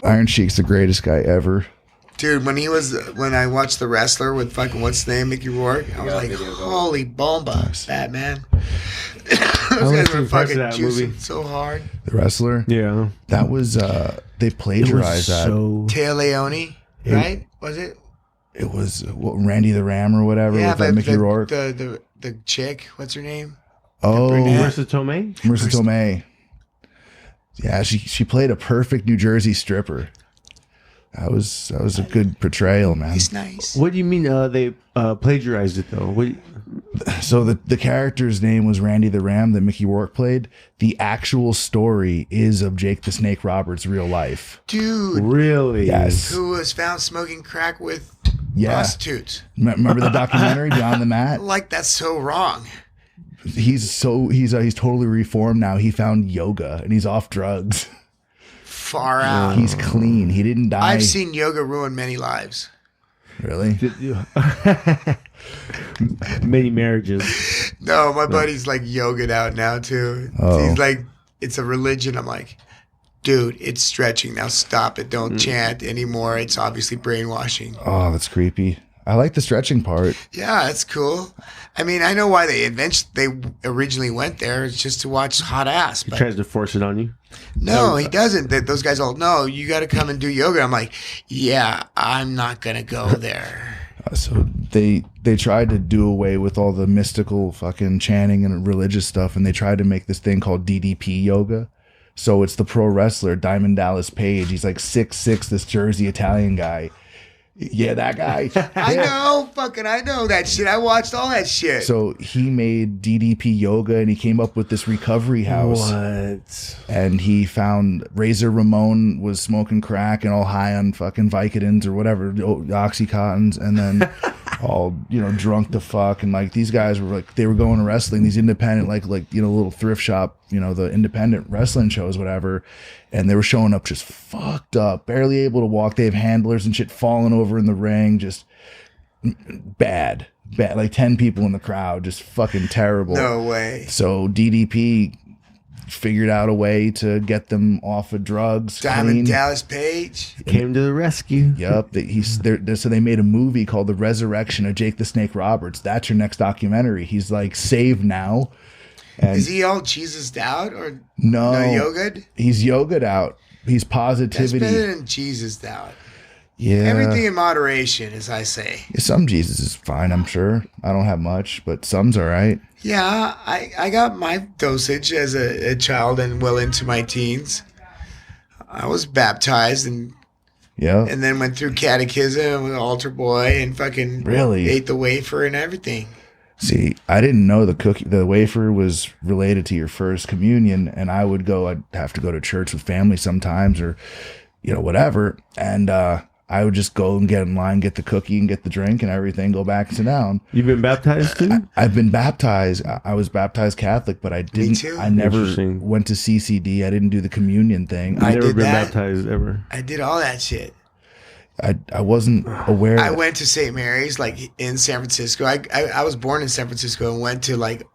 Iron Sheik's the greatest guy ever. Dude, when I watched The Wrestler with fucking, what's his name, Mickey Rourke, I was like, holy bomba, Batman. Those guys were fucking juicing so hard. The Wrestler? Yeah. That was, they plagiarized that. Taya Leone, right? Was it? It was Randy the Ram or whatever with Mickey Rourke. The chick, what's her name? Oh, Marissa Tomei? Marissa Tomei. Yeah, she played a perfect New Jersey stripper. That was a good portrayal, man. He's nice. What do you mean they plagiarized it, though? So the character's name was Randy the Ram that Mickey Rourke played. The actual story is of Jake the Snake Roberts' real life. Dude. Really? Yes. Who was found smoking crack with prostitutes. Remember the documentary, Beyond the Mat? Like, that's so wrong. He's totally reformed now. He found yoga and he's off drugs. Far out. He's clean. He didn't die. I've seen yoga ruin many lives. Really? Many marriages. No, my buddy's like yogaed out now too. Oh. He's like, it's a religion. I'm like, dude, it's stretching. Now stop it. Don't chant anymore. It's obviously brainwashing. Oh, that's creepy. I like the stretching part. Yeah, that's cool. I mean, I know why they originally went there. It's just to watch hot ass. He tries to force it on you. No, he doesn't. Those guys all, no, you got to come and do yoga. I'm like, yeah, I'm not going to go there. So they tried to do away with all the mystical fucking chanting and religious stuff, and they tried to make this thing called DDP yoga. So it's the pro wrestler Diamond Dallas Page. He's like 6'6", this Jersey Italian guy. Yeah, that guy. I know that shit. I watched all that shit. So he made DDP yoga and he came up with this recovery house. What? And he found Razor Ramon was smoking crack and all high on fucking Vicodins or whatever, Oxycontins, and then all, drunk to fuck. And like these guys were like, they were going to wrestling, these independent, like, little thrift shop, the independent wrestling shows, whatever. And they were showing up just fucked up, barely able to walk. They have handlers and shit falling over in the ring, just bad. Like 10 people in the crowd, just fucking terrible. No way. So DDP figured out a way to get them off of drugs. Diamond Dallas Page came to the rescue. Yep. So they made a movie called The Resurrection of Jake the Snake Roberts. That's your next documentary. He's like saved now. And is he all Jesus out or no yoga'd? He's yoga'd out. He's positivity. That's better than Jesus out. Yeah. Everything in moderation, as I say. Some Jesus is fine, I'm sure. I don't have much, but some's all right. Yeah, I got my dosage as a child and well into my teens. I was baptized and then went through catechism with altar boy and fucking really ate the wafer and everything. See, I didn't know the wafer was related to your first communion, and I'd have to go to church with family sometimes or, whatever. And I would just go and get in line, get the cookie and get the drink and everything, go back and sit down. You've been baptized too? I've been baptized. I was baptized Catholic, but I didn't. Me too. I never went to CCD. I didn't do the communion thing. I've never been baptized ever. I did all that shit. I wasn't aware. I went to St. Mary's, like in San Francisco. I was born in San Francisco and went to went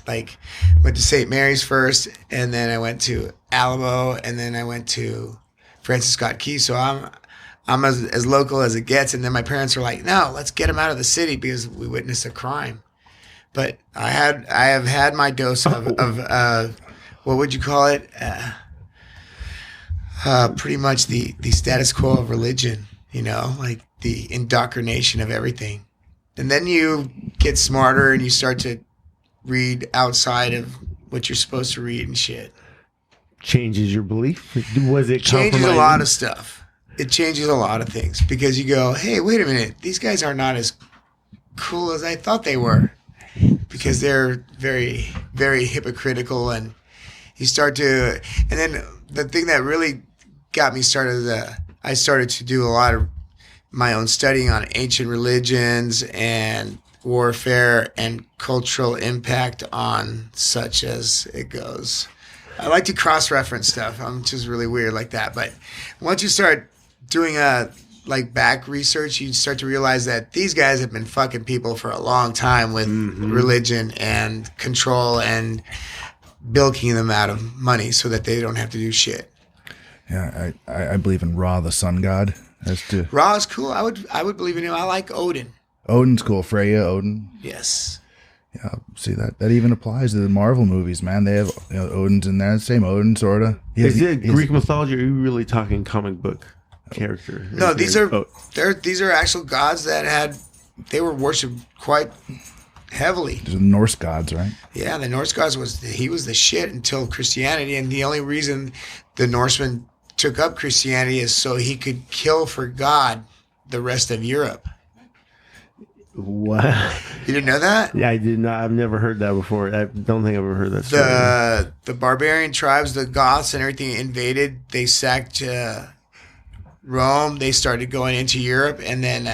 to St. Mary's first, and then I went to Alamo, and then I went to Francis Scott Key. So I'm as local as it gets. And then my parents were like, "No, let's get him out of the city because we witnessed a crime." But I have had my dose of what would you call it? Pretty much the status quo of religion, like the indoctrination of everything. And then you get smarter and you start to read outside of what you're supposed to read and shit. Changes your belief? Was it changes a lot of stuff. It changes a lot of things because you go, hey, wait a minute. These guys are not as cool as I thought they were because they're very, very hypocritical. And you start to, and then the thing that really got me started, I started to do a lot of my own studying on ancient religions and warfare and cultural impact on such as it goes. I like to cross-reference stuff. I'm just really weird like that. But once you start doing back research, you start to realize that these guys have been fucking people for a long time with religion and control and bilking them out of money so that they don't have to do shit. Yeah, I believe in Ra, the sun god. As to Ra is cool. I would believe in him. I like Odin. Odin's cool. Freya, Odin. Yes. Yeah, see that even applies to the Marvel movies, man. They have Odin's in there, same Odin sorta. Is it Greek mythology, or are you really talking comic book character? No, these are actual gods that they were worshipped quite heavily. The Norse gods, right? Yeah, the Norse gods was the shit until Christianity, and the only reason the Norsemen took up Christianity is so he could kill for God the rest of Europe. What? You didn't know that? Yeah, I did not. I've never heard that before. I don't think I've ever heard that story. The barbarian tribes, the Goths and everything invaded. They sacked Rome. They started going into Europe, and then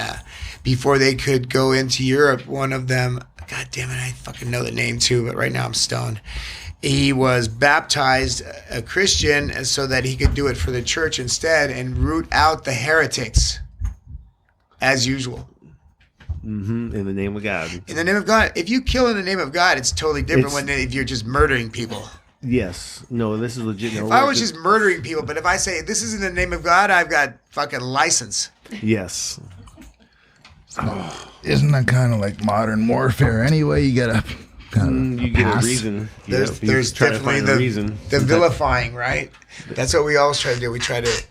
before they could go into Europe, one of them, God damn it, I fucking know the name too, but right now I'm stoned. He was baptized a Christian so that he could do it for the church instead and root out the heretics as usual. In the name of God. In the name of God. If you kill in the name of God, it's totally different if you're just murdering people. Yes. No, this is legit. If I was just murdering people, but if I say this is in the name of God, I've got fucking license. Yes. Isn't that kind of like modern warfare anyway? You gotta you get a reason. There's definitely the vilifying, right? That's what we always try to do. We try to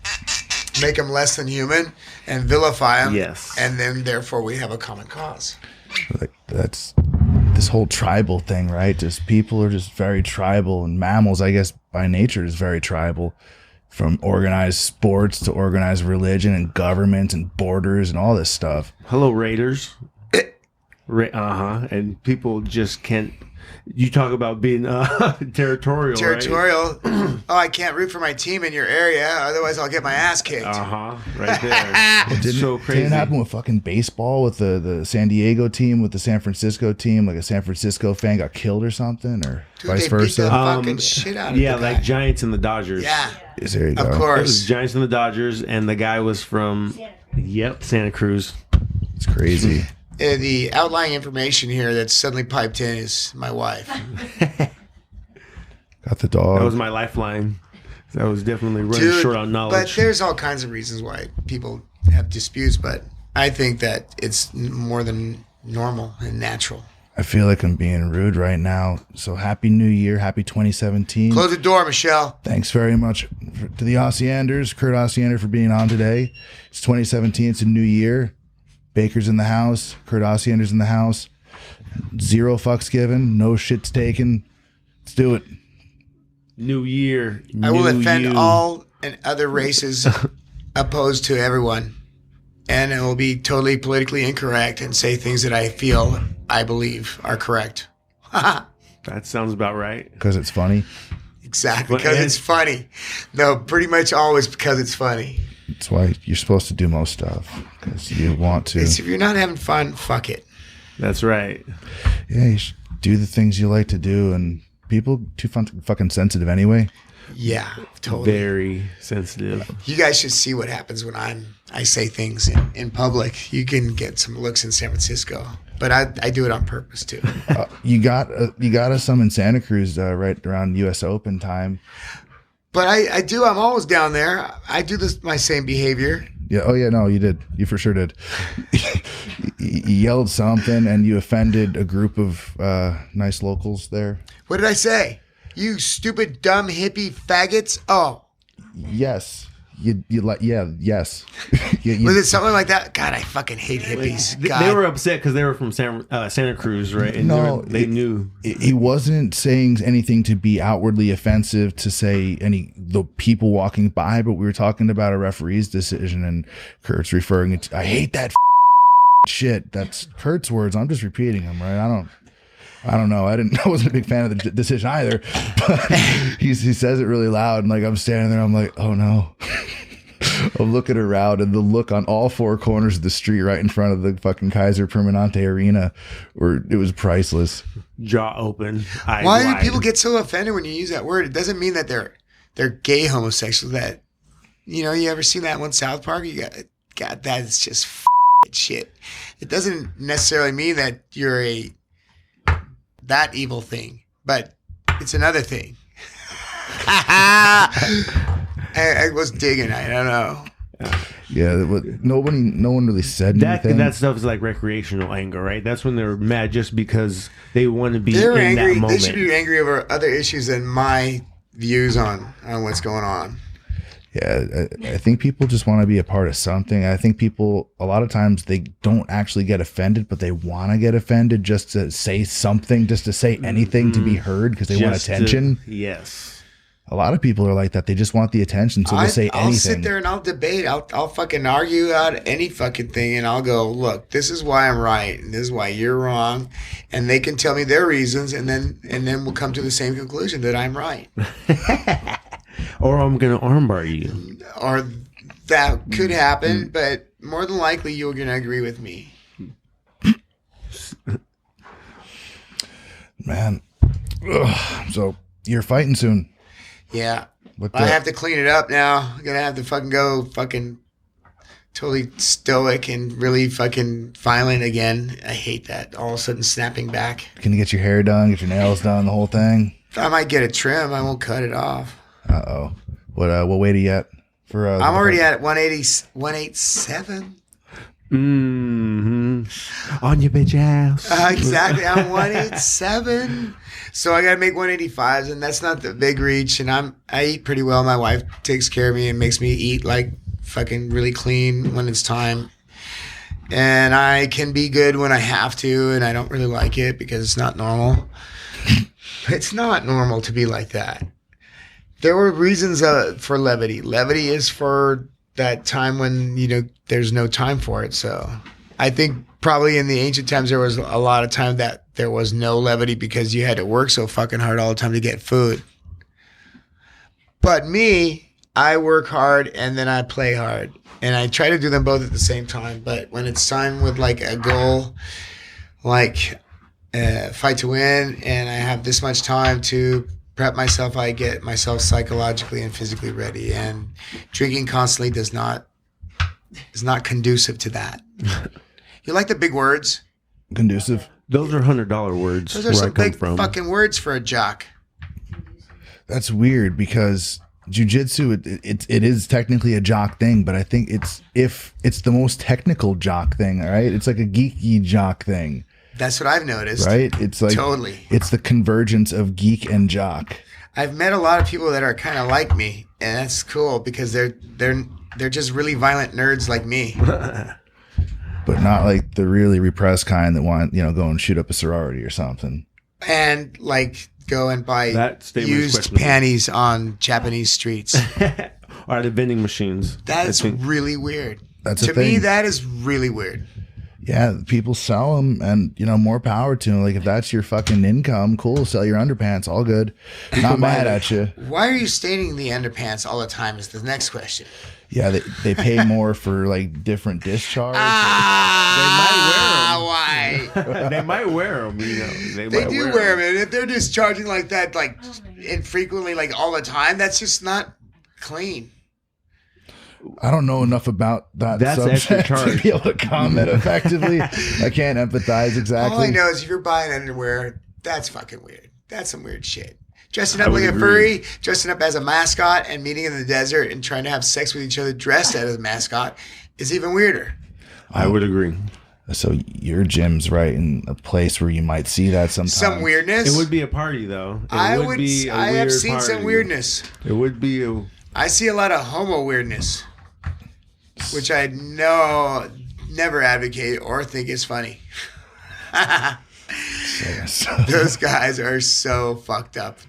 make them less than human and vilify them. Yes. And then therefore we have a common cause. Like that's this whole tribal thing, right? Just people are just very tribal, and mammals, I guess, by nature is very tribal. From organized sports to organized religion and government and borders and all this stuff. Hello, Raiders. And people just can't. You talk about being territorial. Territorial. Right? Oh, I can't root for my team in your area, otherwise I'll get my ass kicked. Right there. It's so crazy. Didn't it happen with fucking baseball with the San Diego team with the San Francisco team? Like a San Francisco fan got killed or something, or vice versa. Beat the fucking shit out of the guy. like Giants and the Dodgers. Yeah. There you go. Of course. It was Giants and the Dodgers, and the guy was from Santa Cruz. It's crazy. The outlying information here that's suddenly piped in is my wife. Got the dog. That was my lifeline. That was definitely running short on knowledge. But there's all kinds of reasons why people have disputes, but I think that it's more than normal and natural. I feel like I'm being rude right now. So happy New Year. Happy 2017. Close the door, Michelle. Thanks very much to the Osianders, Kurt Osiander, for being on today. It's 2017. It's a new year. Baker's in the house. Kurt Osiander's in the house. 0 fucks given. No shit's taken. Let's do it. New year. I will offend all and other races opposed to everyone. And I will be totally politically incorrect and say things that I believe are correct. That sounds about right. Because it's funny. Exactly. Because it's funny. No, pretty much always because it's funny. That's why you're supposed to do most stuff, because you want to. If you're not having fun, fuck it. That's right. Yeah, you should do the things you like to do, and people too fucking sensitive anyway. Yeah, totally. Very sensitive. You guys should see what happens when I say things in public. You can get some looks in San Francisco, but I do it on purpose too. You got us some in Santa Cruz right around U.S. Open time. But I do. I'm always down there. I do my same behavior. Yeah. Oh, yeah. No, you did. You for sure did. You yelled something and you offended a group of nice locals there. What did I say? You stupid, dumb, hippie faggots. Oh. Yes. Yes. Was it something like that? God, I fucking hate hippies. They were upset because they were from Santa Cruz, right? And they knew. He wasn't saying anything to be outwardly offensive to say the people walking by, but we were talking about a referee's decision, and Kurt's referring to, I hate that shit. That's Kurt's words. I'm just repeating them, right? I don't know. I wasn't a big fan of the decision either, but he says it really loud, and like I'm standing there, I'm like, oh no. I'm looking around, and the look on all 4 corners of the street right in front of the fucking Kaiser Permanente Arena, it was priceless. Jaw open, eyes Why wide. do people get so offended when you use that word? It doesn't mean that they're gay homosexuals. That, you ever seen that one South Park? You God, that's just shit. It doesn't necessarily mean that you're that evil thing, but it's another thing. I was digging. I don't know. Yeah, no one really said anything. That stuff is like recreational anger, right? That's when they're mad just because they want to be They're in angry. that moment. They should be angry over other issues than my views on what's going on. Yeah, I think people just want to be a part of something. I think people, a lot of times, they don't actually get offended, but they want to get offended just to say something, just to say anything to be heard because they want attention. Yes. A lot of people are like that. They just want the attention, so they'll say anything. I'll sit there and I'll debate. I'll fucking argue out any fucking thing, and I'll go, look, this is why I'm right, and this is why you're wrong, and they can tell me their reasons, and then we'll come to the same conclusion that I'm right. Or I'm gonna armbar you. Or that could happen, but more than likely you're gonna agree with me. Man, ugh. So you're fighting soon. Yeah. I have to clean it up now. I'm gonna have to go totally stoic and really fucking violent again. I hate that. All of a sudden snapping back. Can you get your hair done, get your nails done, the whole thing? I might get a trim. I won't cut it off. Uh-oh. What weight are you at? I'm already at 187. Mm-hmm. On your bitch ass. Exactly. I'm 187. So I gotta make 185s, and that's not the big reach. And I eat pretty well. My wife takes care of me and makes me eat like fucking really clean when it's time. And I can be good when I have to, and I don't really like it because it's not normal. It's not normal to be like that. There were reasons for levity. Levity is for that time when, there's no time for it. So I think probably in the ancient times, there was a lot of time that there was no levity because you had to work so fucking hard all the time to get food. But me, I work hard and then I play hard. And I try to do them both at the same time. But when it's time with like a goal, like fight to win, and I have this much time to prep myself, I get myself psychologically and physically ready. And drinking constantly is not conducive to that. You like the big words? Conducive? Those are $100 words. Those are some big fucking words for a jock. That's weird because jiu-jitsu, it is technically a jock thing, but I think it's the most technical jock thing, all right? It's like a geeky jock thing. That's what I've noticed. Right? It's like totally. It's the convergence of geek and jock. I've met a lot of people that are kind of like me, and that's cool because they're just really violent nerds like me. But not like the really repressed kind that want, go and shoot up a sorority or something. And like go and buy used panties on Japanese streets. Or the vending machines. That's really weird. That's to me, that is really weird. Yeah, people sell them, and more power to them. Like if that's your fucking income, cool. Sell your underpants, all good. Not mad at you. Why are you staining the underpants all the time? Is the next question. Yeah, they pay more for like different discharge. Why? They might wear them. They do wear them, and if they're discharging like that, like infrequently, like all the time, that's just not clean. I don't know enough about that's subject to be able to comment effectively. I can't empathize exactly. All I know is if you're buying underwear, that's fucking weird. That's some weird shit. Dressing up like a furry, dressing up as a mascot, and meeting in the desert and trying to have sex with each other dressed as a mascot is even weirder. I would agree. So your gym's right in a place where you might see that sometimes. Some weirdness. It would be a party, though. I have seen some weirdness. It would be I see a lot of homo weirdness, which I never advocate or think is funny. Those guys are so fucked up.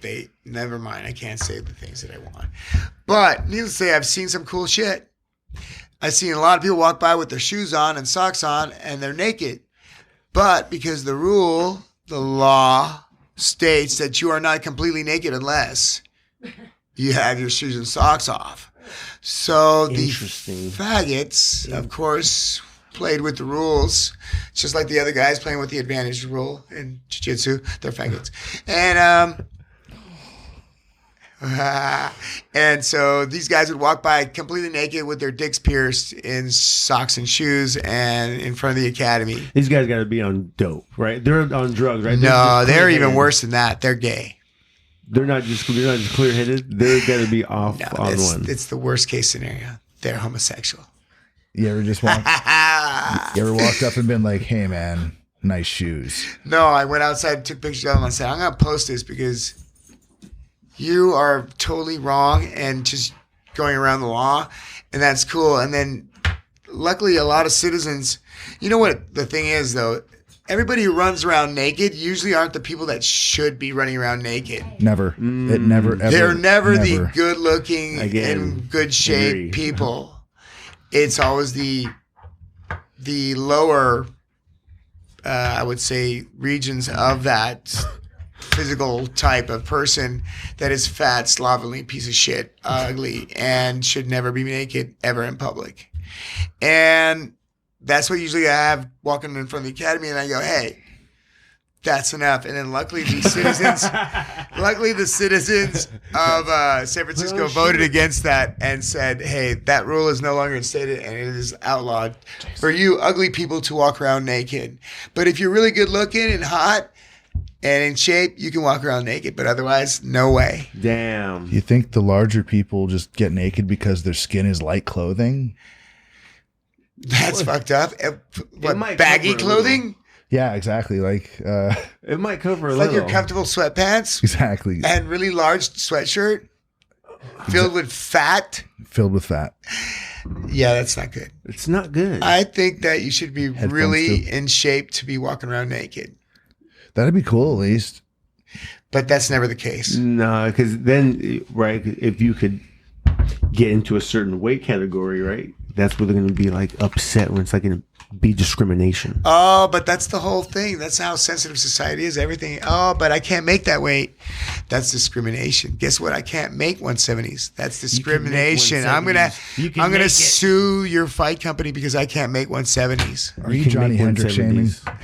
Never mind. I can't say the things that I want. But needless to say, I've seen some cool shit. I've seen a lot of people walk by with their shoes on and socks on, and they're naked. But because the law states that you are not completely naked unless you have your shoes and socks off. So the faggots, of course, played with the rules, just like the other guys playing with the advantage rule in jiu-jitsu. They're faggots. And so these guys would walk by completely naked with their dicks pierced in socks and shoes and in front of the academy. These guys got to be on dope, right? They're on drugs, right? No, they're even worse than that. They're gay. they're not just clear headed. They're gonna be off No, on one. it's the worst case scenario. They're homosexual. You ever just walked? You ever walked up and been like, "Hey, man, nice shoes"? No, I went outside, took pictures of them. I said, I'm gonna post this because you are totally wrong and just going around the law, and that's cool. And then, luckily, a lot of citizens. You know what the thing is, though. Everybody who runs around naked usually aren't the people that should be running around naked. Never. It never. Ever, They're never the good-looking Again, and good shape agree. people. It's always the lower, I would say, regions of that physical type of person that is fat, slovenly, piece of shit, ugly, and should never be naked ever in public. And that's what usually I have walking in front of the academy, and I go, hey, that's enough. And then luckily the citizens of San Francisco voted against that and said, hey, that rule is no longer instated and it is outlawed for you ugly people to walk around naked. But if you're really good looking and hot and in shape, you can walk around naked. But otherwise, no way. Damn. You think the larger people just get naked because their skin is like clothing? That's fucked up. What, might baggy cover a little. clothing? Yeah, exactly. Like, It might cover a Like little. your comfortable sweatpants exactly. and really large sweatshirt filled with fat. Filled with fat. Yeah, that's not good. It's not good. I think that you should be Headphones really too. in shape to be walking around naked. That'd be cool, at least. But that's never the case. No, because then, right, if you could get into a certain weight category, right, that's where they're going to be like upset when it's like going to be discrimination. Oh, but that's the whole thing. That's how sensitive society is. Everything. Oh, but I can't make that weight. That's discrimination. Guess what? I can't make 170s. That's discrimination. I'm gonna 170s. I'm gonna sue your fight company because I can't make 170s. Are you can Johnny make Hendrix shaming? 170s.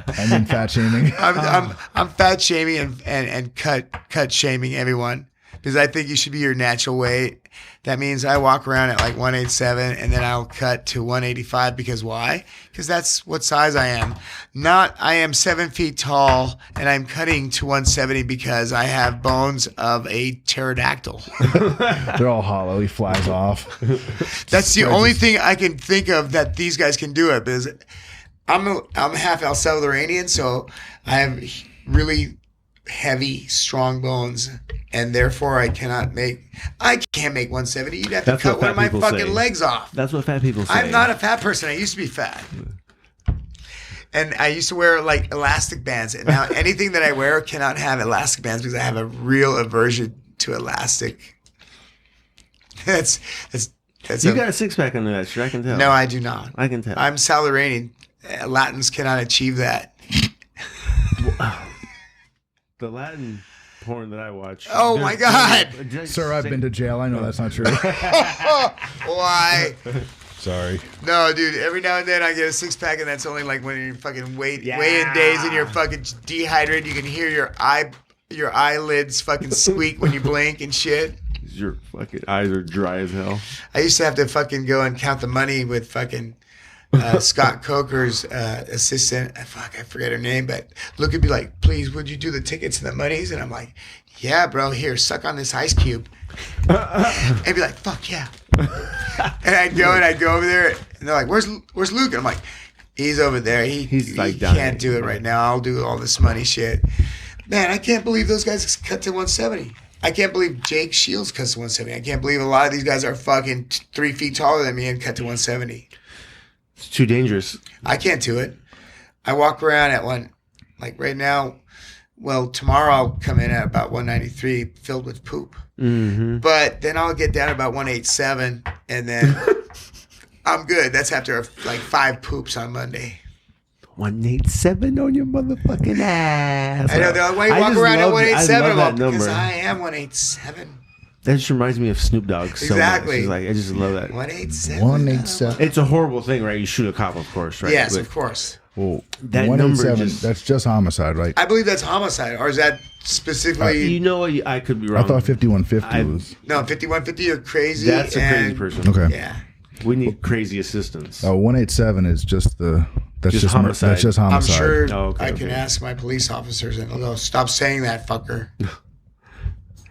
I mean, fat shaming. I'm fat shaming and cut shaming everyone because I think you should be your natural weight. That means I walk around at like 187 and then I'll cut to 185 because why? Because that's what size I am. Not I am 7 feet tall and I'm cutting to 170 because I have bones of a pterodactyl. They're all hollow. He flies off. That's the only thing I can think of that these guys can do it because I'm half El Salvadorian, so I have really heavy, strong bones, and therefore I can't make 170. You'd have to That's cut what one of fat my people fucking say. legs off. That's what fat people say. I'm not a fat person. I used to be fat. And I used to wear like elastic bands, and now anything that I wear cannot have elastic bands because I have a real aversion to elastic. That's You got a six pack under that shirt. I can tell. no, I do not. I can tell. I'm Salvadorian. Latins cannot achieve that. The Latin porn that I watch. Oh my God. Sir, I've been to jail. I know that's not true. Why? Sorry. No, dude. Every now and then I get a six pack, and that's only like when you're fucking weighing days and you're fucking dehydrated. You can hear your eyelids fucking squeak when you blink and shit. Your fucking eyes are dry as hell. I used to have to fucking go and count the money with fucking Scott Coker's assistant. I forget her name, but look and be like, please, would you do the tickets and the monies? And I'm like, yeah, bro, here, suck on this ice cube. And be like, fuck yeah. And I'd go over there, and they're like, where's Luke? And I'm like, he's over there. He like dying. can't do it right now. I'll do all this money shit. Man, I can't believe those guys cut to 170. I can't believe Jake Shields cuts to 170. I can't believe a lot of these guys are fucking 3 feet taller than me and cut to 170. It's too dangerous. I can't do it. I walk around at like right now, well, tomorrow I'll come in at about 193 filled with poop. Mm-hmm. But then I'll get down to about 187 and then I'm good. That's after like 5 poops on Monday. 187 on your motherfucking ass. I know. They're like, why you walk around at 187? I'm like, because I am 187. That just reminds me of Snoop Dogg so Exactly. much. It's like, I just love that. 187. 187. It's a horrible thing, right? You shoot a cop, of course, right? Yes, But of course. Well, That 187, number just- that's just homicide, right? I believe that's homicide. Or is that specifically... You know what? I could be wrong. I thought 5150 was. No, 5150, you're crazy. That's a crazy and- person. Okay. Yeah. We need crazy assistance. Oh, 187 is just the That's just homicide. That's just I'm homicide. sure okay, I can ask my police officers and they'll go, stop saying that, fucker.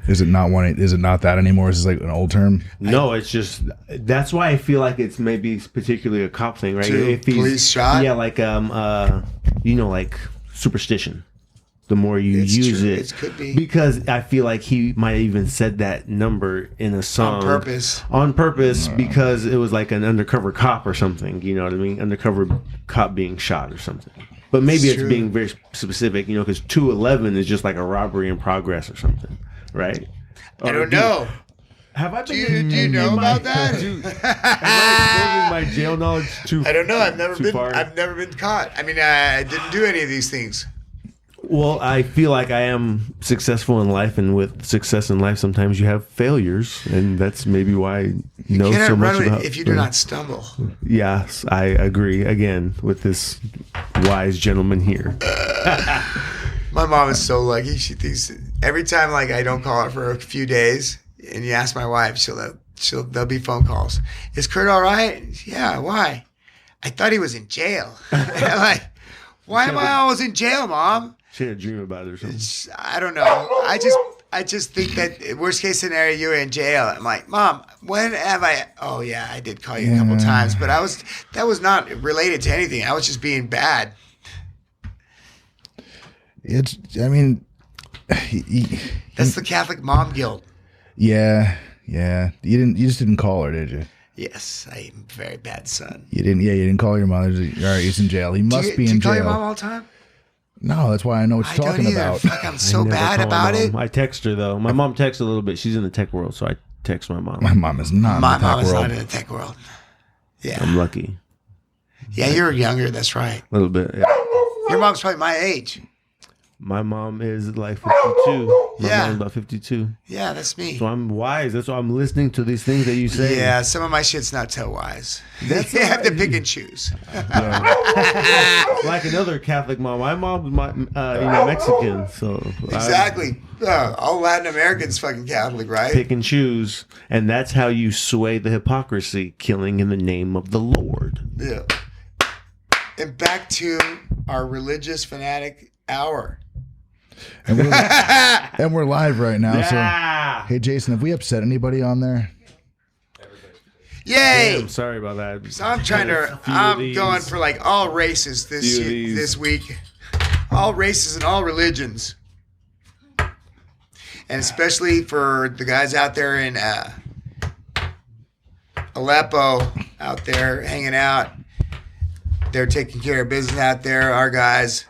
Is it not one? Is it not that anymore? Is this like an old term? No, it's just that's why I feel like it's maybe particularly a cop thing, right? If he's, police shot? yeah, like like superstition. The more you use true. it, It could be. because I feel like he might have even said that number in a song On purpose. because it was like an undercover cop or something. You know what I mean? Undercover cop being shot or something. But maybe it's true. being very specific, because 211 is just like a robbery in progress or something, right? I don't know. Have I Do been? you know about that? Am I exposing my jail knowledge too? I don't know. I've never too been. far? I've never been caught. I mean, I didn't do any of these things. Well, I feel like I am successful in life, and with success in life, sometimes you have failures, and that's maybe why I know You cannot so much run about. if you do not stumble. Yes, I agree. Again, with this wise gentleman here. My mom is so lucky. She thinks every time like I don't call her for a few days, and you ask my wife, there'll be phone calls. Is Kurt all right? Yeah. Why? I thought he was in jail. And I'm like, why am I always in jail, Mom? She had a dream about it or something. I don't know. I just think that worst case scenario, you're in jail. I'm like, Mom, when have I? Oh yeah, I did call you a couple times, but that was not related to anything. I was just being bad. It's. I mean, That's the Catholic mom guilt. yeah. You just didn't call her, did you? Yes, I am a very bad son. You didn't. Yeah, you didn't call your mother. All right, he's in jail. He must be do in you call jail. your mom all the time? No, that's why I know what I you're don't talking either. about. Fuck, I'm so I never bad call my about it. mom. I text her though. My mom texts a little bit. She's in the tech world, so I text my mom. My mom is not. My in the mom tech is world. not in the tech world. Yeah. I'm lucky. Yeah, you're younger. That's right. A little bit. Yeah. Your mom's probably my age. My mom is like 52. My Yeah. mom's about 52. Yeah, that's me. So I'm wise. That's why I'm listening to these things that you say. Yeah, some of my shit's not so wise. That's You have to alright. pick and choose. Like another Catholic mom. My mom's Mexican, so Exactly. All Latin Americans fucking Catholic, I right? pick and choose, and that's how you sway the hypocrisy, killing in the name of the Lord. Yeah. And back to our religious fanatic hour. And we're live right now. Yeah. So, hey, Jason, have we upset anybody on there? Yay! I'm sorry about that. So I'm going for like all races this week. All races and all religions. And especially for the guys out there in Aleppo, out there hanging out. They're taking care of business out there. Our guys,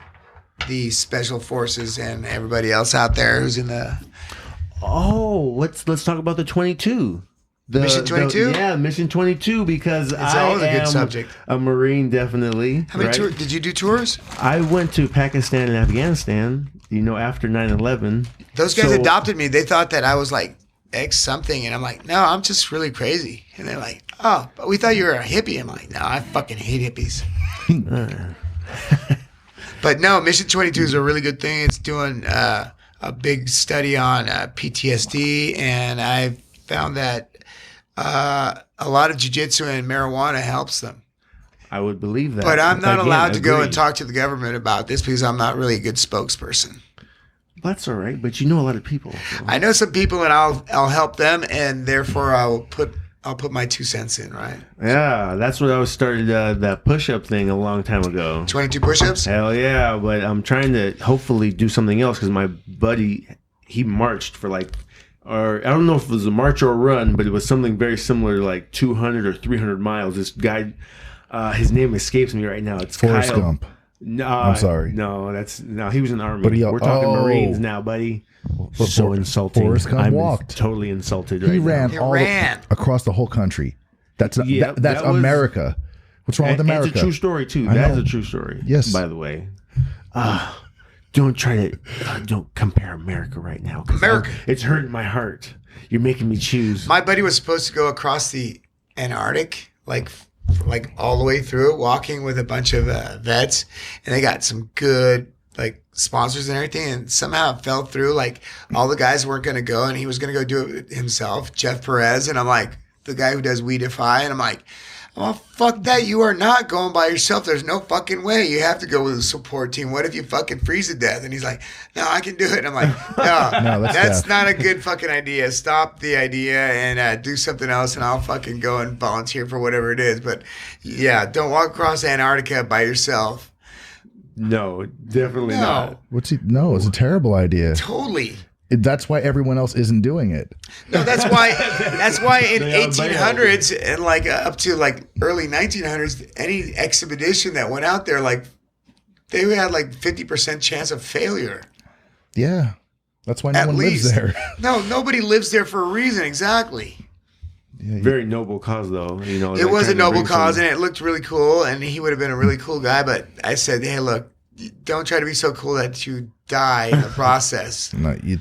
the special forces, and everybody else out there who's in the... Oh, let's talk about the 22. Mission 22? Yeah, Mission 22, because It's I always a good am subject. a Marine, definitely. How many right? tours? Did you do tours? I went to Pakistan and Afghanistan, after 9/11. Those guys So- adopted me. They thought that I was like X something, and I'm like, no, I'm just really crazy. And they're like, oh, but we thought you were a hippie. I'm like, no, I fucking hate hippies. But no, Mission 22 is a really good thing. It's doing a big study on PTSD, and I found that a lot of jiu-jitsu and marijuana helps them. I would believe that. But I'm not Again, allowed to go agree. and talk to the government about this because I'm not really a good spokesperson. That's all right, but you know a lot of people. So. I know some people, and I'll help them, and therefore I'll put my 2 cents in, right? Yeah, that's what I was started that push-up thing a long time ago. 22 push-ups? Hell yeah, but I'm trying to hopefully do something else because my buddy, he marched for or I don't know if it was a march or a run, but it was something very similar to like 200 or 300 miles. This guy, his name escapes me right now. It's Forrest Kyle. Gump. No, I'm sorry. No, he was in the army. But We're talking oh. Marines now, buddy. But So insulting. Forrest Gump I'm walked. totally insulted He right ran, now. Ran. across the whole country. That's Yep, that's that was- America. What's wrong with America? It's a true story too. I That is know. a true story. Yes. By the way, don't try to don't compare America right now. 'Cause America. it's hurting my heart. You're making me choose. My buddy was supposed to go across the Antarctic, like all the way through, walking with a bunch of vets, and they got some good sponsors and everything, and somehow it fell through. Like all the guys weren't going to go, and he was going to go do it himself, Jeff Perez, and I'm like, the guy who does We Defy, and I'm like, Well, fuck that. You are not going by yourself. There's no fucking way. You have to go with a support team. What if you fucking freeze to death? And he's like, no, I can do it. And I'm like, no, that's not a good fucking idea. Stop the idea and do something else, and I'll fucking go and volunteer for whatever it is. But yeah, don't walk across Antarctica by yourself. No, definitely not. No, it's a terrible idea. Totally. That's why everyone else isn't doing it. No, that's why in 1800s and like up to like early 1900s, any expedition that went out there, like they had like 50% chance of failure. Yeah. That's why no one lives there. No, nobody lives there for a reason. Exactly. Yeah, Very noble cause, though. You know, it was a noble cause, and it looked really cool, and he would have been a really cool guy. But I said, hey, look, don't try to be so cool that you die in the process. No, you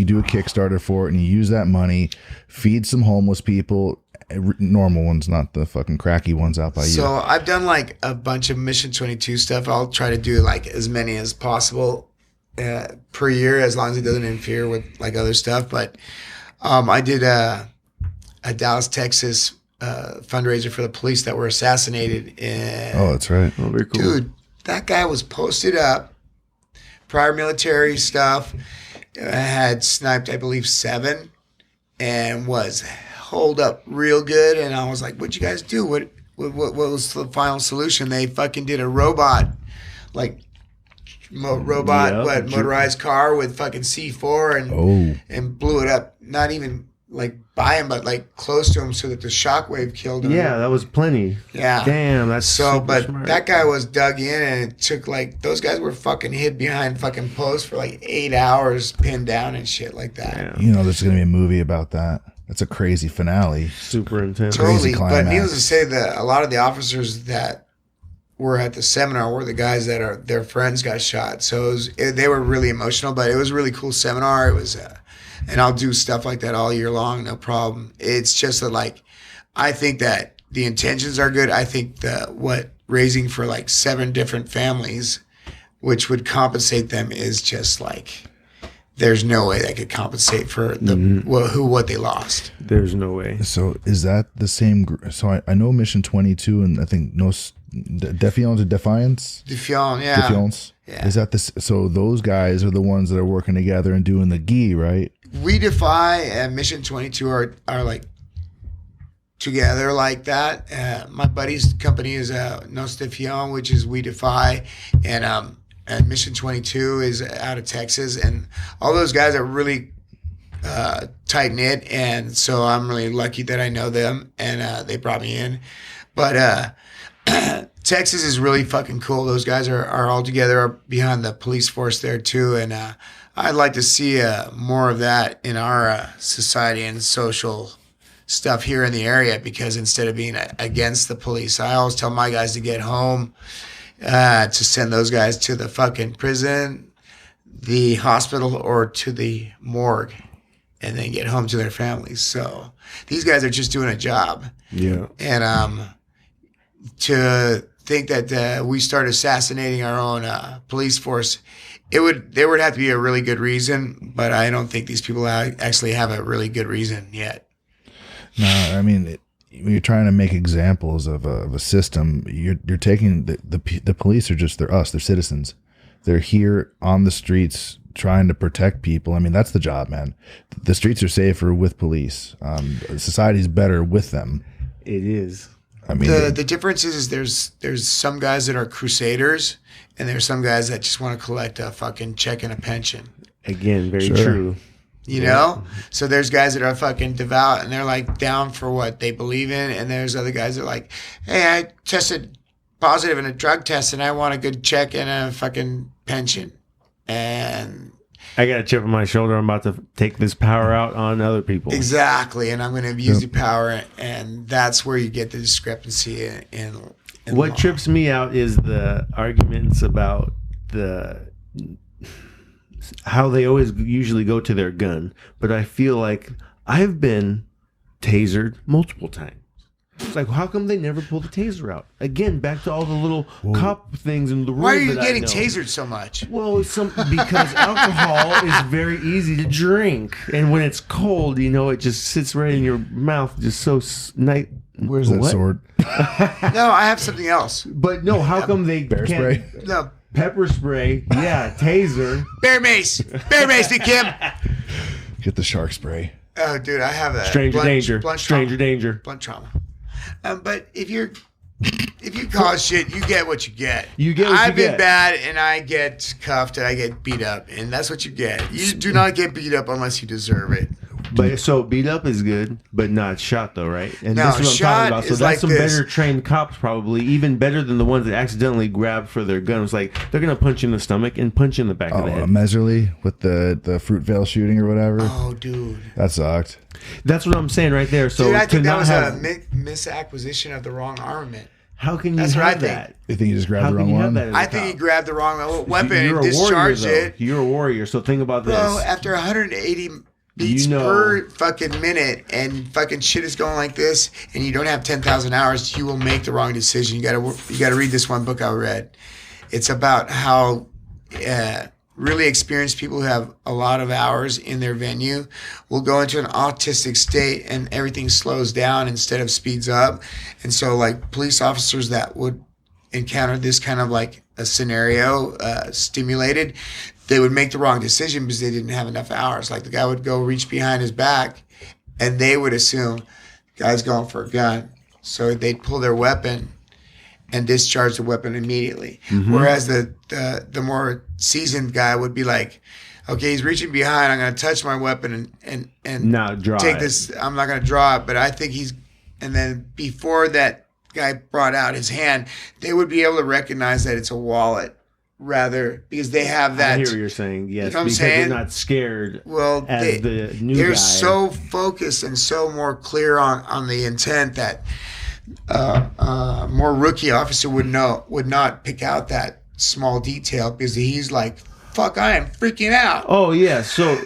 do a Kickstarter for it, and you use that money, feed some homeless people, normal ones, not the fucking cracky ones out by you. So I've done like a bunch of Mission 22 stuff. I'll try to do like as many as possible per year, as long as it doesn't interfere with like other stuff. But I did a Dallas, Texas fundraiser for the police that were assassinated. Oh, that's right. Oh, very cool. Dude, that guy was posted up, prior military stuff, had sniped, I believe, 7, and was holed up real good. And I was like, what'd you guys do? What was the final solution? They fucking did a robot, like motorized car with fucking C4 and blew it up. Not even like by him, but like close to him, so that the shockwave killed him. Yeah, that was plenty. Yeah. Damn, that's so. But smart. That guy was dug in, and it took like those guys were fucking hid behind fucking posts for like 8 hours, pinned down and shit like that. Yeah. You know, there's gonna be a movie about that. That's a crazy finale. Super intense. Totally. Crazy But climax. needless to say, that a lot of the officers that were at the seminar were the guys that their friends got shot. So they were really emotional, but it was a really cool seminar. It was. And I'll do stuff like that all year long, no problem. It's just that, like, I think that the intentions are good. I think raising for like 7 different families, which would compensate them, is just like, there's no way they could compensate for what they lost. There's no way. So is that the same? So I know Mission 22, and I think Defiance or Defiance. Defiance, yeah. Defiance. Yeah. Is that this? So those guys are the ones that are working together and doing the GI, right? We Defy and Mission 22 are like together like that. My buddy's company is Nos Defiant, which is We Defy, and Mission 22 is out of Texas, and all those guys are really tight knit, and so I'm really lucky that I know them, and they brought me in. But Texas is really fucking cool. Those guys are all together behind the police force there too, and I'd like to see more of that in our society and social stuff here in the area, because instead of being against the police, I always tell my guys to get home, to send those guys to the fucking prison, the hospital, or to the morgue, and then get home to their families. So these guys are just doing a job. Yeah. And to think that we start assassinating our own police force, there would have to be a really good reason, but I don't think these people actually have a really good reason yet. No, I mean, when you're trying to make examples of a system, you're taking the police are just, they're citizens. They're here on the streets trying to protect people. I mean, that's the job, man. The streets are safer with police. Society's better with them. It is. I mean, the difference is there's some guys that are crusaders, and there's some guys that just want to collect a fucking check and a pension. Again, very Sure. true. You know? So there's guys that are fucking devout, and they're like down for what they believe in, and there's other guys that are like, hey, I tested positive in a drug test, and I want a good check and a fucking pension. And I got a chip on my shoulder. I'm about to take this power out on other people. exactly, and I'm going to abuse the power, and that's where you get the discrepancy in What law. trips me out is the arguments about how they always usually go to their gun. But I feel like I've been tasered multiple times. It's like, how come they never pull the taser out? Again, back to all the little cop things and the rules. Why are you that I getting know. tasered so much? Well, because alcohol is very easy to drink, and when it's cold, it just sits right in your mouth, just so Where's that What? sword? No, I have something else. But no, how come they Bear can't? spray? No, Pepper spray, yeah, taser. bear mace, Kim. Get the shark spray. Oh, dude, I have a Stranger danger. blunt Stranger trauma. danger. Blunt trauma. But if you cause shit, you get what you get. You get what I've you been get. bad, and I get cuffed, and I get beat up, and that's what you get. You do not get beat up unless you deserve it. But so beat up is good, but not shot though, right? And No, that's what I'm shot talking about. So is that's like some this. better trained cops, probably even better than the ones that accidentally grab for their guns. Like they're gonna punch you in the stomach and punch you in the back of the head. Meserly with the Fruitvale shooting or whatever. Oh, dude. That sucked. That's what I'm saying right there. So Dude, I to think that not was have, a misacquisition of the wrong armament. how can you That's what I have think. that? You think you just grabbed How the can wrong you have one? that? As a I think he cop? grabbed the wrong weapon You're and a discharged warrior, though. it. You're a warrior. So think about this. Bro, after 180 beats You know- per fucking minute and fucking shit is going like this and you don't have 10,000 hours, you will make the wrong decision. You gotta read this one book I read. It's about how really experienced people who have a lot of hours in their venue will go into an autistic state and everything slows down instead of speeds up. And so like police officers that would encounter this kind of like a scenario stimulated, they would make the wrong decision because they didn't have enough hours. Like the guy would go reach behind his back and they would assume the guy's going for a gun. So they'd pull their weapon and discharge the weapon immediately. Whereas the more seasoned guy would be like, okay, he's reaching behind, I'm gonna touch my weapon and Not draw take it. this, I'm not gonna draw it, but I think and then before that guy brought out his hand, they would be able to recognize that it's a wallet rather because they have that. I hear what you're saying. Yes, know what I'm because saying? they're not scared. Well, as the new they're guy. so focused and so more clear on the intent that more rookie officer would not pick out that small detail because he's like, fuck, I am freaking out. Oh yeah. So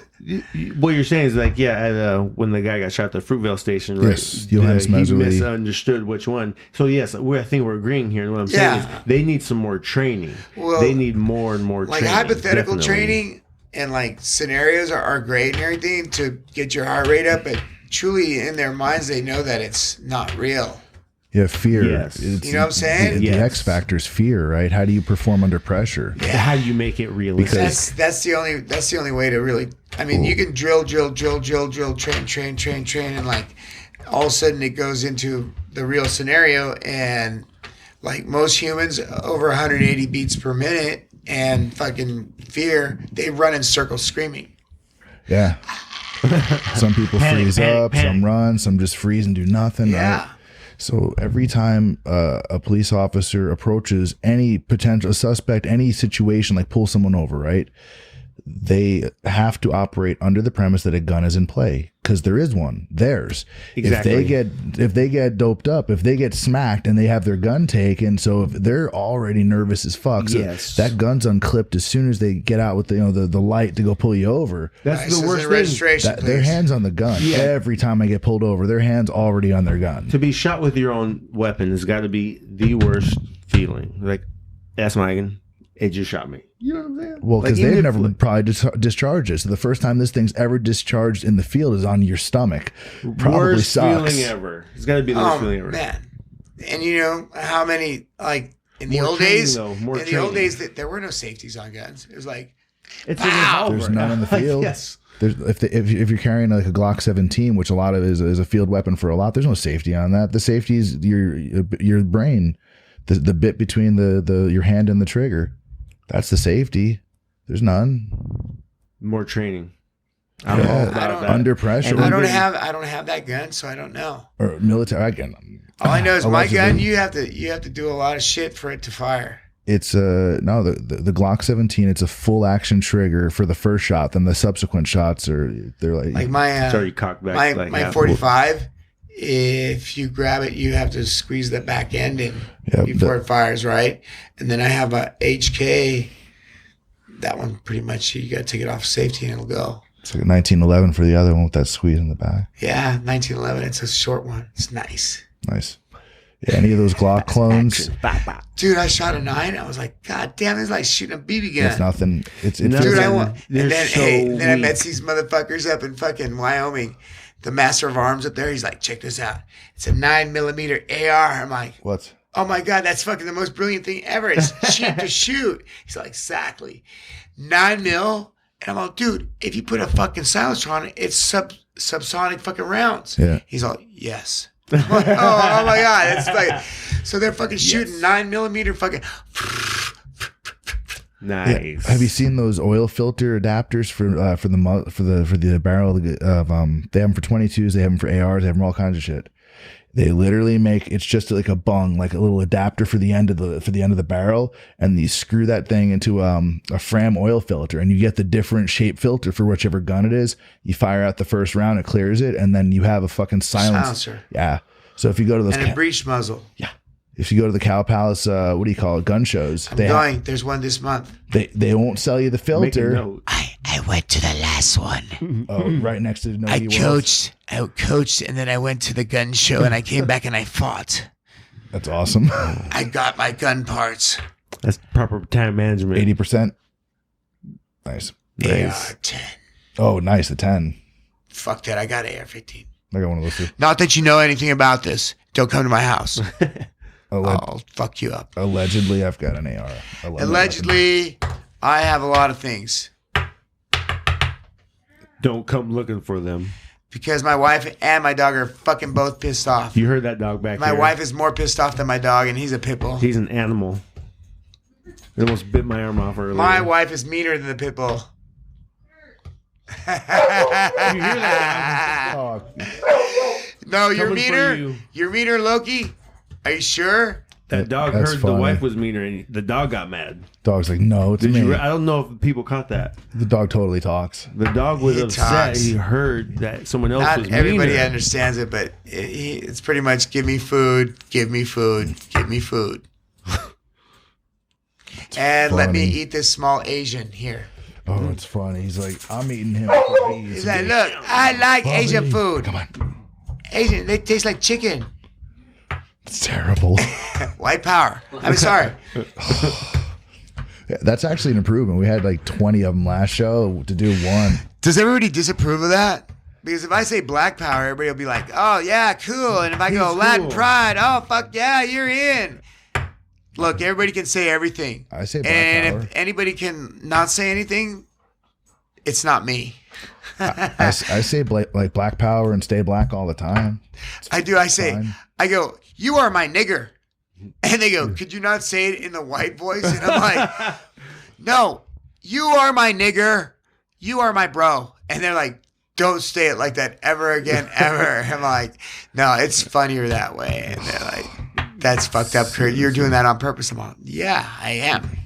what you're saying is like, yeah, when the guy got shot at the Fruitvale station, right? Yes, Johannes he Meserly. misunderstood which one. So yes, I think we're agreeing here. And what I'm saying is they need some more training. Well, they need more and more Like training. hypothetical definitely. training and like scenarios are great and everything to get your heart rate up, but truly in their minds they know that it's not real. Yeah, fear. Yes. It's- You know what I'm saying? The Yes. X factor is fear, right? How do you perform under pressure? How do you make it realistic? That's the only way to really. I mean, you can drill, train, and like all of a sudden it goes into the real scenario, and like most humans, over 180 beats per minute, and fucking fear, they run in circles screaming. Yeah. Some people Panic, freeze panic, up, panic. some run, some just freeze and do nothing. Yeah. Right? So every time a police officer approaches any potential suspect, any situation, like pull someone over, right? They have to operate under the premise that a gun is in play because there is one. Theirs. Exactly. If they get doped up, if they get smacked and they have their gun taken, so if they're already nervous as fuck, so Yes. that gun's unclipped as soon as they get out with the light to go pull you over. That's License the worst and thing. registration, Their please. hands on the gun. Yeah. Every time I get pulled over, their hands already on their gun. To be shot with your own weapon has got to be the worst feeling. Like, that's my gun. It just shot me. You know what I'm saying? Well, because Like, even they've if- never probably discharged it. So the first time this thing's ever discharged in the field is on your stomach. Probably worst sucks. feeling ever. It's got to be the worst Oh feeling ever. man! And you know how many like in the More old training, days? though, more in the old training. days, there were no safeties on guns. It was like It's Pow! a revolver. There's none in the field. Yes. There's, if you're carrying like a Glock 17, which a lot of is a field weapon for a lot, there's no safety on that. The safety is your brain, the bit between your hand and the trigger. That's the safety. There's none. More training. I'm Yeah. all I about don't- that. Under pressure. And I don't then- have that gun, so I don't know. Or military. Again, All I know is my gun. allegedly. You have to do a lot of shit for it to fire. It's no the Glock 17. It's a full action trigger for the first shot. Then the subsequent shots they're Like my It's already cocked back. my like my half. 45. If you grab it, you have to squeeze the back end in Yep, before it fires, right? And then I have a HK. That one pretty much you got to take it off safety and it'll go. It's like a 1911 for the other one with that squeeze in the back. Yeah, 1911. It's a short one. It's nice. Nice. Yeah, any of those Glock clones, Dude, I shot a 9. I was like, God damn, it's like shooting a BB gun. it's nothing. It No. feels Dude, like, I want. They're And then, so then I met weak. these motherfuckers up in fucking Wyoming. the master of arms up there. He's like, check this out. It's a 9mm AR. I'm like, What? oh my God, that's fucking the most brilliant thing ever. It's cheap to shoot. He's like, exactly. 9mm. And I'm like, dude, if you put a fucking silencer on it, it's subsonic fucking rounds. Yeah. He's like, yes. I'm like, oh my God. It's like, so they're fucking shooting 9mm fucking. Nice. Yeah. Have you seen those oil filter adapters for the barrel of? They have them for 22s. They have them for ARs. They have them for all kinds of shit. They literally make it's just like a bung, like a little adapter for the end of the barrel, and you screw that thing into a Fram oil filter, and you get the different shape filter for whichever gun it is. You fire out the first round, it clears it, and then you have a fucking silencer. Yeah. So if you go to those and a breech muzzle. Yeah. If you go to the Cow Palace, what do you call it, gun shows? There's one this month. They won't sell you the filter. I went to the last one. Oh, right next to I coached, and then I went to the gun show, and I came back and I fought. That's awesome. I got my gun parts. That's proper time management. 80%. Nice. AR-10. Oh, nice. The 10. Fuck that. I got AR-15. I got one of those too. Not that you know anything about this. Don't come to my house. I'll fuck you up. Allegedly, I've got an AR. Allegedly, I have a lot of things. Don't come looking for them. Because my wife and my dog are fucking both pissed off. You heard that dog back there. My wife is more pissed off than my dog, and he's a pit bull. He's an animal. It almost bit my arm off earlier. My wife is meaner than the pit bull. You hear that? Oh. No, you're meaner. You're meaner, Loki. Are you sure? That dog That's heard funny. the wife was meaner, and the dog got mad. Dog's like, no, it's me. I don't know if people caught that. The dog totally talks. The dog was upset. Talks. He heard that someone else Not was meaner. everybody understands it, but it's pretty much give me food, give me food, give me food. And let me eat this small Asian here. Oh, it's funny. He's like, I'm eating him. He's like, look, I like Asian food. Come on. Asian, they taste like chicken. It's terrible. White power. I'm sorry. That's actually an improvement. We had like 20 of them last show to do one. Does everybody disapprove of that? Because if I say black power, everybody will be like, oh, yeah, cool. And if I go Latin pride, oh, fuck yeah, you're in. Look, everybody can say everything. I say black power. If anybody can not say anything, it's not me. I say like black power and stay black all the time. I do. I go, you are my nigger. And they go, could you not say it in the white voice? And I'm like, no, you are my nigger. You are my bro. And they're like, don't say it like that ever again, ever. I'm like, no, it's funnier that way. And they're like, that's fucked up, Kurt. You're doing that on purpose. I'm like, yeah, I am.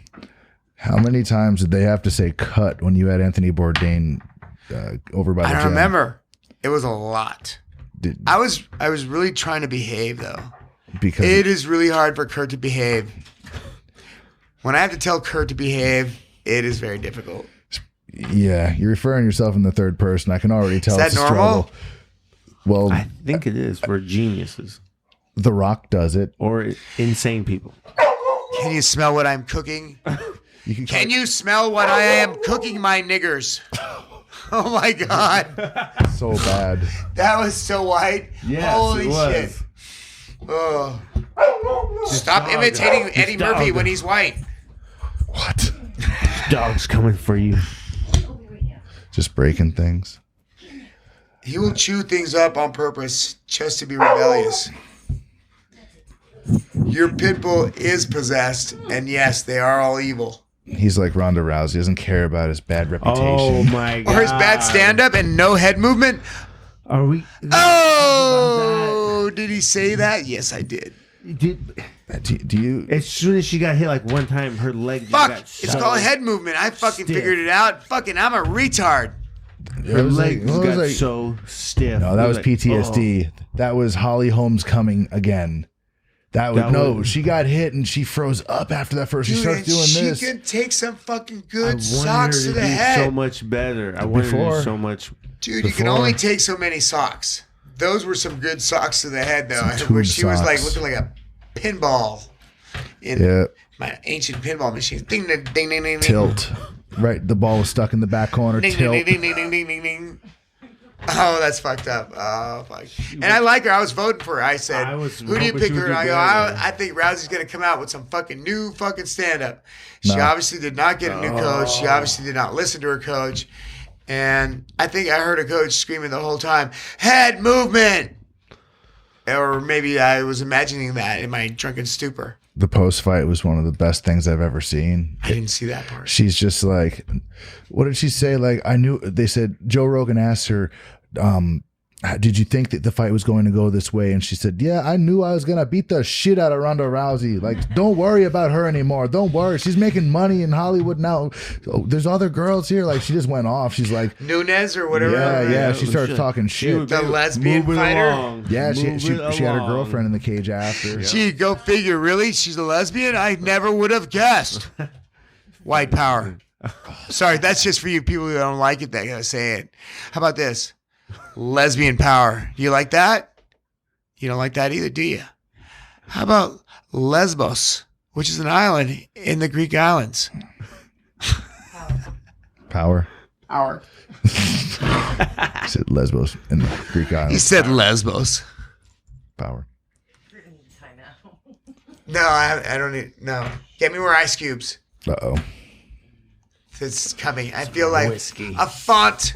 How many times did they have to say cut when you had Anthony Bourdain over by the gym? I don't remember. It was a lot. I was really trying to behave, though. Because it is really hard for Kurt to behave. When I have to tell Kurt to behave, it is very difficult. Yeah, you're referring yourself in the third person. I can already tell. Is that normal? Well, I think it is for geniuses. The Rock does it. Or insane people. Can you smell what I'm cooking? Can you smell what I am cooking, my niggers? Oh my God. So bad. That was so white. Yes, holy it was. shit. Oh. Stop imitating Eddie Murphy when he's white. What? Dog's coming for you. Just breaking things. He will chew things up on purpose just to be rebellious. Your pit bull is possessed, and yes, they are all evil. He's like Ronda Rousey. Doesn't care about his bad reputation. Oh my God. Or his bad stand-up and no head movement. Are we? Oh, did he say that? Yes, I did. Do you? As soon as she got hit like one time, her leg just Fuck, got it's so called head movement. I fucking stiff. figured it out. Fucking, I'm a retard. Her leg got so stiff. No, that was like, PTSD. oh. That was Holly Holmes coming again. She got hit and she froze up after that first. She starts doing this. She could take some fucking I good wanted socks her to the do head. so much better. I wanted her to do so much. Dude, you can only take so many socks. Those were some good socks to the head, though. Where she was like looking like a pinball in my ancient pinball machine. Ding, ding, ding, ding, ding. Tilt. Right, the ball was stuck in the back corner. Ding, Tilt. ding, ding, ding, ding, ding, ding, ding. Oh, that's fucked up. Oh, fuck. And I like her. I was voting for her. I said, who do you pick her? And I go, I think Rousey's going to come out with some fucking new fucking stand-up. She obviously did not get a new coach. She obviously did not listen to her coach. And I think I heard her coach screaming the whole time, head movement. Or maybe I was imagining that in my drunken stupor. The post-fight was one of the best things I've ever seen. I didn't see that part. She's just like, what did she say? Like, they said, Joe Rogan asked her, did you think that the fight was going to go this way? And she said, yeah, I knew I was going to beat the shit out of Ronda Rousey. Like, don't worry about her anymore. Don't worry. She's making money in Hollywood now. Oh, there's other girls here. Like, she just went off. She's like, Nunez or whatever. Yeah. She started talking shit. The lesbian fighter. Yeah, she had her girlfriend in the cage after. Yeah. Gee, go figure. Really? She's a lesbian? I never would have guessed. White power. Sorry, that's just for you people who don't like it that gotta say it. How about this? Lesbian power. You like that? You don't like that either, do you? How about Lesbos, which is an island in the Greek islands? Power. Power. He said Lesbos in the Greek islands. He said Lesbos. Power. No, I don't need. No. Get me more ice cubes. Uh-oh. It's coming. I feel like whiskey. A font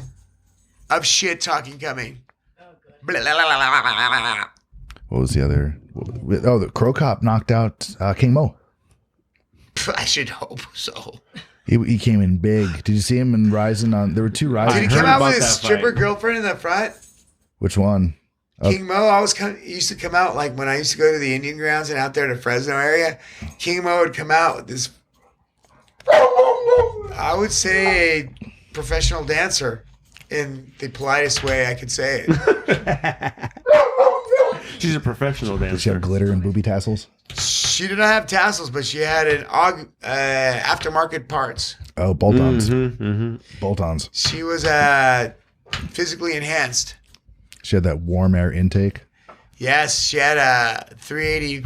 of shit talking coming. Oh, good. Blah, blah, blah, blah, blah, blah. What was the other? Oh, the Crow Cop knocked out King Mo. I should hope so. He came in big. Did you see him in Rising on? There were two Rising. Did he come out with his stripper girlfriend in the front? Which one? King Mo used to come out like when I used to go to the Indian grounds and out there to Fresno area. King Mo would come out with this, I would say, a professional dancer in the politest way I could say it. She's a professional dancer. Did she have glitter and booby tassels? She did not have tassels, but she had an aftermarket parts. Oh, bolt-ons. Mm-hmm. Bolt-ons. She was physically enhanced. She had that warm air intake. Yes, she had a 380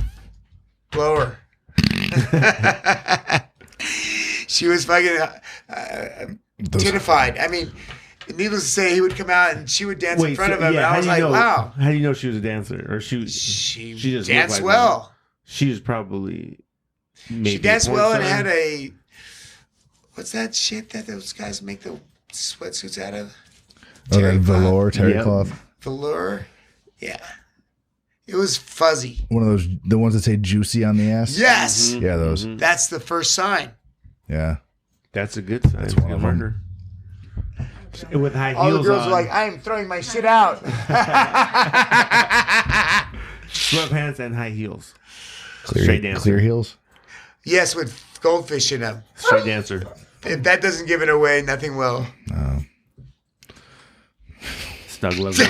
blower. She was fucking titified. I mean, needless to say, he would come out and she would dance in front of him, and I was like, wow. How do you know she was a dancer? Or she just danced like well. One. She was probably maybe she danced well and star. had what's that shit that those guys make the sweatsuits out of? Oh, that velour, terry cloth. Velour? Yeah. It was fuzzy. One of those, the ones that say juicy on the ass? Yes. Yeah, those. That's the first sign. Yeah. That's a good sign. That's one of them. marker. With high All heels the girls on. were like, I am throwing my shit out. Sweatpants and high heels. Straight dancer. Clear heels? Yes, with goldfish in them. Straight dancer. If that doesn't give it away, nothing will. No. Snug leather.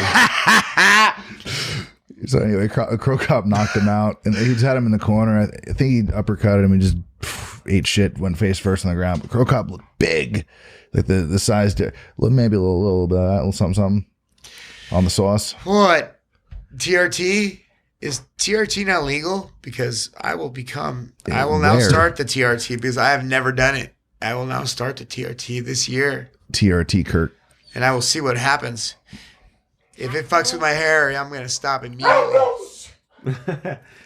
So anyway, Crow Cop knocked him out, and he just had him in the corner. I think he uppercutted him and just ate shit, went face first on the ground. But Crow Cop looked big, like the size, maybe a little something on the sauce. What? TRT? Is TRT not legal? Because I will now start the TRT because I have never done it. I will now start the TRT this year. TRT, Kurt. And I will see what happens. If it fucks with my hair, I'm going to stop immediately.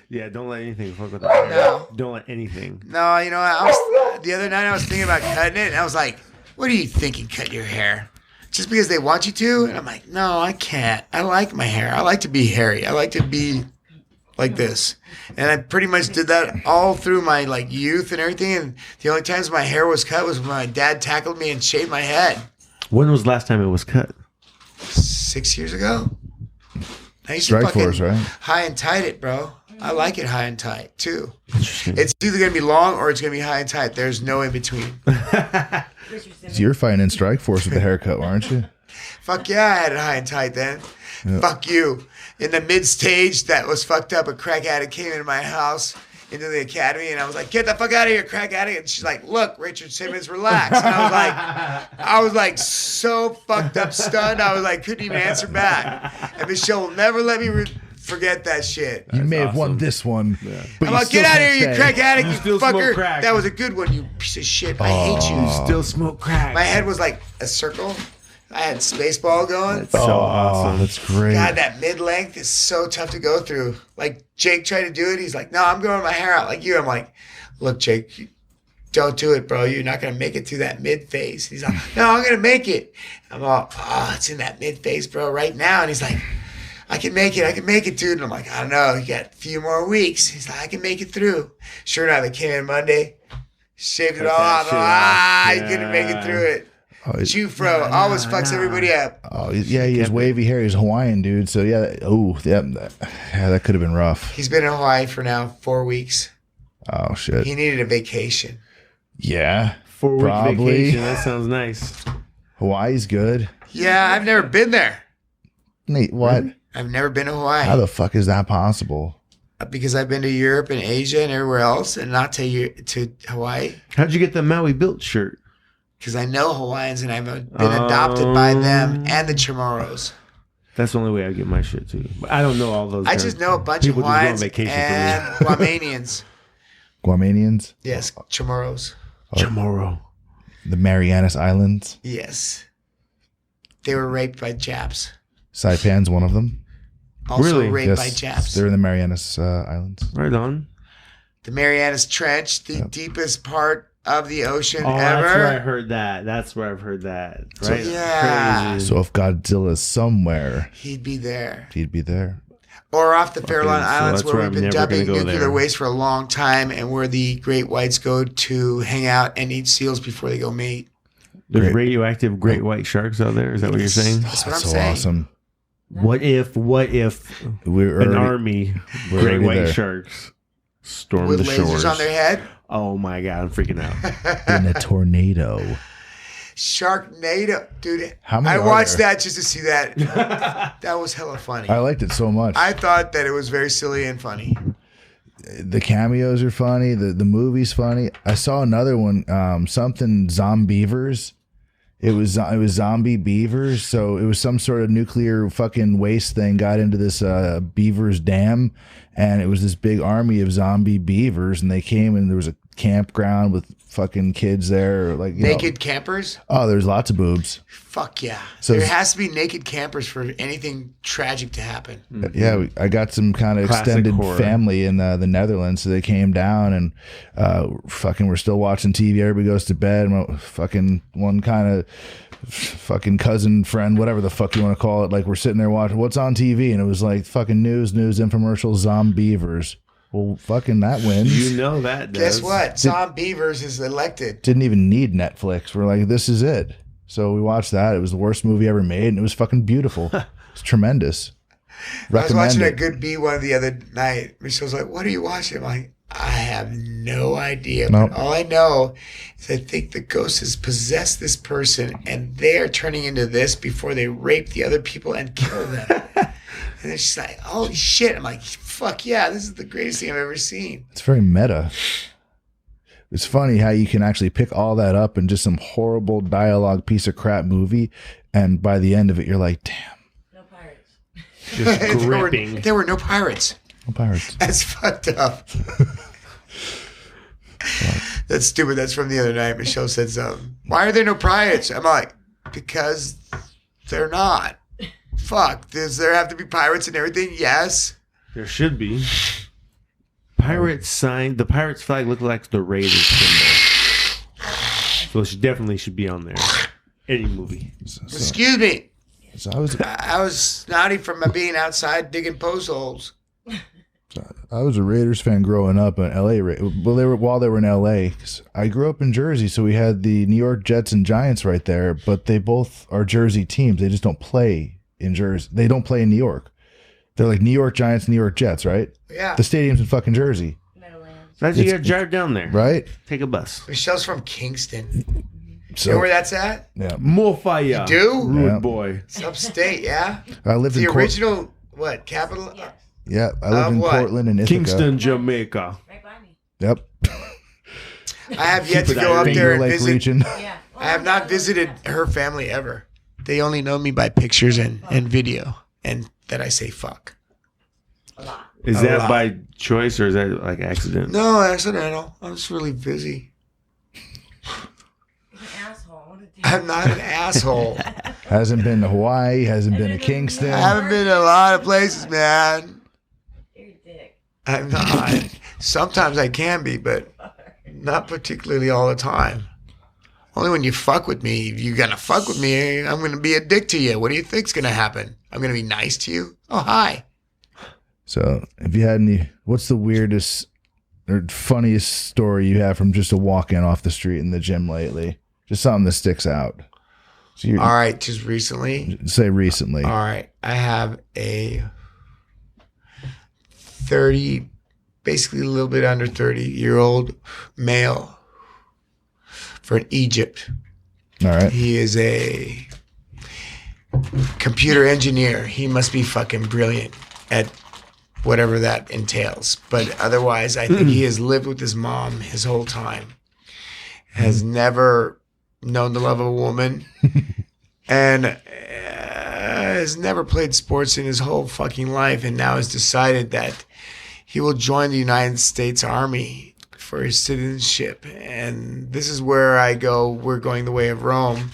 Yeah, don't let anything fuck with that. No. Don't let anything. No, you know, the other night I was thinking about cutting it, and I was like, what are you thinking, cut your hair? Just because they want you to? And I'm like, no, I can't. I like my hair. I like to be hairy. I like to be like this. And I pretty much did that all through my youth and everything. And the only times my hair was cut was when my dad tackled me and shaved my head. When was the last time it was cut? 6 years ago. I used Strike to fucking Force, right? high and tight it, bro. I like it high and tight too. It's either gonna be long or it's gonna be high and tight. There's no in between. So you're fighting in Strike Force with the haircut, aren't you? Fuck yeah, I had it high and tight then. Yeah. Fuck you. In the mid stage that was fucked up, a crack addict came into my house, into the academy, and I was like, get the fuck out of here, crack addict. And she's like, look, Richard Simmons, relax. And I was like so fucked up, stunned. I was like, couldn't even answer back. And Michelle will never let me forget that shit. You may have won this one. Yeah. But I'm like, get out of here, you crack addict, you fucker. That was a good one, you piece of shit. I hate you. Still smoke crack. My head was like a circle. I had Spaceball going. That's so awesome. That's great. God, that mid-length is so tough to go through. Like, Jake tried to do it. He's like, no, I'm growing my hair out like you. I'm like, look, Jake, don't do it, bro. You're not going to make it through that mid-phase. He's like, no, I'm going to make it. I'm all, it's in that mid-phase, bro, right now. And he's like, I can make it, dude. And I'm like, I don't know. You got a few more weeks. He's like, I can make it through. Sure enough, it came in Monday. Shaved it all off. He couldn't make it through it. Jufro always fucks everybody up. Oh, yeah, he has wavy hair. He's Hawaiian, dude. So, yeah. That could have been rough. He's been in Hawaii for now 4 weeks. Oh, shit. He needed a vacation. Yeah. 4-week probably. vacation. That sounds nice. Hawaii's good. Yeah, I've never been there. Nate, what? I've never been to Hawaii. How the fuck is that possible? Because I've been to Europe and Asia and everywhere else, and not to Hawaii. How'd you get the Maui Built shirt? Because I know Hawaiians and I've been adopted by them and the Chamorros. That's the only way I get my shit too. But I don't know all those. I just know a bunch of people just go on Hawaiians vacation and Guamanians. Guamanians? Yes, Chamorros. Chamorro. The Marianas Islands? Yes. They were raped by Japs. Saipan's one of them. Also Really? raped by Yes, Japs. they're in the Marianas Islands. Right on. The Marianas Trench, the deepest part of the ocean Oh, ever. that's where I heard that. That's where I've heard that. Right? Yeah. Crazy. So if Godzilla's somewhere, He'd be there. he'd be there. Or off the Farallon so Islands that's where where we've I'm been never dumping gonna go nuclear there. waste for a long time and where the great whites go to hang out and eat seals before they go mate. There's Great. radioactive great white sharks out there. Is that what you're saying? That's what That's I'm so saying. awesome. What if We're an already, army we're great already white there. sharks stormed With the lasers shores? on their head. Oh my god, I'm freaking out. in a tornado. Sharknado. Dude, How many I are watched there? that just to see that. That was hella funny. I liked it so much. I thought that it was very silly and funny. The cameos are funny. The movie's funny. I saw another one, something Zombievers. It was zombie beavers. So it was some sort of nuclear fucking waste thing got into this beavers dam, and it was this big army of zombie beavers, and they came and there was a campground with fucking kids there, like Naked campers? Oh, there's lots of boobs. Fuck yeah. So there it's- has to be naked campers for anything tragic to happen. Yeah, I got some kind of Classic extended horror. family in the Netherlands, so they came down and fucking we're still watching TV. Everybody goes to bed. Fucking one kind of fucking cousin, friend, whatever the fuck you want to call it. Like we're sitting there watching what's on TV, and it was like fucking news infomercials, Zombievers. Well, fucking that wins. You know that does. Guess what? Zombievers is elected. Didn't even need Netflix. We're like, this is it. So we watched that. It was the worst movie ever made, and it was fucking beautiful. It's tremendous. I was Recommend watching a it. good B one the other night. Michelle's like, what are you watching? I'm like, I have no idea. Nope. But all I know is I think the ghost has possessed this person and they are turning into this before they rape the other people and kill them. And then she's like, holy shit. I'm like, fuck yeah, this is the greatest thing I've ever seen. It's very meta. It's funny how you can actually pick all that up in just some horrible dialogue piece of crap movie, and by the end of it, you're like, damn, No pirates. Just gripping. There were no pirates. no pirates. That's fucked up. That's stupid. That's from the other night. Michelle said something. Why are there no pirates? I'm like, because they're not. Fuck. Does there have to be pirates and everything? Yes. There should be. Pirates sign. The pirates flag look like the Raiders symbol. So it definitely should be on there. Any movie. Excuse me. So I was snotty from my being outside digging post holes. I was a Raiders fan growing up in L.A. While they were in L.A. 'cause I grew up in Jersey, so we had the New York Jets and Giants right there. But they both are Jersey teams. They just don't play in Jersey. They don't play in New York. They're like New York Giants, New York Jets, right? Yeah. The stadium's in fucking Jersey, Meadowlands. That's you got to drive down there. right? Take a bus. Michelle's from Kingston. You So know where that's at? yeah, More fire. You do? Rude Yeah. boy. It's upstate, yeah? I lived The in original, what, capital? Yes. Yeah, I lived in what? Portland and Ithaca. Kingston, Jamaica. Right by me. Yep. I have yet to Keep it go out up of there Finger and Lake visit. region. Yeah. I have not visited her family ever. They only know me by pictures and video, and that I say fuck. A lot. Is A that lot. by choice or is that like accident? No, accidental. I was really busy. He's an asshole. What a I'm not an asshole. Hasn't been to Hawaii, hasn't been to Kingston. I haven't been to a lot of places, man. You're a dick. I'm not. Sometimes I can be, but not particularly all the time. Only when you fuck with me. If you're gonna fuck with me, I'm gonna be a dick to you. What do you think's gonna happen? I'm gonna be nice to you? Oh, hi. So, if you had any, what's the weirdest or funniest story you have from just a walk-in off the street in the gym lately? Just something that sticks out. So All right, just recently. say recently. All right, I have a 30, basically a little bit under 30-year-old male from Egypt. All right. He is a computer engineer. He must be fucking brilliant at whatever that entails. But otherwise, I think he has lived with his mom his whole time, has never known the love of a woman, and has never played sports in his whole fucking life, and now has decided that he will join the United States Army for his citizenship. And this is where I go, we're going the way of Rome.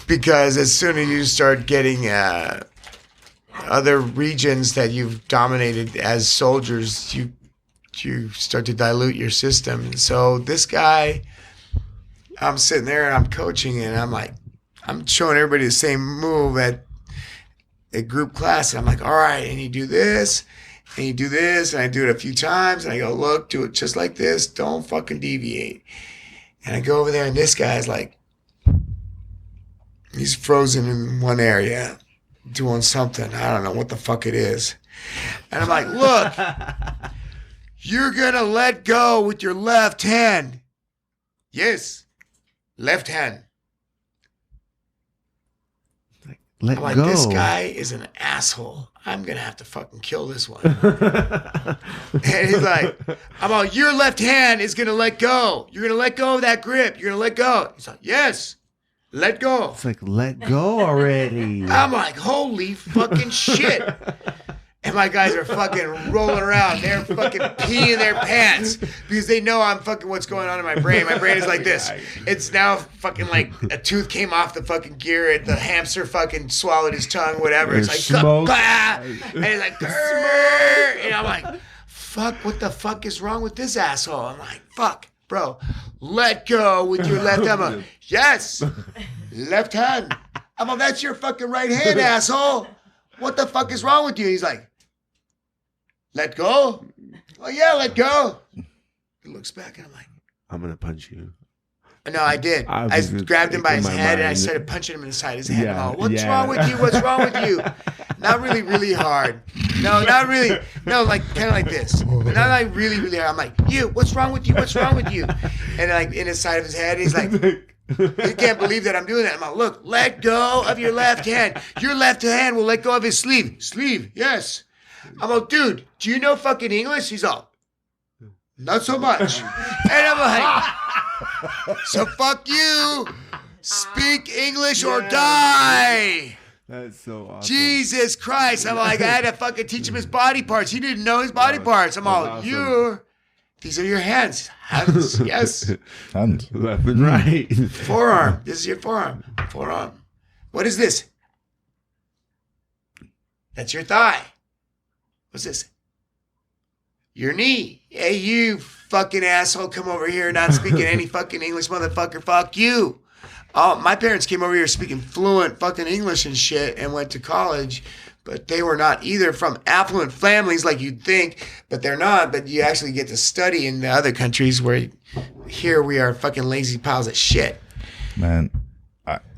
Because as soon as you start getting other regions that you've dominated as soldiers, you start to dilute your system. So this guy, I'm sitting there and I'm coaching, and I'm like, I'm showing everybody the same move at a group class. And I'm like, all right, and you do this, and you do this, and I do it a few times, and I go, look, do it just like this. Don't fucking deviate. And I go over there, and this guy's like, he's frozen in one area doing something. I don't know what the fuck it is. And I'm like, look, you're going to let go with your left hand. Yes, left hand. Let I'm like, go. this guy is an asshole. I'm going to have to fucking kill this one. And he's like, I'm all, your left hand is going to let go. You're going to let go of that grip. You're going to let go. He's like, yes, let go. It's like, let go already. I'm like, holy fucking shit. And my guys are fucking rolling around. They're fucking peeing their pants because they know I'm fucking what's going on in my brain. My brain is like this. It's now fucking like a tooth came off the fucking gear. The hamster fucking swallowed his tongue, whatever. It's like, Smoke. bah! And it's like, grrr! And I'm like, fuck, what the fuck is wrong with this asshole? I'm like, fuck, bro, let go with your left hand. I'm like, yes, left hand. I'm like, that's your fucking right hand, asshole. What the fuck is wrong with you? He's like, let go? Oh, yeah, let go. He looks back and I'm like, I'm going to punch you. no, I did. I grabbed him by his head and I started punching him in the side of his head. Yeah, I'm all, what's yeah. wrong with you? What's wrong with you? Not really, really hard. No, not really. No, like kind of like this. Not like really, really hard. I'm like, you, what's wrong with you? What's wrong with you? And like in the side of his head, he's like, he can't believe that I'm doing that. I'm like, look, let go of your left hand. Your left hand will let go of his sleeve. Sleeve, yes. I'm like, dude, do you know fucking English? He's all, not so much. And I'm like, so fuck you. Speak English or die. That's so awesome. Jesus Christ. I'm like, I had to fucking teach him his body parts. He didn't know his body parts. I'm all, awesome. These are your hands. Hands, yes. Hand. Left and right. Forearm. This is your forearm. Forearm. What is this? That's your thigh. What's this? Your knee. Hey, you fucking asshole, come over here not speaking any fucking English, motherfucker. Fuck you. Oh, my parents came over here speaking fluent fucking English and shit and went to college, but they were not either from affluent families like you'd think, but they're not. But you actually get to study in the other countries where here we are fucking lazy piles of shit. Man,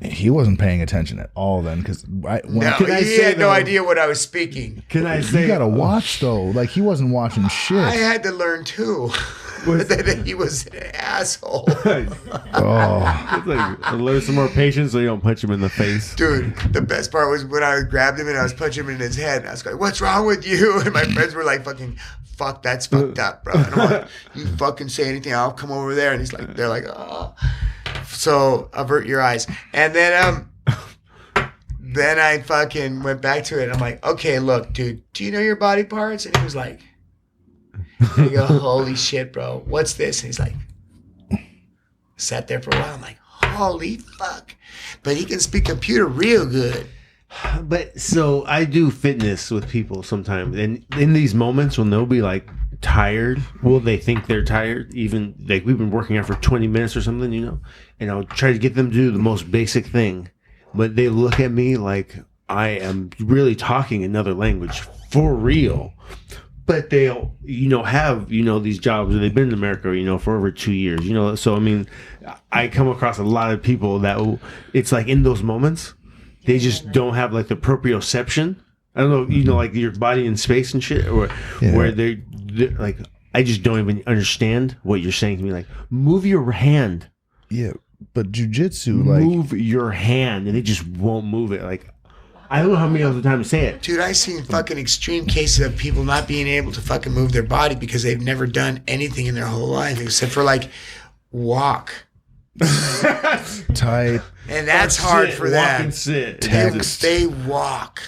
he wasn't paying attention at all then, because He had no idea what I was speaking. Can I say? you gotta watch though. Like he wasn't watching shit. I had to learn too that he was an asshole. Oh, It's like, learn some more patience so you don't punch him in the face. Dude, the best part was when I grabbed him and I was punching him in his head. And I was like, what's wrong with you? And my friends were like, fucking, fuck, that's fucked up, bro. And I'm like, you fucking say anything, I'll come over there. And he's like, they're like, oh. So avert your eyes. And then I fucking went back to it. I'm like, okay, look, dude, do you know your body parts? And he was like, and I go, holy shit, bro, what's this? And he's like, sat there for a while. I'm like, holy fuck. But he can speak computer real good. But so I do fitness with people sometimes, and in these moments when they'll be like tired, well, they think they're tired, even like we've been working out for 20 minutes or something, you know, and I'll try to get them to do the most basic thing, but they look at me like I am really talking another language for real. But they'll, have, these jobs, and they've been in America, for over 2 years, so I mean, I come across a lot of people that it's like in those moments, they just don't have like the proprioception. I don't know, like your body in space and shit, or where they're like, I just don't even understand what you're saying to me. Like, move your hand. Yeah, but jujitsu, move your hand, and they just won't move it. Like, I don't know how many other times to say it. Dude, I've seen fucking extreme cases of people not being able to fucking move their body because they've never done anything in their whole life except for like walk. Type. And that's hard for them. Walk and sit. They walk,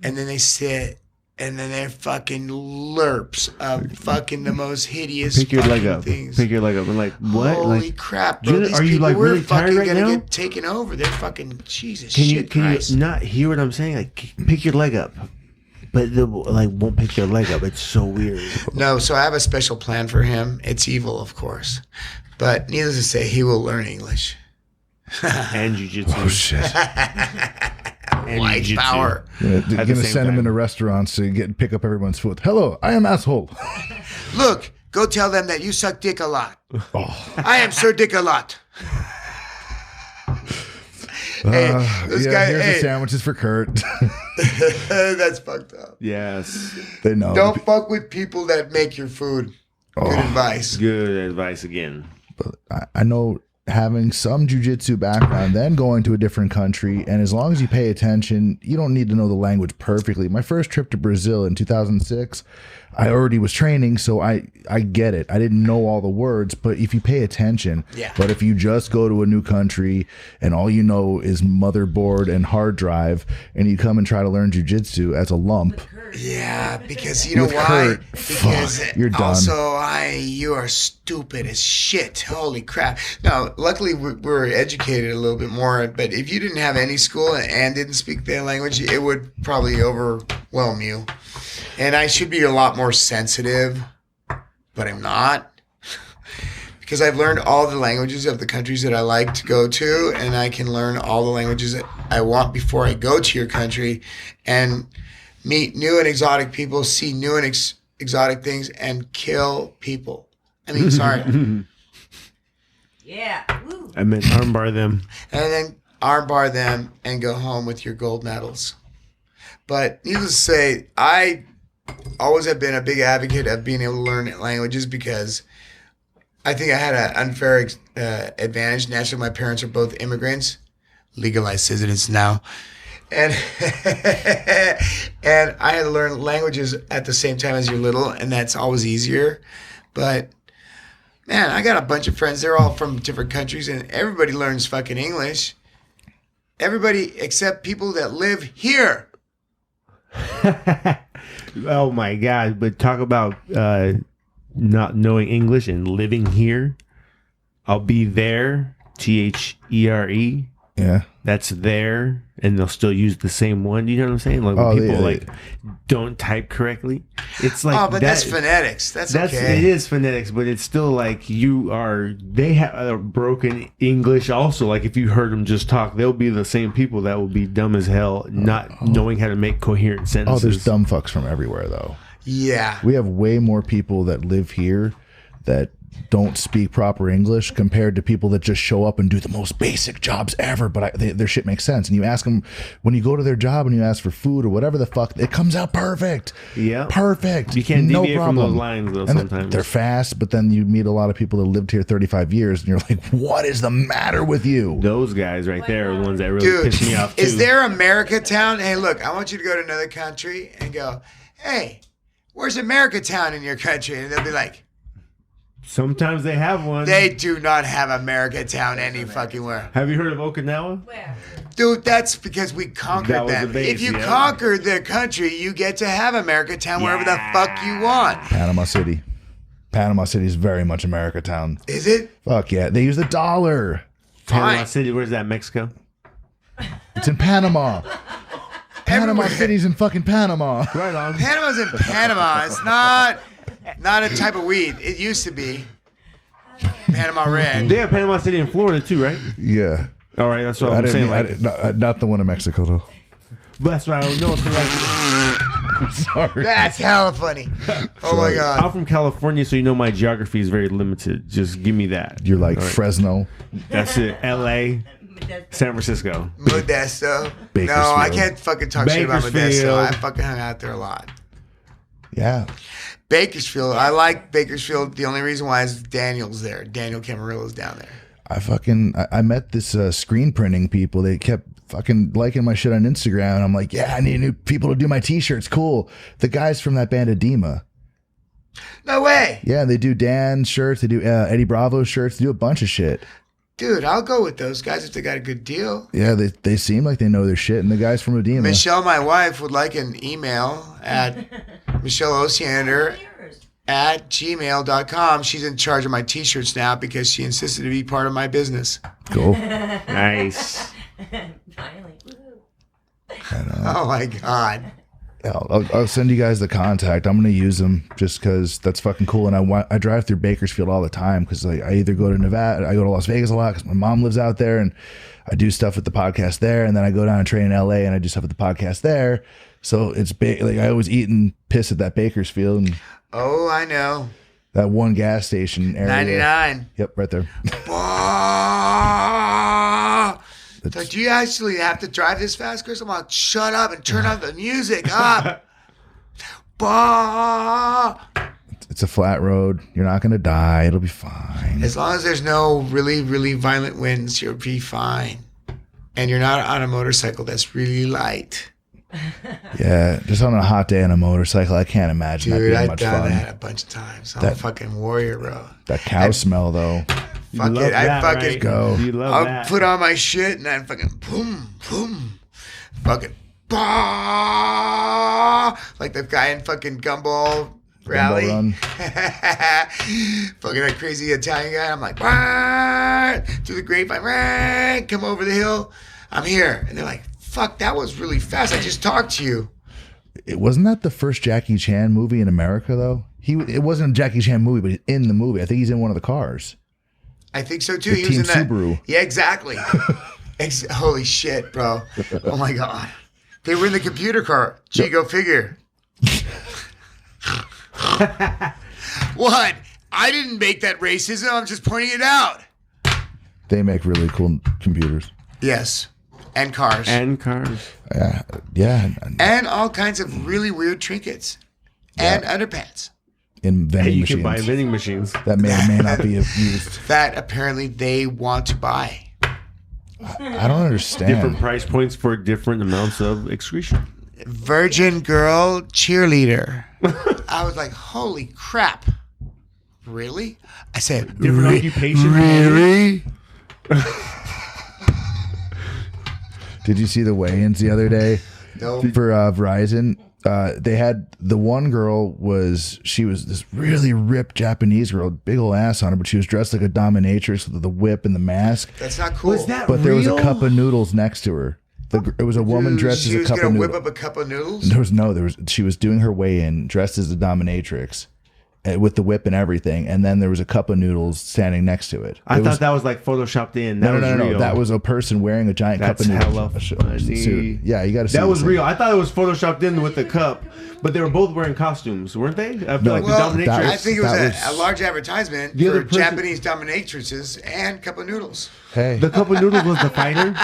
and then they sit, and then they're fucking lerps of fucking the most hideous Pick your leg up. things. Pick your leg up. And like, what? Holy like, crap, bro. These are you people like really tired right gonna now? get taken over. They're fucking Jesus Can shit you Christ. not hear what I'm saying? Like, pick your leg up. But they won't pick their leg up. It's so weird. No, so I have a special plan for him. It's evil, of course. But needless to say, he will learn English. And jiu-jitsu. Oh, shit. And White jiu-jitsu. power. Yeah, they're At going the to same send him time. into restaurants to pick up everyone's food. Hello, I am asshole. Look, go tell them that you suck dick a lot. Oh. I am Sir Dick a lot. Hey, this guy, here's hey. the sandwiches for Kurt. That's fucked up. Yes. They know. Don't fuck with people that make your food. Good advice. Good advice again. But I know having some jujitsu background, then going to a different country, and as long as you pay attention, you don't need to know the language perfectly. My first trip to Brazil in 2006, I already was training, so I get it. I didn't know all the words, but if you pay attention, Yeah. But if you just go to a new country and all you know is motherboard and hard drive, and you come and try to learn jujitsu as a lump, Yeah, because you know With why? Kurt, Because fuck, you're done. also you are stupid as shit. Holy crap. Now, luckily we're educated a little bit more, but if you didn't have any school and didn't speak their language, it would probably overwhelm you. And I should be a lot more sensitive, but I'm not. Because I've learned all the languages of the countries that I like to go to, and I can learn all the languages that I want before I go to your country and meet new and exotic people, see new and exotic things, and kill people. I mean, sorry. And Yeah. Woo. I meant armbar them. then armbar them and go home with your gold medals. But needless to say, I always have been a big advocate of being able to learn languages because I think I had an unfair advantage. Naturally, my parents are both immigrants, legalized citizens now. And and I had to learn languages at the same time as you're little, and that's always easier. But man, I got a bunch of friends. They're all from different countries, and everybody learns fucking English. Everybody except people that live here. Oh my God. But talk about not knowing English and living here. I'll be there. THERE. yeah. That's there, and they'll still use the same one. You know what I'm saying? Like when Oh, people yeah, like don't type correctly, it's like Oh, but that's phonetics. That's okay. It is phonetics, but it's still like they have a broken English also. Like if you heard them just talk, they'll be the same people that will be dumb as hell, not knowing how to make coherent Oh, sentences. there's dumb fucks from everywhere, though. Yeah. We have way more people that live here that don't speak proper English compared to people that just show up and do the most basic jobs ever, but their shit makes sense. And you ask them, when you go to their job and you ask for food or whatever the fuck, it comes out perfect. Yeah. Perfect. You can't no deviate problem. from those lines, though, And sometimes. they're fast, but then you meet a lot of people that lived here 35 years and you're like, what is the matter with you? Those guys right there are the ones that really Dude, piss me off too. is there America Town? Hey, look, I want you to go to another country and go, hey, where's America Town in your country? And they'll be like, Sometimes they have one. they do not have America Town any fucking where. Have you heard of Okinawa? Where? Dude, that's because we That conquered was them. the base, If you yeah. conquer the country, you get to have America Town wherever the fuck you want. Panama City. Panama City is very much America town. Is it? Fuck yeah. They use the dollar. Panama fine. City, where's that? Mexico? It's in Panama. Panama Everywhere. City's in fucking Panama. Right on. Panama's in Panama. It's not a type of weed. It used to be. Panama Red. They have Panama City in Florida too, right? Yeah. All right, that's what I'm saying. Like, Not the one in Mexico though. but that's what I don't know. So like, Sorry. That's hella funny. Oh my I'm god. from California, so you know my geography is very limited. Just give me that. You're like All right. Fresno. That's it. L.A., San Francisco. Modesto. Bakersfield. No, I can't fucking talk shit about Modesto. Bakersfield. I fucking hung out there a lot. Yeah. Bakersfield. I like Bakersfield. The only reason why is Daniel's there. Daniel Camarillo's down there. I met this screen printing people. They kept fucking liking my shit on Instagram. And I'm like, yeah, I need new people to do my t-shirts. Cool. The guys from that band Edema. No way. Yeah, they do Dan's shirts. They do Eddie Bravo's shirts. They do a bunch of shit. Dude, I'll go with those guys if they got a good deal. Yeah, they seem like they know their shit. And the guys from Edema. Michelle, my wife, would like an email at Michelle Osiander at gmail.com. She's in charge of my t-shirts now because she insisted to be part of my business. Cool. Nice. Finally. Woo-hoo. Oh my God. Yeah, I'll send you guys the contact. I'm going to use them just because that's fucking cool. And I drive through Bakersfield all the time because I either go to Nevada, I go to Las Vegas a lot because my mom lives out there and I do stuff with the podcast there. And then I go down and train in LA and I do stuff with the podcast there. So it's like I always eat and piss at that Bakersfield and Oh, I know. that one gas station area. 99. Yep, right there. So do you actually have to drive this fast, Chris? I'm like, shut up and turn on the music up. It's a flat road. You're not going to die. It'll be fine. As long as there's no really, really violent winds, you'll be fine. And you're not on a motorcycle that's really light. Yeah, just on a hot day on a motorcycle, I can't imagine that Dude, being I've much done fun. that a bunch of times. I'm a fucking warrior, bro. That cow smell, though. You Fuck love it. I that, fucking right? go. You love I'll that. put on my shit and then fucking boom, boom, fucking bah, like the guy in fucking Gumball Rally. Run. Fucking that crazy Italian guy. I'm like, "Rah!" Through the grapevine, "Rah!" Come over the hill. I'm here. And they're like, fuck, that was really fast. I just talked to you. It wasn't that the first Jackie Chan movie in America, though? It wasn't a Jackie Chan movie, but in the movie. I think he's in one of the cars. I think so too. The He was Team in that. Subaru. Yeah, exactly. Holy shit, bro. Oh my God. They were in the computer car. Gee, go figure. What? I didn't make that racism. I'm just pointing it out. They make really cool computers. Yes. And cars. And cars. Yeah. And all kinds of really weird trinkets. And underpants. In vending Hey, you machines. can buy vending machines. That may or may not be used. That apparently they want to buy. I don't understand. Different price points for different amounts of excretion. Virgin girl cheerleader. I was like, holy crap. Really? I said, Different occupation. Really? Did you see the weigh-ins the other day No. for Verizon? They had the one girl she was this really ripped Japanese girl, big old ass on her, but she was dressed like a dominatrix with the whip and the mask. That's not cool. Was that But there was a real? cup of noodles next to her. It was a woman dressed She as a was cup of going to whip noodles. up a cup of noodles? She was doing her weigh-in dressed as a dominatrix with the whip and everything, and then there was a cup of noodles standing next to it. I It thought was, that was like photoshopped in. That no, was real. that was a person wearing a giant That's cup of hella noodles. funny. Suit. Yeah, you got to see That was this thing. real. I thought it was photoshopped in with the cup, but they were both wearing costumes, weren't they? I feel No. like Well, the that dominatrix. I think it was, that a was- large advertisement The for other person- Japanese dominatrixes and cup of noodles. Hey, The cup of noodles was the fighter.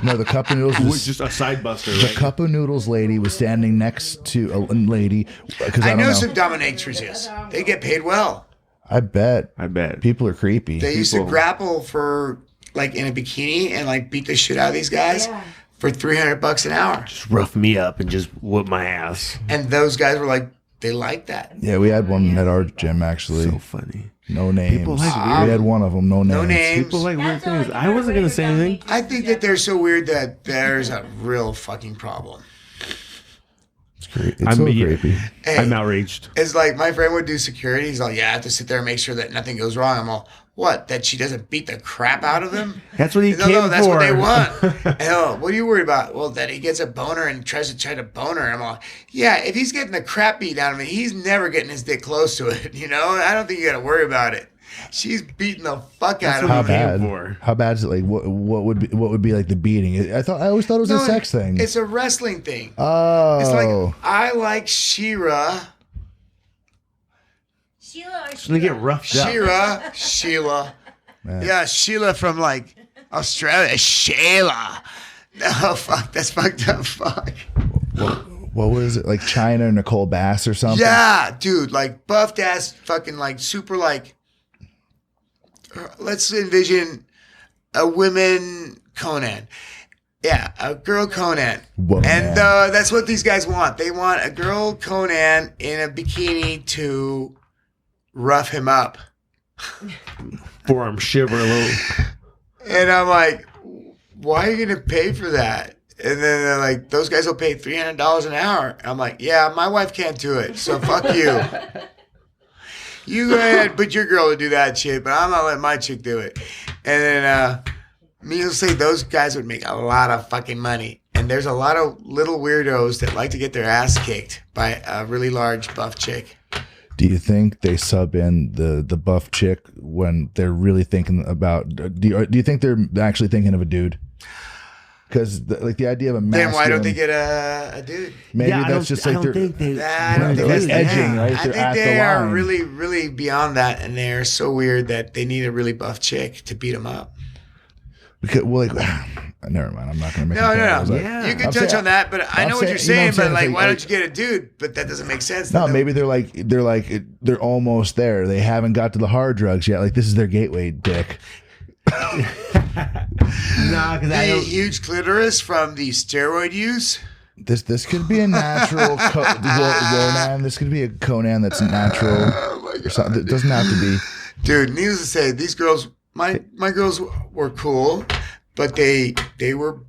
no, the cup of noodles Was was just a side buster. the Right? cup of noodles lady was standing next to a lady because I I don't know know. some dominatrixes. They get paid well. I bet I bet. people are creepy. They used to People- grapple for like in a bikini and like beat the shit out of these guys Yeah. for $300 an hour. Just rough me up and just whoop my ass. And those guys were like, they like that. Yeah, we had one at our gym actually. So funny. No names. People like we weird- had one of them. No names. No names. People like weird That's all things. you I heard wasn't when gonna you're say done anything. making I think that they're so weird that there's a real fucking problem. It's so creepy. Hey, I'm outraged. it's like my friend would do security. He's like, yeah, I have to sit there and make sure that nothing goes wrong. I'm all, What? That she doesn't beat the crap out of him? That's what he No, came no, that's for. what they want. And, what are you worried about? Well, that he gets a boner and tries to boner him. I'm like, yeah, if he's getting the crap beat out of him, he's never getting his dick close to it. You know, I don't think you got to worry about it. She's beating the fuck out of How him. bad? How bad is it? Like, what would be like the beating? I always thought it was a sex thing. It's a wrestling thing. Oh, It's like I like Shira. Sheila or It's gonna get roughed up. Sheila. Man. Yeah, Sheila from like Australia. Sheila. No, fuck, that's fucked up. Fuck. what was it? Like China, Nicole Bass or something? Yeah, dude, like buffed ass, fucking like super like. Let's envision a women Conan. Yeah, a girl Conan. Whoa, and man. that's what these guys want. They want a girl Conan in a bikini to rough him up. Forearm shiver a little. And I'm like, why are you going to pay for that? And then they're like, those guys will pay $300 an hour. And I'm like, yeah, my wife can't do it, so fuck you. You go ahead, put your girl to do that shit, but I'm not letting my chick do it. And then me will say those guys would make a lot of fucking money. And there's a lot of little weirdos that like to get their ass kicked by a really large buff chick. Do you think they sub in the buff chick when they're really thinking about? Do you think they're actually thinking of a dude? Because like the idea of a masculine, Then why don't they get a dude? Maybe Yeah, that's just like I don't they're think they. I don't think That's that's edging, right? I They're think at the they are line. really, really beyond that, and they're so weird that they need a really buff chick to beat them up. because, well, like, never mind. I'm not going to make. No. Yeah. You can I'm touch saying- on that, but I I'm know what saying- you're you know what saying. I'm But saying? like, It's why like- don't you get a dude? But that doesn't make sense. No, maybe they're almost there. They haven't got to the hard drugs yet. Like this is their gateway dick. Nah, because I the don't. huge clitoris from the steroid use. This could be a natural Conan. This could be a Conan that's natural. Oh my Or something. god, It doesn't have to be. dude! Needless to say, these girls, my girls were cool, but they were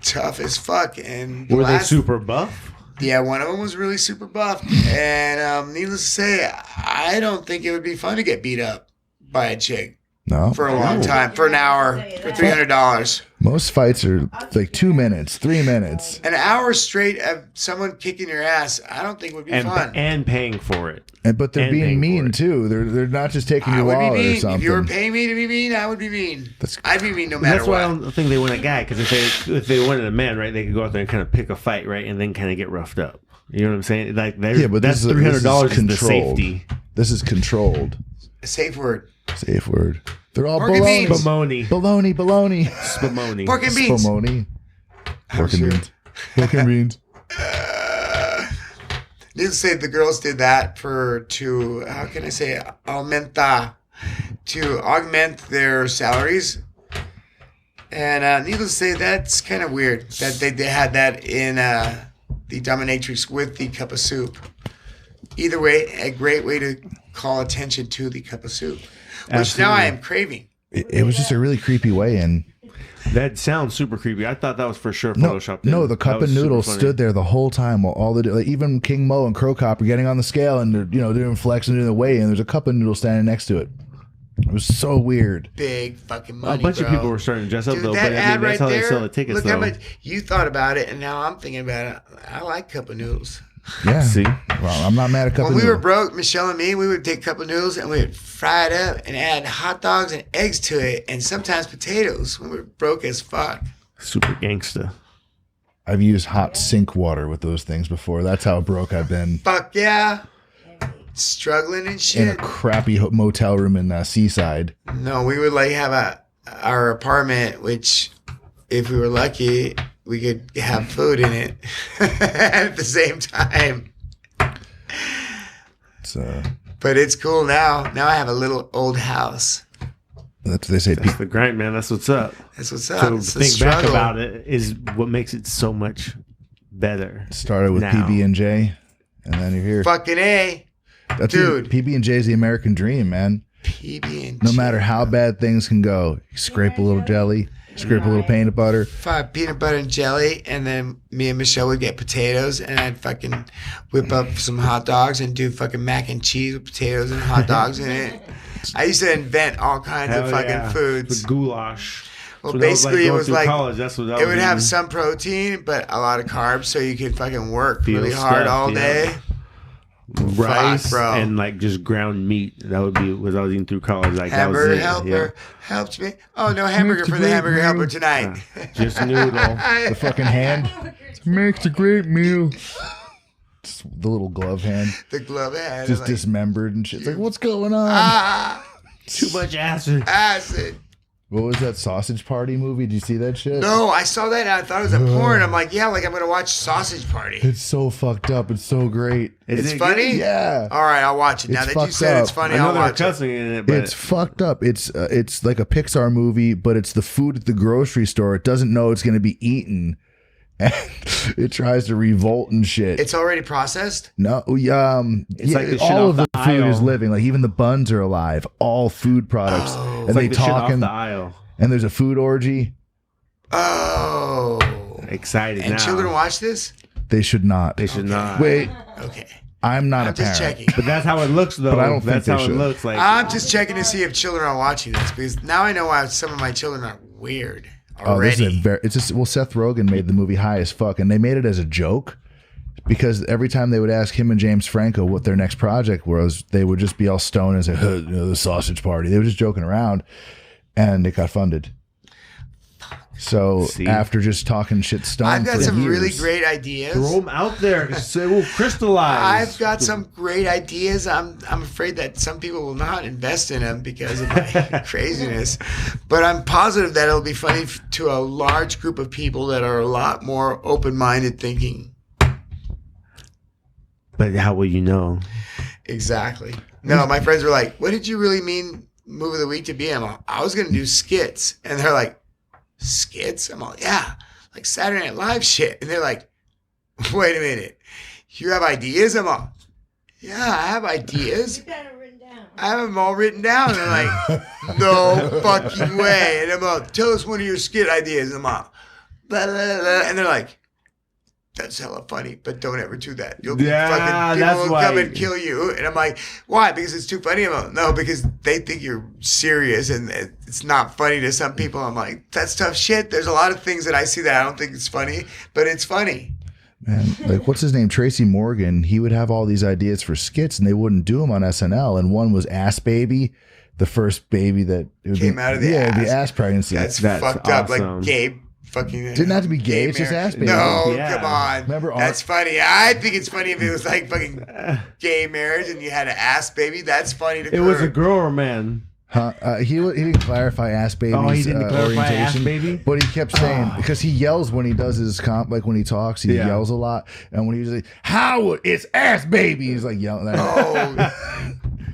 tough as fuck. And Were they super buff? Yeah, one of them was really super buff, and needless to say, I don't think it would be fun to get beat up by a chick No. for a long time, for an hour, for $300. Most fights are like 2 minutes, 3 minutes. An hour straight of someone kicking your ass, I don't think would be fun. And paying for it. But they're And being paying mean for it. too. They're not just taking I your would be wallet or mean. something. If you were paying me to be mean, I would be mean. That's- I'd be mean no matter That's why I what. don't think they want a guy, because if they wanted a man, right, they could go out there and kind of pick a fight, right, and then kind of get roughed up. You know what I'm saying? Like, Yeah, but that's this is $300 is the controlled. safety. This is controlled. A safe word. Safe word. They're all Pork and baloney. beans. Spumoni. Baloney. Spumoni. Pork and beans. Spumoni. I'm Pork and sure. beans. Pork and beans. Needless to say, the girls did that to how can I say, to augment their salaries. And needless to say, that's kind of weird that they had that in the dominatrix with the cup of soup. Either way, a great way to call attention to the cup of soup, which now I am craving. It was just a really creepy way in. That sounds super creepy. I thought that was for sure No, photoshopped. no, in. the That cup was of super noodles funny. stood there the whole time while all the like, even King Mo and Crow Cop are getting on the scale and they're doing flex and doing the weigh, and there's a cup of noodles standing next to it. It was so weird. Big fucking money, A bunch bro. of people were starting to dress up Dude, though, that but I ad mean that's right how they there, sell the tickets look though. how much you thought about it, and now I'm thinking about it. I like cup of noodles. Yeah. See? Well, I'm not mad at cup When of we were noodles. broke, Michelle and me, we would take cup of noodles and we would fry it up and add hot dogs and eggs to it, and sometimes potatoes when we were broke as fuck. Super gangsta. I've used hot sink water with those things before. That's how broke I've been. Fuck yeah. Struggling and In a shit. crappy motel room in Seaside. No, we would like have our apartment, which if we were lucky, we could have food in it at the same time. It's, But it's cool now. Now I have a little old house. that's what they say. That's the grind, man. That's what's up. That's what's up. So It's the think back struggle. about it is what makes it so much better. Started with now. PB&J, and then you're here. Fucking A. That's dude. PB&J is the American dream, man. PB&J. No matter how bad things can go, you scrape a little jelly, scrape a little peanut butter. 5 peanut butter and jelly, and then me and Michelle would get potatoes, and I'd fucking whip up some hot dogs and do fucking mac and cheese with potatoes and hot dogs in it. I used to invent all kinds of Hell fucking yeah. foods. The goulash. Well, So that basically, it going was through like college. That's what that it was would have eating. some protein, but a lot of carbs, so you could fucking work Feel really hard stuff, all yeah. day. rice bro. and like just ground meat. That would be what I was eating through college. Like Hamburger that was it. helper helped me. Oh, no hamburger Makes a for the great hamburger meal. helper tonight. Just noodle. The fucking hand makes a great meal. Just the little glove hand, The glove hand. just like, dismembered and shit. It's like, what's going on? Too much acid. acid. What was that Sausage Party movie? Did you see that shit? No, I saw that and I thought it was a porn. I'm like, yeah, like I'm gonna watch Sausage Party. It's so fucked up. It's so great. It's it funny. good? Yeah. All right, I'll watch it. Now It's that you fucked said it's up. funny, I know I'll they're watch it. cussing in it, but It's fucked up. It's like a Pixar movie, but it's the food at the grocery store. It doesn't know it's going to be eaten, and it tries to revolt and shit. It's already processed. No, It's yeah, like the shit all off of the the food aisle. is living. Like even the buns are alive. All food products, and it's they like the shit off talking. the aisle. And there's a food orgy. Oh. Excited And now. children watch this? They should not. They should not. Wait, Okay. I'm not I'm a just parent. checking. But that's how it looks, though. But I don't think that's they how should. it looks. Like I'm just checking to see if children are watching this because now I know why some of my children are weird Oh, this already. is it's just well, Seth Rogen made the movie High as Fuck, and they made it as a joke because every time they would ask him and James Franco what their next project was, they would just be all stoned and say, the Sausage Party. They were just joking around, and it got funded. So See? after just talking shit stoned I've got for some years, really great ideas. throw them out there because it will crystallize. I've got some great ideas. I'm afraid that some people will not invest in them because of my craziness. But I'm positive that it'll be funny to a large group of people that are a lot more open-minded thinking. But how will you know? Exactly. No, my friends were like, what did you really mean move of the week to be? I'm like, I was going to do skits. And they're like, skits? I'm like, yeah, like Saturday Night Live shit. And they're like, wait a minute. You have ideas? I'm like, yeah, I have ideas. You got it written down. I have them all written down. And they're like, no fucking way. And I'm like, tell us one of your skit ideas. And I'm like, blah, blah, blah. And they're like, that's hella funny, but don't ever do that. You'll be Yeah, fucking, people that's will why- come and kill you. And I'm like, why? Because it's too funny? I'm like, no, because they think you're serious and it's not funny to some people. I'm like, that's tough shit. There's a lot of things that I see that I don't think it's funny, but it's funny. man, like what's his name? Tracy Morgan. He would have all these ideas for skits, and they wouldn't do them on SNL. And one was Ass Baby, the first baby that it would Came be, out of the yeah, it'd be ass. ass pregnancy. That's awesome. fucked up. Like gay fucking. Didn't have to be gay, it's just marriage. ass baby. No, Yeah. come on. Remember That's funny. I think it's funny if it was like fucking gay marriage and you had an ass baby. That's funny to It was a curb. girl or man? He didn't clarify ass baby's Oh, he didn't clarify orientation, ass baby? but he kept saying because he yells when he does his comp, like when he talks, he Yeah. yells a lot, and when he was like, "Howard, it's ass baby," he's like yelling that. Oh,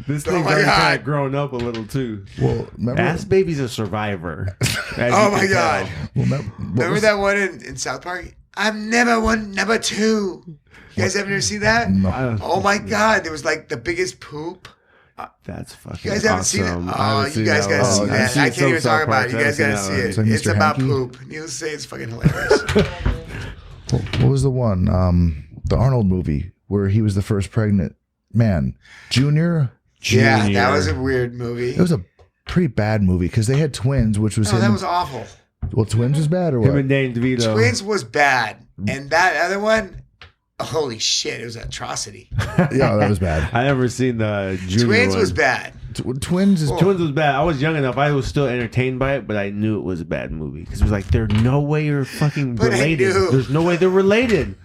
This Oh thing's my already God. kind of grown up a little too. Well, remember, Ass Baby's a survivor. as oh you my can God. tell. well, Remember that one in South Park? I'm never one, number two. You guys ever seen that? No. I don't- Oh my God. There was like the biggest poop. That's fucking You guys haven't awesome. seen it? I Oh, haven't you seen guys that gotta one. see I've that. seen I can't even some talk South about it. You Parks. guys gotta I've see seen it. It's like It's Mr. about Hanky? poop. Needless to say, it's fucking hilarious. what was the one? The Arnold movie where he was the first pregnant man, Junior. Yeah, Junior. that was a weird movie. It was a pretty bad movie because they had twins, which was Oh, him. that was awful. Well, twins was bad or Him what? and Danny DeVito. Twins was bad. And that other one, holy shit, it was an atrocity. Yeah, that was bad. I never seen the Junior Twins one. was bad. Twins is Twins was bad. I was young enough. I was still entertained by it, but I knew it was a bad movie because it was like, there's no way you're fucking But I related. knew. There's no way they're related.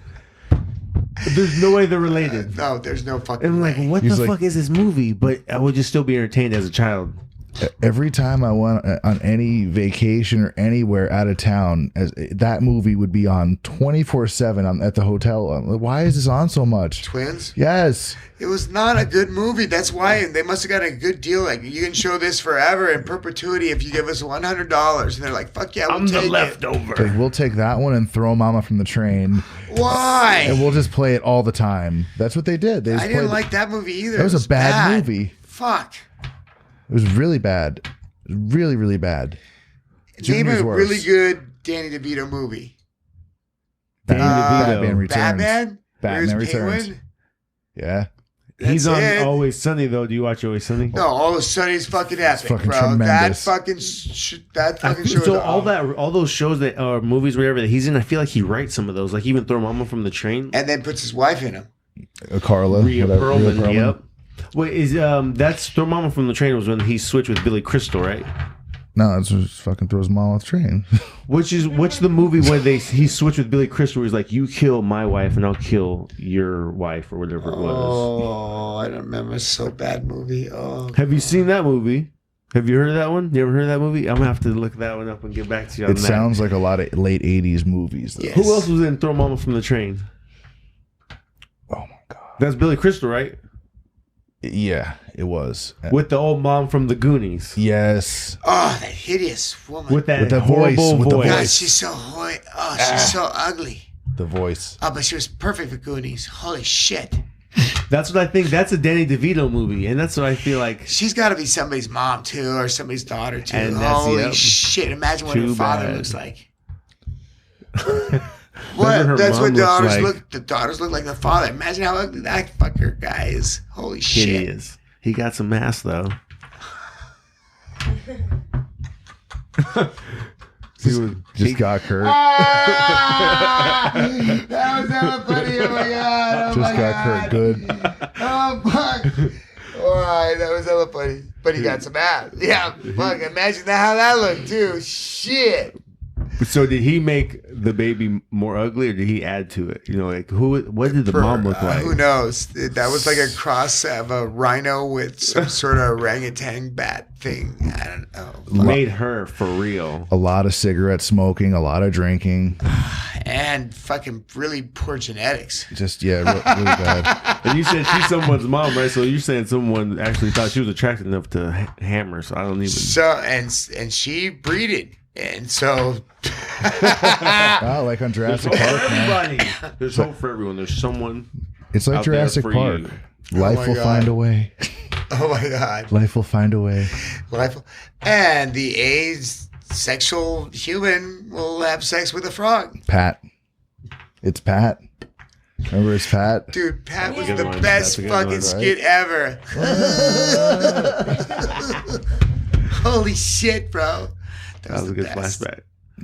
There's no way they're related. No, there's no fucking And I'm like, way. what He's the like- fuck is this movie? But I would just still be entertained as a child. every time I went on any vacation or anywhere out of town, that movie would be on 24/7 at the hotel. I'm like, why is this on so much? Twins? Yes. It was not a good movie. That's why they must have got a good deal. Like, you can show this forever in perpetuity if you give us $100. And they're like, fuck yeah, we'll take it. Like, we'll take that one and throw Mama from the train, Why? and we'll just play it all the time. That's what they did. They just I didn't played- like that movie either. That was It a bad movie. Fuck. It was really bad. Really, really bad. Name Junior's a worse. really good Danny DeVito movie. Danny DeVito. Batman Returns. Batman? Batman Where's Returns. Penguin? Yeah. He's on it. Always Sunny though. Do you watch Always Sunny? No, Always Sunny's fucking epic, fucking bro. tremendous. That fucking show. So is all those shows that are movies, whatever that he's in, I feel like he writes some of those. Like even Throw Mama from the Train. and then puts his wife in him. Carla. Rhea whatever, Perlman. Yep. Wait, is that's Throw Mama from the Train was when he switched with Billy Crystal, right? No, that's just fucking throws them all off the train. What's the movie where he switched with Billy Crystal? Where he's like, "You kill my wife, and I'll kill your wife," or whatever it was. Oh, I don't remember. It's so bad movie. Oh, Have you seen that movie? Have you heard of that one? You ever heard of that movie? I'm gonna have to look that one up and get back to you on It that. sounds like a lot of late 80s movies, though. Yes. Who else was in Throw Mama from the Train? Oh, my God. That's Billy Crystal, right? Yeah, it was. With the old mom from the Goonies. Yes. oh, that hideous woman. With that With the horrible voice, with the voice. God, she's so she's so ugly. The voice. Oh, but she was perfect for Goonies. Holy shit. That's what I think. That's a Danny DeVito movie, and that's what I feel like. She's got to be somebody's mom too, or somebody's daughter too. And that's- Holy yep. shit! Imagine what her Too father bad. looks like. What her That's mom what looks daughters like. look. The daughters look like the father. Imagine how ugly that fucker guy is. Holy shit! Hideous. He got some ass though. Just got Kurt. Ah! That was hella funny. Oh my god! Oh Just my got god. Kurt good. Oh fuck! Alright, that was hella funny. But he got some ass. Yeah, fuck. Imagine how that looked too. Shit. So did he make the baby more ugly, or did he add to it? You know, like what did the mom look like? Who knows? That was like a cross of a rhino with some sort of orangutan bat thing. I don't know. Made her for real. A lot of cigarette smoking, a lot of drinking. And fucking really poor genetics. Just, yeah, really bad. And you said she's someone's mom, right? So you're saying someone actually thought she was attractive enough to hammer. So I don't even. So and she breeded. And so Oh, like on Jurassic There's hope Park, for man. everybody. There's hope for everyone. There's someone. It's like out there Jurassic for Park. you. Life my will God. find a way. oh my god. Life will find a way. And the asexual human will have sex with a frog. Pat. It's Pat. Remember it's Pat? Dude, Pat was Good the one. best That's a good fucking one, right? skit ever. Holy shit, bro. That was a the good best. flashback.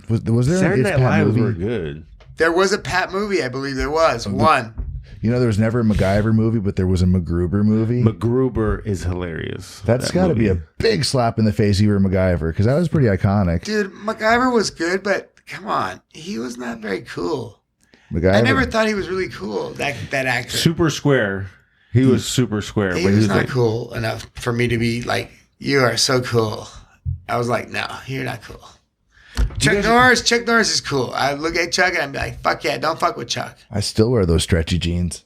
Was there Saturday an It's Night Pat Live movie? were good. There was a Pat movie, I believe there was. One. You know, there was never a MacGyver movie, but there was a MacGruber movie. MacGruber is hilarious. That's That got to be movie. a big slap in the face if you were MacGyver, because that was pretty iconic. Dude, MacGyver was good, but come on. He was not very cool. MacGyver. I never thought he was really cool, that actor. super square. He was super square, He but was not like, cool enough for me to be like, you are so cool. I was like, no, you're not cool. Chuck Norris is cool. I look at Chuck and I'm like, fuck yeah, don't fuck with Chuck. I still wear those stretchy jeans.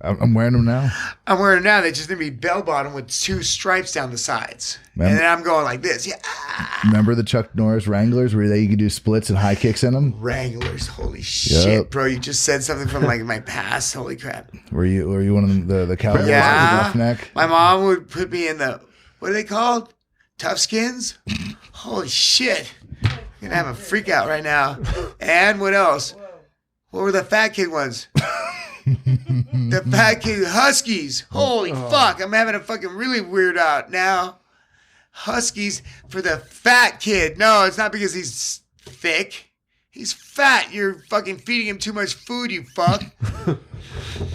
I'm wearing them now. I'm wearing them now. They just need to be bell bottom with two stripes down the sides. Man. And then I'm going like this. Yeah. Remember the Chuck Norris Wranglers where you could do splits and high kicks in them? Wranglers. Holy shit, Yep. bro. You just said something from like my past. Holy crap. Were you one of the Cowboys Yeah. with roughneck? My mom would put me in the, what are they called? Tough skins? Holy shit. I'm going to have a freak out right now. And what else? What were the fat kid ones? The fat kid Huskies. Holy fuck. I'm having a fucking really weird out now. Huskies for the fat kid. No, it's not because he's thick. He's fat. You're fucking feeding him too much food, you fuck.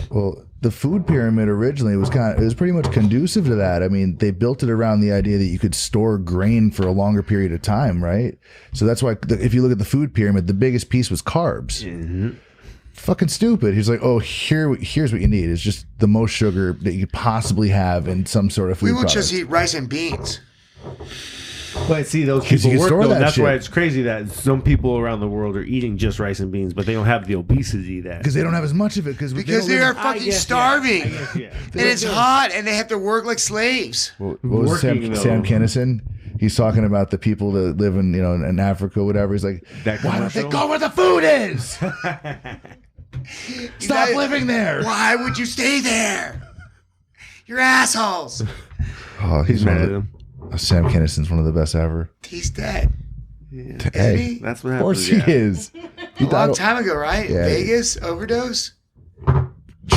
Well, the food pyramid originally was it was pretty much conducive to that. I mean, they built it around the idea that you could store grain for a longer period of time, right? So that's why if you look at the food pyramid, the biggest piece was carbs. Mm-hmm. Fucking stupid. He's like, oh, here's what you need. It's just the most sugar that you could possibly have in some sort of food We will product. just eat rice and beans. But see, those 'Cause people you can work store though. that That's shit. why it's crazy that some people around the world are eating just rice and beans, but they don't have the obesity that. Because they don't have as much of it. Because don't they are live- fucking starving. Yeah. And it's hot and they have to work like slaves. What was Working, Sam though. Kinison? He's talking about the people that live in in Africa, whatever. He's like, That why don't they commercial? go where the food is? Stop guys- living there. Why would you stay there? You're assholes. Oh, He's one mad of at him. Sam Kinison's one of the best ever. He's dead. Hey, he? That's what of course happens. he is. He A long died- time ago, right? Yeah. Vegas overdose.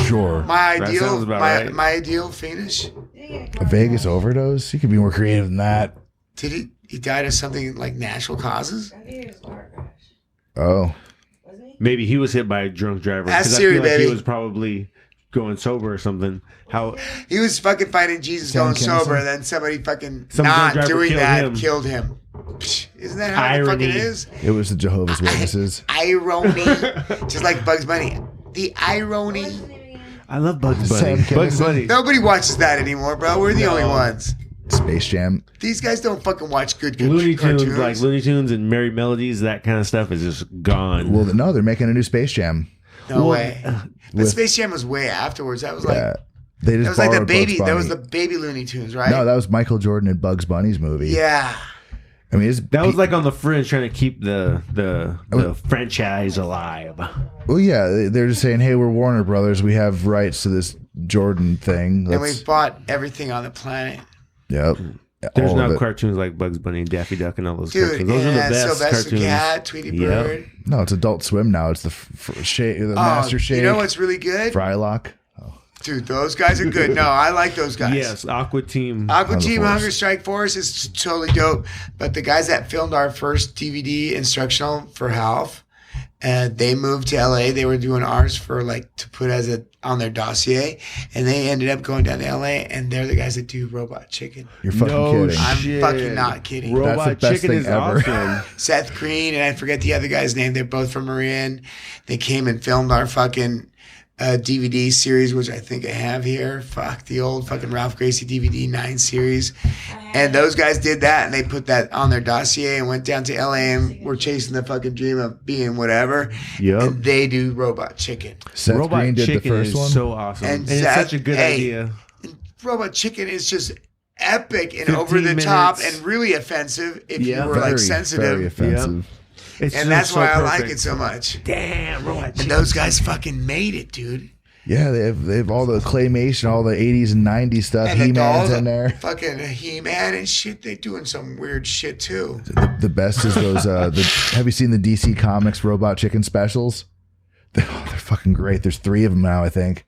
Sure. My That ideal, sounds about right. my ideal finish. A Vegas overdose? He could be more creative than that. Did he died of something like natural causes? I think it was a car crash. Oh. Wasn't he? Maybe he was hit by a drunk driver. That's 'cause I Siri, feel like baby. he was probably going sober or something. How He was fucking fighting Jesus Sam going Kinison? sober, and then somebody fucking Some not drunk driver doing killed that him. killed him. Psh, isn't that how the fuck it Irony. is? It was the Jehovah's Witnesses. Irony. Just like Bugs Bunny. The irony. What's his name again? I love Bugs Sam Bunny. Bugs Kinison. Bunny. Nobody watches that anymore, bro. We're the only ones. Space Jam. These guys don't fucking watch good Looney cartoons. Tunes, like Looney Tunes and Merry Melodies, that kind of stuff is just gone. Well, no, they're making a new Space Jam. No way. But with- Space Jam was way afterwards. That was like Yeah. They just that was like the borrowed baby. Bugs That was Bunny. the baby Looney Tunes, right? No, that was Michael Jordan and Bugs Bunny's movie. Yeah. I mean, that was like on the fringe, trying to keep the franchise alive. well, yeah, they're just saying, hey, we're Warner Brothers. We have rights to this Jordan thing. And we bought everything on the planet. Yep. There's all of now it. cartoons like Bugs Bunny and Daffy Duck and all those Dude, cartoons. Those are the and best Sylvester cartoons. Cat, Tweety Yep. Bird. No, it's Adult Swim now. It's the Master Shake. You know what's really good? Frylock. Dude, those guys are good. No, I like those guys. Yes, Aqua Team. Aqua Hunger Team Force. Hunger Strike Force is totally dope. But the guys that filmed our first DVD instructional for Half, they moved to LA. They were doing ours for like to put as a on their dossier, and they ended up going down to LA. And they're the guys that do Robot Chicken. You're fucking No kidding. I'm shit. fucking not kidding. That's the Robot best Chicken thing is ever. awesome. Seth Green and I forget the other guy's name. They're both from Marin. They came and filmed our fucking DVD series, which I think I have here. Fuck, the old fucking Ralph Gracie DVD 9 series. And those guys did that, and they put that on their dossier and went down to LA and were chasing the fucking dream of being whatever. Yep. And they do Robot Chicken. Seth Robot Green did the Chicken first is one. so awesome. And And, it's Seth- such a good hey, idea. And Robot Chicken is just epic and 15 over the top minutes. and really offensive if Yeah, you were very, like sensitive. very offensive. It's And just that's so why I like perfect. it so much. Damn, Robot And Chicken. those guys fucking made it, dude. Yeah, they have all the claymation, all the 80s and 90s stuff. And the He-Man's dolls, in there. fucking He-Man and shit. They doing some weird shit too. The best is those. Have you seen the DC Comics Robot Chicken specials? They're fucking great. There's 3 of them now, I think.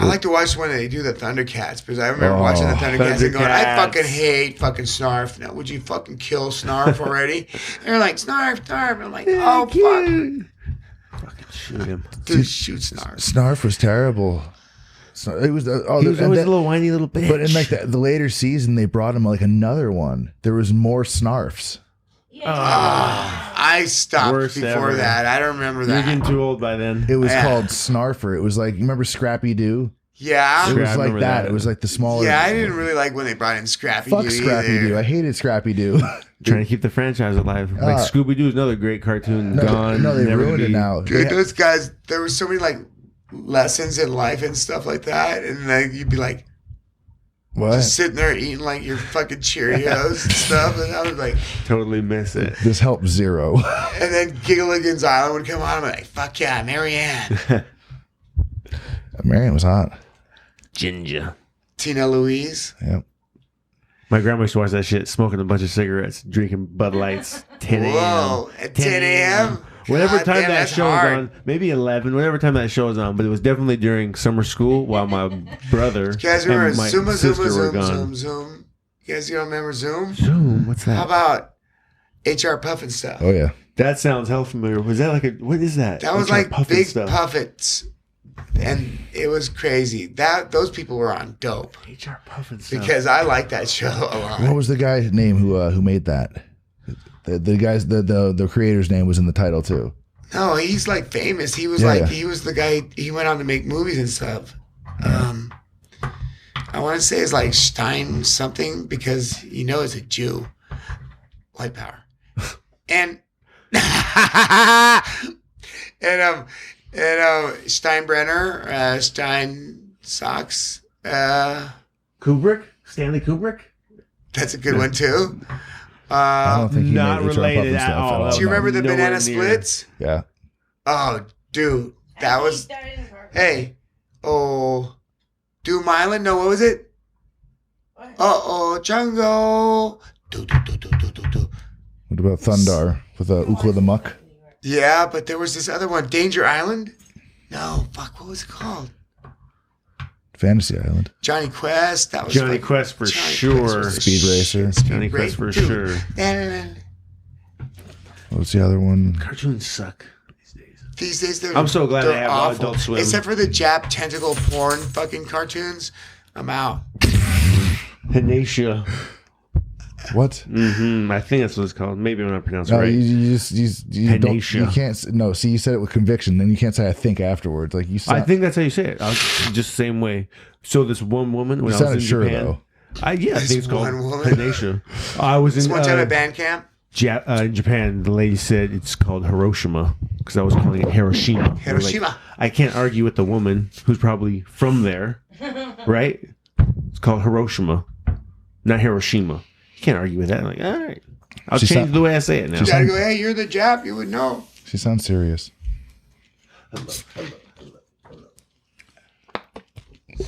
I like to watch when they do the Thundercats because I remember watching the Thundercats and going, I Thundercats. fucking hate fucking Snarf. Now, would you fucking kill Snarf already? And they're like, Snarf, Snarf. I'm like, oh, fuck. Fucking shoot him. Dude, shoot Snarf. Snarf was terrible. It was. He was and always that- a little whiny little bitch. but in like the later season, they brought him like another one. There was more Snarfs. I stopped Worst before ever. that. I don't remember You're that. getting too old by then. It was Yeah. called Snarfer. It was like, you remember Scrappy Doo? Yeah. It Sure, was I like remember that. that. It was like the smaller. Yeah, I didn't really like when they brought in Scrappy Fuck Doo Scrappy either. Doo. I hated Scrappy Doo. Trying to keep the franchise alive. Like Scooby Doo is another great cartoon. Gone. No, they never ruined to it be- now. Dude, They- those guys, there were so many like lessons in life and stuff like that. And like you'd be like, What? just sitting there eating like your fucking Cheerios and stuff. And I was like, Totally miss it. This helped zero. and then Gilligan's Island would come on. I'm like, fuck yeah, Marianne. Marion was hot. Ginger. Tina Louise. Yep. My grandma used to watch that shit, smoking a bunch of cigarettes, drinking Bud Lights. 10 a.m. Whoa, at 10 a.m.? Whatever God time damn, that that's show was hard. on, maybe 11, whatever time that show was on, but it was definitely during summer school while my brother You guys remember and my Zuma, sister Zuma, were Zoom, gone. Zoom, Zoom? You guys don't remember Zoom? Zoom, what's How that? about HR Puffin stuff? Oh yeah. That sounds hell familiar. Was that like a, what is that? That was HR like Puffin big stuff. puffets. And it was crazy. Those people were on dope. HR Puffin stuff. Because I like that show a lot. What was the guy's name who made that? The guy's the creator's name was in the title too. No, he's like famous. He was he was the guy. He went on to make movies and stuff. I want to say it's like Stein something because you know it's a Jew. White power. And Steinbrenner, Stein Socks. Kubrick? Stanley Kubrick? That's a good one too. I don't think he not made HR related Puffin at stuff all. all. Do you remember the Nowhere banana near. splits? Yeah. Oh, dude, that was. Hey, oh, do Mylan? No, what was it? Jungle. Do, do, do, do, do, do, do. What about Thundar with Ukla the Muck? Yeah, but there was this other one, Danger Island. No, fuck, what was it called? Fantasy Island. Johnny Quest. That was Johnny Quest for sure. Speed Racer. Johnny Quest for sure. What's the other one? Cartoons suck these days. I'm so glad I have awful. Adult Swim. Except for the Jap tentacle porn fucking cartoons. I'm out. Hanacia. What? I think that's what it's called. Maybe I'm not pronouncing it No, right. you don't. Hanacia. You can't. No, see, you said it with conviction. Then you can't say I think afterwards. Like you. I think that's how you say it. Just the same way. So this one woman when I was in Japan. Though. I think it's called one woman? Hanacia. I was in One time at band camp. Japan. The lady said it's called Hiroshima because I was calling it Hiroshima. Hiroshima. Like, I can't argue with the woman who's probably from there, right? It's called Hiroshima, not Hiroshima. You can't argue with that. I'm like, all right, I'll change the way I say it now. You gotta go, hey, you're the Jap, you would know. She sounds serious.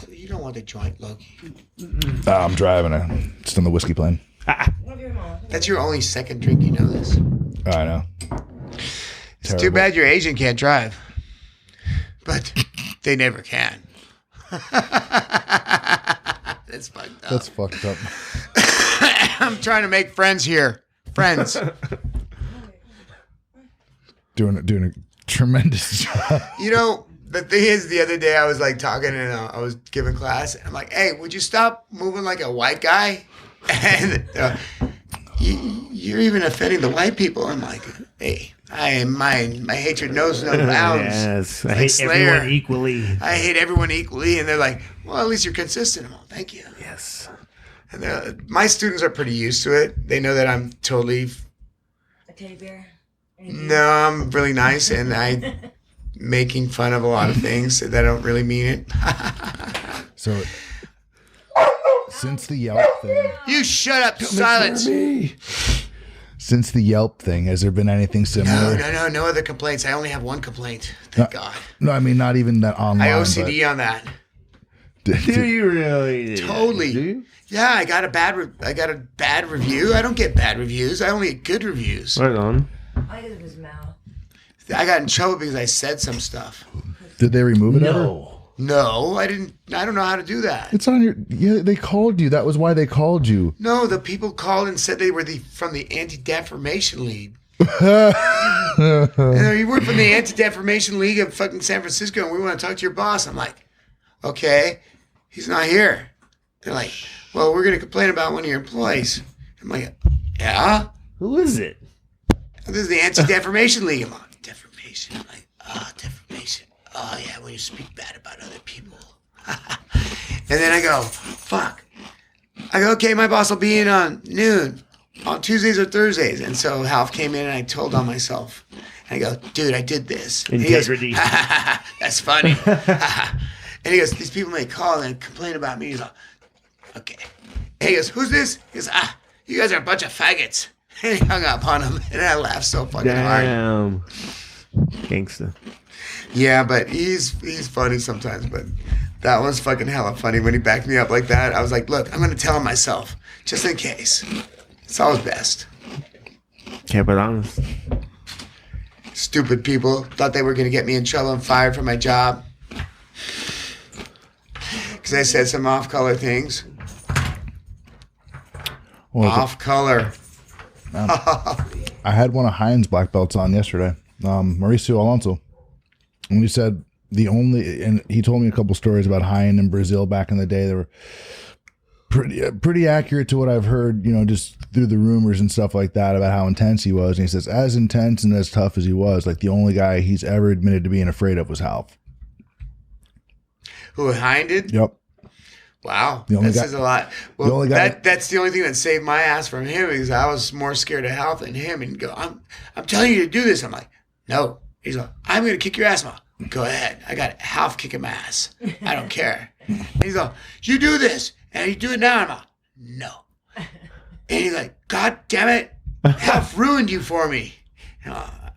You don't want the joint, Loki. I'm driving. Just on the whiskey plane. That's your only second drink, you know this. I know. It's too bad your agent can't drive. But they never can. That's fucked up. That's fucked up. I'm trying to make friends here. Friends. Doing a tremendous job. You know, the thing is, the other day I was like talking and I was giving class. And I'm like, hey, would you stop moving like a white guy? And you're even offending the white people. I'm like, hey, my hatred knows no bounds. Yes, I Like hate Slayer. everyone equally. I hate everyone equally. And they're like, well, at least you're consistent. I'm like, thank you. Yes. And my students are pretty used to it. They know that I'm totally... A teddy bear? No, I'm really nice, and I'm making fun of a lot of things that I don't really mean it. So, since the Yelp thing... You shut up, silence. Since the Yelp thing, has there been anything similar? No other complaints. I only have one complaint. Thank God. No, I mean, not even that online. I OCD on that. Do you really? Totally. Do you? Yeah, I got a bad review. I don't get bad reviews. I only get good reviews. Right on. I get his mouth. I got in trouble because I said some stuff. Did they remove it ever? No, I didn't. I don't know how to do that. It's on your... Yeah, they called you. That was why they called you. No, the people called and said they were from the Anti-Defamation League. And you work from the Anti-Defamation League of fucking San Francisco, and we want to talk to your boss. I'm like, okay, he's not here. They're like, well, we're going to complain about one of your employees. I'm like, yeah? Who is it? This is the Anti-Defamation League. I'm like, defamation? I'm like, defamation. Oh, yeah, when you speak bad about other people. And then I go, fuck. I go, okay, my boss will be in on noon on Tuesdays or Thursdays. And so Half came in and I told on myself. And I go, dude, I did this. Integrity. And he goes, that's funny. And he goes, these people may call and complain about me. He's like, okay. And he goes, who's this? He goes, you guys are a bunch of faggots. And he hung up on him. And I laughed so fucking hard. Damn. Gangsta. Yeah, but he's funny sometimes. But that was fucking hella funny when he backed me up like that. I was like, look, I'm going to tell him myself, just in case. It's always best. Can't be honest. Stupid people thought they were going to get me in trouble and fired from my job. Because I said some off-color things. Off-color. I had one of Heinz black belts on yesterday. Mauricio Alonso. And he said and he told me a couple stories about Hein in Brazil back in the day. They were pretty accurate to what I've heard, just through the rumors and stuff like that about how intense he was. And he says, as intense and as tough as he was, like the only guy he's ever admitted to being afraid of was Half. Who, Hein did? Yep. Wow, that says a lot. Well, that's the only thing that saved my ass from him because I was more scared of Half than him. And go, I'm telling you to do this. I'm like, no. He's like, I'm going to kick your ass. I'm like, go ahead. I got Half kicking my ass. I don't care. And he's like, you do this. And you do it now. I'm like, no. And he's like, God damn it. Half ruined you for me.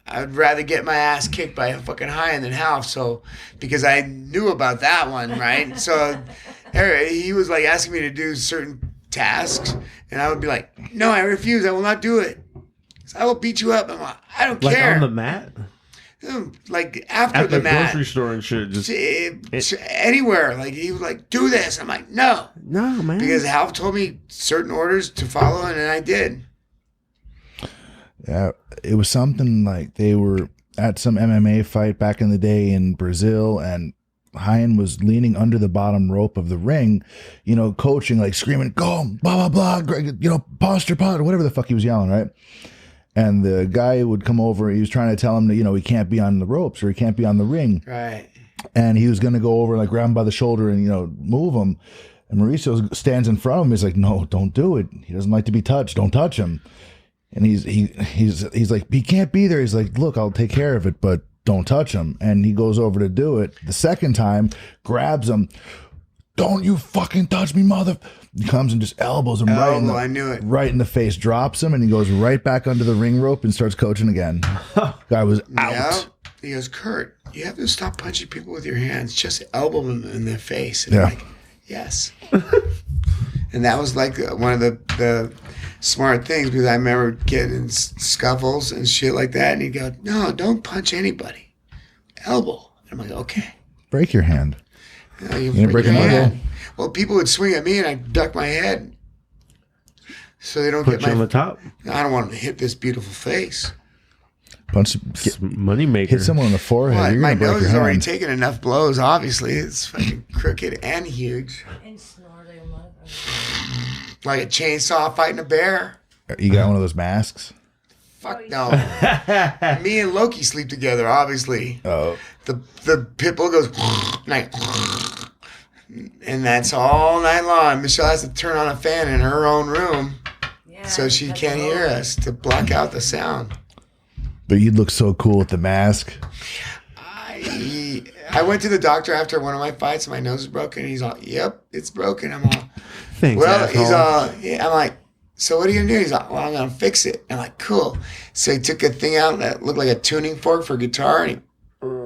I'd rather get my ass kicked by a fucking Hein than Half. So, because I knew about that one, right? So he was like asking me to do certain tasks. And I would be like, no, I refuse. I will not do it. So I will beat you up. I'm like, I don't care. Like on the mat? Like after At the the mat. grocery store and shit. Just Anywhere. Like he was like, do this. I'm like, no. no, man. Because Hal told me certain orders to follow, and I did. Yeah, it was something like they were at some MMA fight back in the day in Brazil, and Hyan was leaning under the bottom rope of the ring, you know, coaching, like screaming, go, blah, blah, blah, you know, posture, or whatever the fuck he was yelling, right? And the guy would come over, he was trying to tell him that, you know, he can't be on the ropes or he can't be on the ring. Right. And he was going to go over and like grab him by the shoulder and, you know, move him. And Mauricio stands in front of him. He's like, no, don't do it. He doesn't like to be touched. Don't touch him. And he's like, he can't be there. He's like, look, I'll take care of it, but don't touch him. And he goes over to do it. The second time, grabs him. Don't you fucking touch me, mother. He comes and just elbows him I knew it. right in the face, drops him, and he goes right back under the ring rope and starts coaching again. Guy was out. Yeah. He goes, Kurt, you have to stop punching people with your hands. Just elbow them in their face. And Yeah. I'm like, yes. And that was like one of the smart things, because I remember getting in scuffles and shit like that. And he'd go, no, don't punch anybody. Elbow. And I'm like, okay. Break your hand. You gonna break your an elbow? hand. Well, people would swing at me and I'd duck my head so they don't put get you on my. the top. I don't want them to hit this beautiful face. Punch, It's money maker. hit someone in the forehead. Well, You're my gonna break nose your has already hand. taken enough blows. Obviously, it's fucking crooked and huge, And snore like a motherfucker. like a chainsaw fighting a bear. You got one of those masks? Fuck no. Me and Loki sleep together. Obviously, Oh, the pit bull goes like, and that's all night long. Michelle has to turn on a fan in her own room Yeah, so she that's can't a hear roll. us to block out the sound. but you'd look so cool with the mask. I went to the doctor after one of my fights. My nose is broken. He's all, "Yep, it's broken." I'm all, Thanks, "Well," asshole. he's all, yeah. I'm like, "So what are you gonna do?" He's like, "Well, I'm gonna fix it." I'm like, "Cool." So he took a thing out that looked like a tuning fork for guitar, and he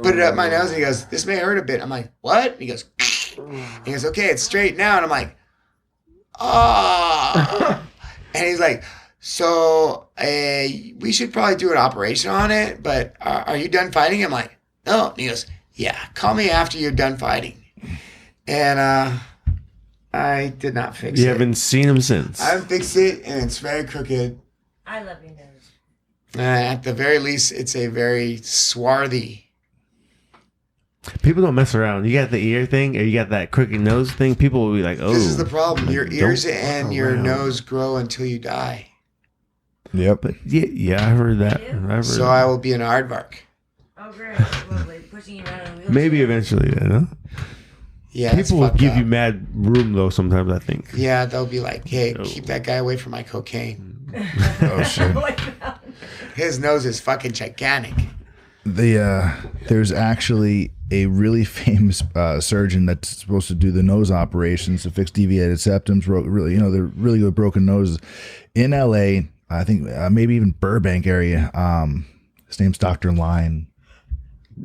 put it up my nose, and he goes, "This may hurt a bit." I'm like, "What?" And he goes, "Okay, it's straight now." And I'm like, "Ah." And he's like, "So we should probably do an operation on it, but are you done fighting?" I'm like, "No." And he goes, "Yeah, call me after you're done fighting." And I did not fix You it. haven't seen him since. I haven't fixed it, and it's very crooked. I love your nose. At the very least, it's a very swarthy. People don't mess around. You got the ear thing, or you got that crooked nose thing. People will be like, "Oh, This is the problem. Your Don't ears fuck and your around. nose grow until you die. Yep. But yeah, I heard that. Yeah. I've heard So that. I will be an aardvark. Oh, great. Lovely. Pushing you around in a wheelchair. Maybe eventually. Then, huh? Yeah, it's People will fucked give up. you mad room though. Sometimes I think. Yeah, they'll be like, "Hey, Oh. keep that guy away from my cocaine. Oh shit. Like that. His nose is fucking gigantic." There's actually a really famous surgeon that's supposed to do the nose operations to fix deviated septums. Really, you know, they're really good broken noses in L.A. I think maybe even Burbank area. His name's Dr. Line.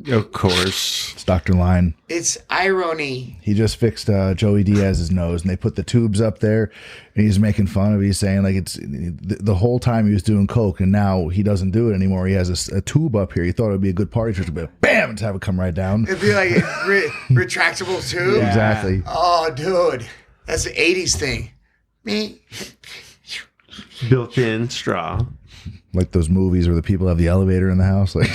Of course. It's Dr. Line. It's irony. He just fixed Joey Diaz's nose, and they put the tubes up there, and he's making fun of it. He's saying like it's the whole time he was doing coke, and now he doesn't do it anymore. He has a tube up here. He thought it would be a good party trick, but bam, and have it come right down. It'd be like a retractable tube. Yeah. Exactly. Oh, dude, that's the '80s thing. Me. Built-in straw. Like those movies where the people have the elevator in the house. Like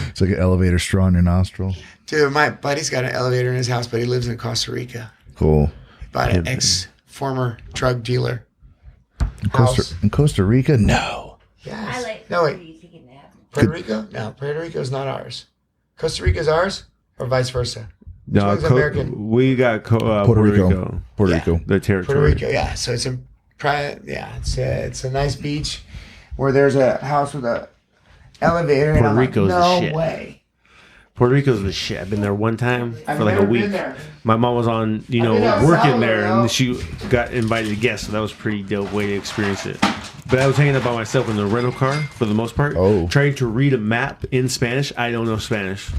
it's like an elevator straw in your nostril. Dude, my buddy's got an elevator in his house, but he lives in Costa Rica. Cool. He bought an ex-former drug dealer. House. In Costa Rica? No. Yes. I like No, wait. wait. You taking a nap. Puerto Rico? No, Puerto Rico is not ours. Costa Rica is ours, or vice versa. No, one's American? we got Puerto Rico. Puerto Yeah. Rico. The territory. Puerto Rico, yeah. So it's in private. Yeah, it's a nice beach where there's a house with a elevator. And Puerto I'm like, Rico's the no shit. way. Puerto Rico's the shit. I've been there one time I've for like a never week. been there. My mom was on, I've been to El working there, Salvador, and she got invited to guest, so that was a pretty dope way to experience it. But I was hanging out by myself in the rental car for the most part, trying to read a map in Spanish. I don't know Spanish.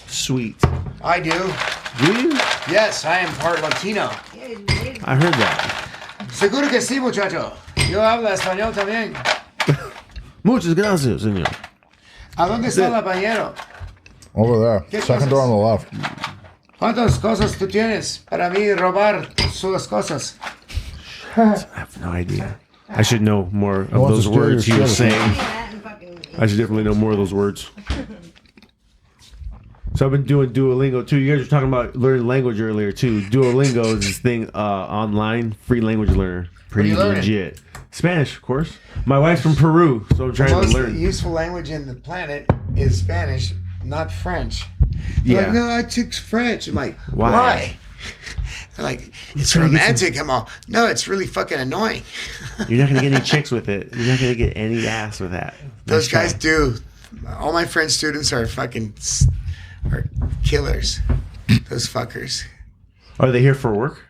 Sweet. I do. Do you? Yes, I am part Latino. I heard that. Seguro que sí, muchacho. Yo hablo español también. Muchas gracias, señor. ¿A dónde está el compañero? Over there. Second door on the left. ¿Cuántas cosas tú tienes para mí robar sus cosas? I have no idea. I should know more of wants those to steal words your he was shit? saying. That and fucking. I should definitely know more of those words. So I've been doing Duolingo too. You guys were talking about learning language earlier too. Duolingo is this thing online, free language learner. Pretty you learning? legit. Spanish, of course. My wife's from Peru, so I'm trying to Most learn. useful language in the planet is Spanish, not French. Yeah. Like, no, I took French. I'm like, Why? why? They're like, it's trying to get romantic. I'm all, no, it's really fucking annoying. You're not gonna get any chicks with it. You're not gonna get any ass with that. Those Nice try. guys do. All my friend students are fucking are killers. Those fuckers. Are they here for work?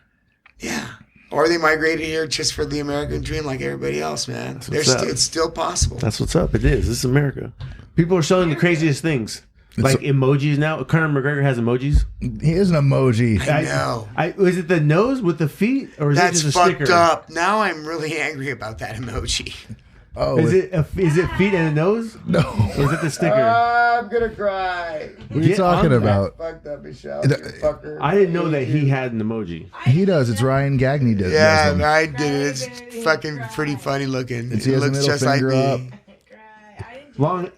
Yeah. Or they migrated here just for the American dream like everybody else, man. what's up. It's still possible. That's what's up. It is. This is America. People are selling the craziest things. Like emojis now. Conor McGregor has emojis. He is an emoji. I know. Is it the nose with the feet, or is That's it just a fucked sticker? up. Now I'm really angry about that emoji. Oh, Is it feet and a nose? No. Or is it the sticker? I'm gonna cry. What are you Get talking on that. about? Fucked up, Michelle. You fucker. I didn't know that he had an emoji. He does. It's Ryan Gagney does. Yeah, does them. I did it. It's fucking pretty funny looking. He It has a looks middle just like finger me. up. Long.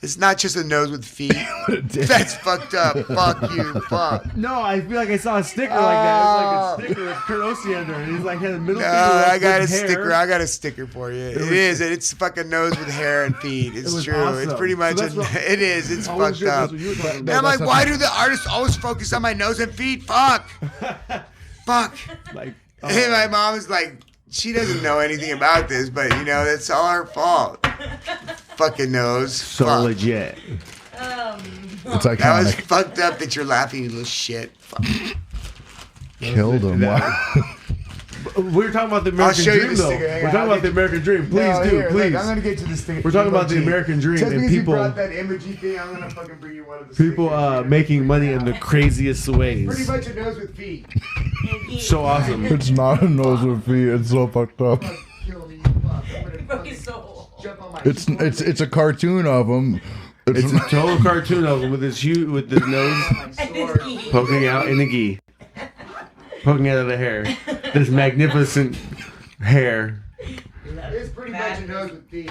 It's not just a nose with feet. That's fucked up. Fuck you. Fuck. No, I feel like I saw a sticker like that. It's like a sticker with Kurt Osiander, and he's like had a middle No, finger. up I got a with hair. sticker. I got a sticker for you. It is. It's fucking nose with hair and feet. It's was true. awesome. It's pretty So much. that's what- It is. It's I wasn't fucked sure if up. that's what you were talking And about. I'm like, that's why not- do the artists always focus on my nose and feet? Fuck. Fuck. Like, And my mom is like, she doesn't know anything about this, but you know, that's all her fault. Fucking nose. so Fuck. legit. It's That was iconic. fucked up that you're laughing, you little shit. Fuck. Killed him. Wow. We were talking about the American show you dream, the though. sticker. Hang We're on, talking I'll about get the you- American dream. Please No, do, here, please. Look, I'm gonna get to this thing. We're talking about the emoji. American dream Just and because people- you brought that emoji thing, I'm gonna fucking bring you one of the People stickers here. making money in the craziest Pretty ways. much a nose with feet. So awesome. It's not a nose with feet. It's so fucked up. Kill me. Fuck. I'm gonna Broke fucking his soul. jump on my It's a cartoon of him. It's a total cartoon of him with his nose sword. poking out in the gi, poking out of the hair. This magnificent hair. It's pretty much a nose with feet.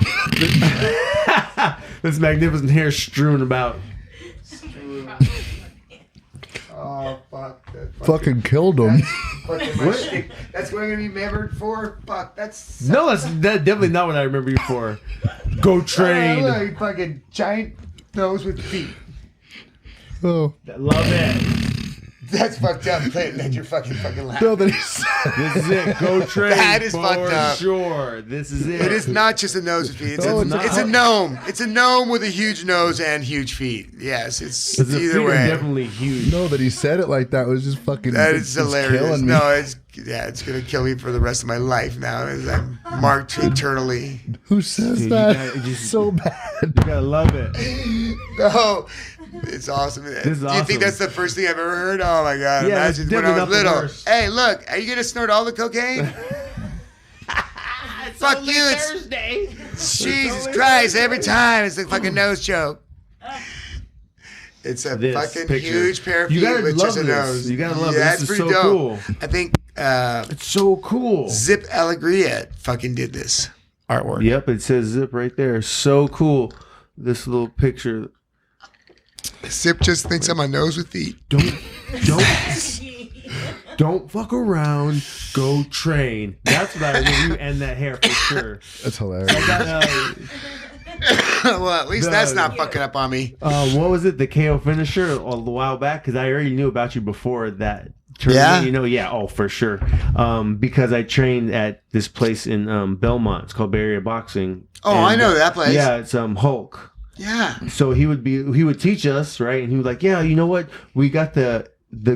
This magnificent hair strewn about. Oh fuck. That Fucking killed him. fucking my stick. That's what I'm gonna be remembered for. Fuck. That's No, that's definitely not what I remember you for. Go train. Look, fucking giant nose with feet. Oh. Love it. That's fucked up. That you're fucking laughing. No, that he said. This is it. Go train. That is for fucked up. sure. This is it. It is not just a nose with feet. It's, No, a, it's not. it's a gnome. It's a gnome with a huge nose and huge feet. Yes, it's The feet either are way. definitely huge. No, that he said it like that was just fucking. That is it's hilarious. killing me. No, it's gonna kill me for the rest of my life now as I'm marked eternally. Who says Dude, that? you gotta just- So bad. You gotta love it. Oh, it's awesome. is Do you awesome. think that's the first thing I've ever heard? Oh my god! Yeah, it's Imagine when I definitely was not the little. worst. Hey, look, are you gonna snort all the cocaine? Fuck you! It's Thursday. Jesus Christ! Every time it's a fucking nose joke. It's a This fucking picture. huge pair of You feet gotta with love just a this. nose. You gotta love yeah, this. It's This is pretty so dope. cool. I think It's so cool. Zip Alegria fucking did this artwork. Yep, it says Zip right there. So cool. This little picture. Zip just thinks I'm a nose with feet. Don't fuck around. Go train. That's what I remember. You end that hair for sure. That's hilarious. Well, at least that's The- not fucking up on me. What was it? The KO finisher a while back? Because I already knew about you before that tournament. Yeah? You know, yeah. Oh, for sure. Because I trained at this place in Belmont. It's called Bay Area Boxing. Oh, I know that place. Yeah, it's Hulk. Yeah. So he would teach us, right? And he was like, yeah, you know what? We got the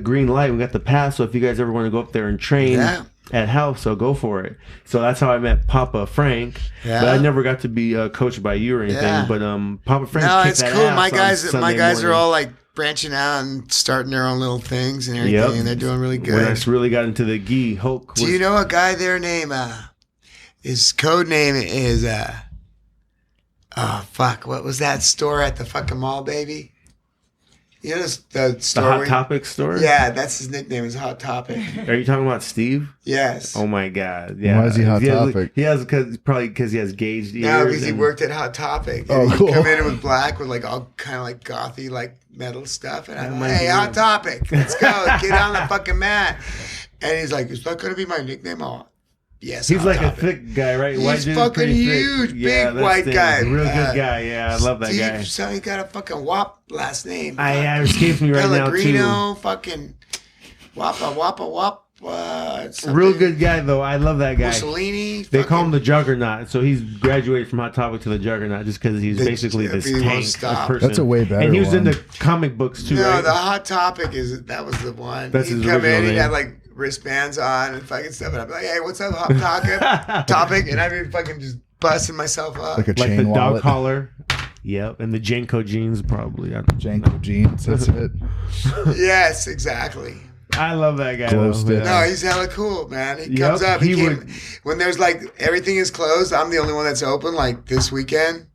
green light. We got the pass. So if you guys ever want to go up there and train Yeah. at House, so go for it. So that's how I met Papa Frank. Yeah. But I never got to be coached by you or anything. Yeah. But Papa Frank No, kicked it's that cool. ass My on guys are Sunday morning. all like branching out and starting their own little things and everything, Yep. and they're doing really When I good. really got into the gi, Hulk was... Do you know a guy there named his code name is oh fuck, what was that store at the fucking mall, baby? You know the The store? Hot Topic store? Yeah, that's his nickname is Hot Topic. Are you talking about Steve? Yes. Oh my God! Yeah. Why is he Hot Topic? He has probably because he has gauged ears. No, because he and- worked at Hot Topic. Oh, And he'd cool. come in with black with like all kind of like gothy like metal stuff, and I'm might like, hey, be Hot him. Topic, let's go, get on the fucking mat. And he's like, is that gonna be my nickname? Oh, yes. He's Hot like Topic. a thick guy, right? He's dude, fucking pretty thick. huge, Yeah, big that's white it. guy. Real good guy. Yeah, I love that guy. So he got a fucking WAP last name. It escapes me right now too. Pellegrino, fucking Wapa. Real good guy though. I love that guy. Mussolini. They call him the Juggernaut, so he's graduated from Hot Topic to the Juggernaut just because he's basically this he won't tank stop. person. That's a way better And he was one. into comic books too, No, right? the Hot Topic that was the one. That's He'd his come original in, he'd name. have like wristbands on and fucking stuff, and I'd be like, hey, what's up, Hot Topic? And I'd be fucking just busting myself up. Like a Like chain the dog wallet. collar. Yep, and the Janko jeans probably. Janko jeans. That's it. Yes, exactly. I love that guy. Glow Though. stick. No, he's hella cool, man. He Yep, comes up. he Came, would- when there's like everything is closed, I'm the only one that's open. Like this weekend,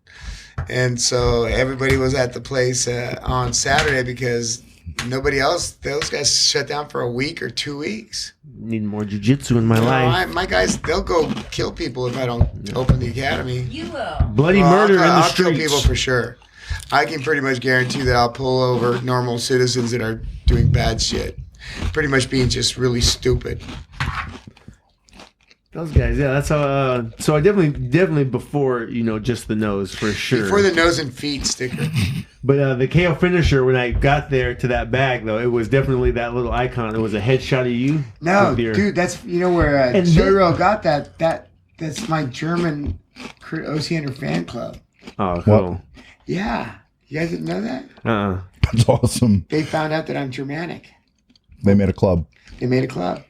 and so everybody was at the place on Saturday because nobody else. Those guys shut down for a week or 2 weeks. Need more jujitsu in my No, life. my guys, they'll go kill people if I don't open the academy. You will. Bloody murder in the I'll kill streets. people for sure. I can pretty much guarantee that I'll pull over normal citizens that are doing bad shit. Pretty much being just really stupid. Those guys, yeah, that's how. So I definitely before just the nose for sure. Before the nose and feet sticker. But the KO finisher, when I got there to that bag though, it was definitely that little icon. It was a headshot of you. No, with your- dude, that's where And J-Ro got that. That's my German Osiander fan club. Oh, cool. What? Yeah, you guys didn't know that? That's awesome. They found out that I'm Germanic. They made a club. They made a club.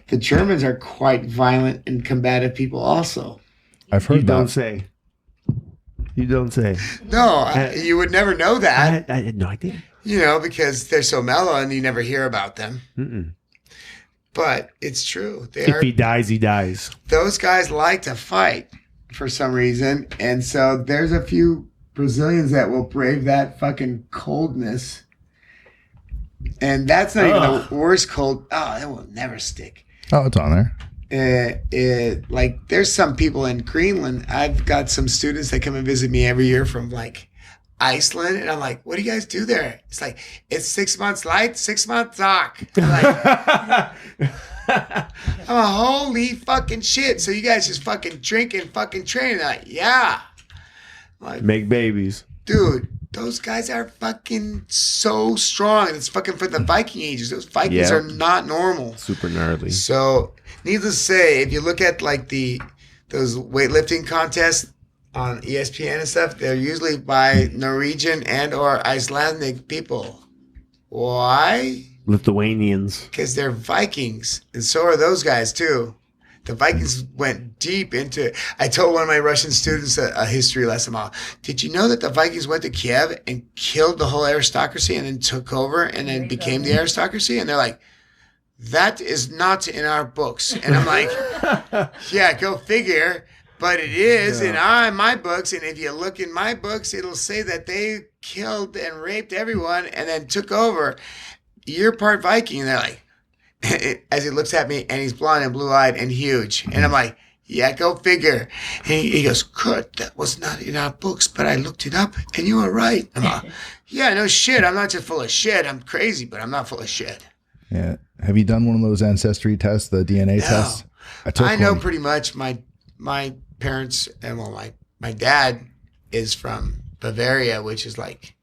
The Germans are quite violent and combative people, also. I've You heard don't that. say. You don't say. No, you would never know that. I had no idea. Because they're so mellow and you never hear about them. Mm-mm. But it's true. If he dies, he dies. Those guys like to fight for some reason. And so there's a few Brazilians that will brave that fucking coldness. And that's not even the worst cold. Oh, it will never stick. Oh, it's on there. Like there's some people in Greenland. I've got some students that come and visit me every year from like Iceland, and I'm like, "What do you guys do there?" It's like it's 6 months light, 6 months dark. I'm like, I'm a holy fucking shit. So you guys just fucking drink and fucking train? They're like, yeah. I'm like, Make babies. dude, those guys are fucking so strong. It's fucking for the Viking ages. Those Vikings Yeah. are not normal. Super gnarly. So, needless to say, if you look at like those weightlifting contests on ESPN and stuff, they're usually by Norwegian and or Icelandic people. Why? Lithuanians. Because they're Vikings, and so are those guys too. The Vikings went deep into. I told one of my Russian students a history lesson. Did you know that the Vikings went to Kiev and killed the whole aristocracy and then took over and then became the aristocracy? And they're like, that is not in our books. And I'm like, yeah, go figure. But it is in my books. And if you look in my books, it'll say that they killed and raped everyone and then took over. You're part Viking. And they're like, as he looks at me and he's blonde and blue-eyed and huge. And I'm like, yeah, go figure. And he goes, Kurt, that was not in our books, but I looked it up and you were right. I'm like, yeah, no shit. I'm not just full of shit. I'm crazy, but I'm not full of shit. Yeah. Have you done one of those ancestry tests, the DNA tests? I know one. pretty much my parents, and my dad is from Bavaria, which is like,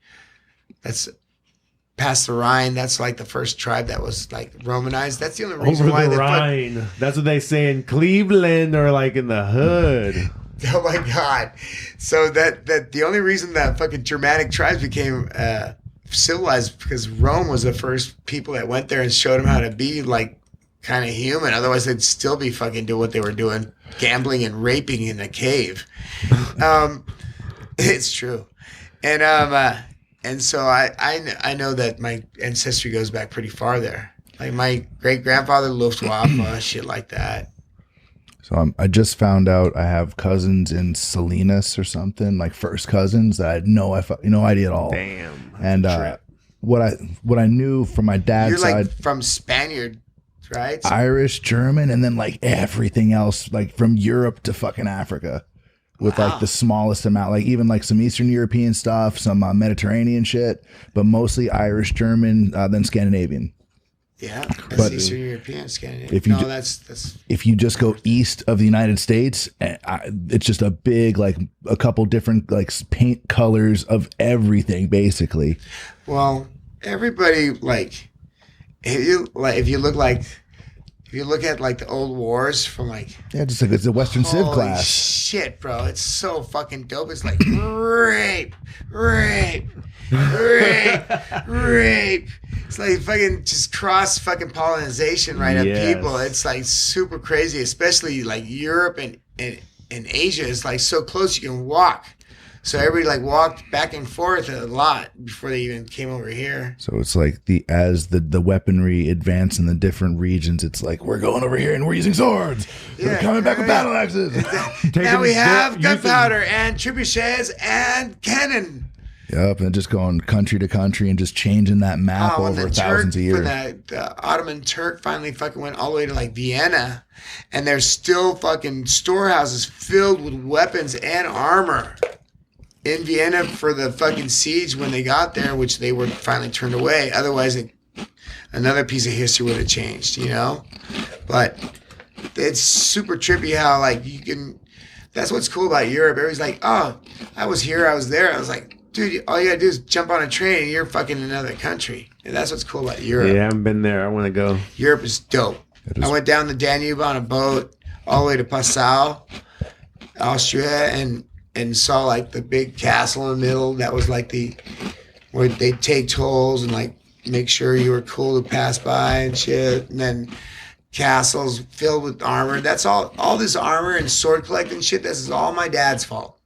that's past the Rhine. That's like the first tribe that was like Romanized. That's the only reason Over why the they Rhine. That's what they say in Cleveland or like in the hood. Oh my God. So that the only reason that fucking Germanic tribes became civilized because Rome was the first people that went there and showed them how to be like kind of human. Otherwise they'd still be fucking doing what they were doing, gambling and raping in a cave. It's true. And so I know that my ancestry goes back pretty far there. Like my great grandfather, Luftwaffe, shit like that. So I just found out I have cousins in Salinas or something, like first cousins that I had no idea at all. Damn. And Trip. what I knew from my dad's You're like side, from Spaniard, right? Irish, German, and then like everything else, like from Europe to fucking Africa, with like the smallest amount, like even like some Eastern European stuff, some Mediterranean shit, but mostly Irish, German, then Scandinavian. Yeah, that's Eastern European, Scandinavian. If you that's if you just go east of the United States, it's just a big, like a couple different like paint colors of everything, basically. Well, everybody if you look at like the old wars from like Just like it's a Western Civ holy class. shit, bro, it's so fucking dope. It's like rape. It's like fucking just cross fucking pollination right of people. It's like super crazy, especially like Europe and Asia. It's like so close you can walk. So everybody like walked back and forth a lot before they even came over here. So it's like as the weaponry advanced in the different regions, it's like we're going over here and we're using swords. We're coming back with battle axes. Now we have gunpowder and trebuchets and cannon. Yep, and just going country to country and just changing that map over thousands of years. When the Ottoman Turk finally fucking went all the way to like Vienna, and there's still fucking storehouses filled with weapons and armor in Vienna for the fucking siege when they got there, which they were finally turned away. Otherwise, another piece of history would have changed, you know? But it's super trippy how like you can, that's what's cool about Europe. Everybody's like, oh, I was here, I was there. I was like, dude, all you gotta do is jump on a train and you're fucking in another country. And that's what's cool about Europe. Yeah, I haven't been there. I want to go. Europe is dope. I went down the Danube on a boat all the way to Passau, Austria, and saw like the big castle in the middle. That was like where they take tolls and like make sure you were cool to pass by and shit. And then castles filled with armor. That's all this armor and sword collecting shit. This is all my dad's fault.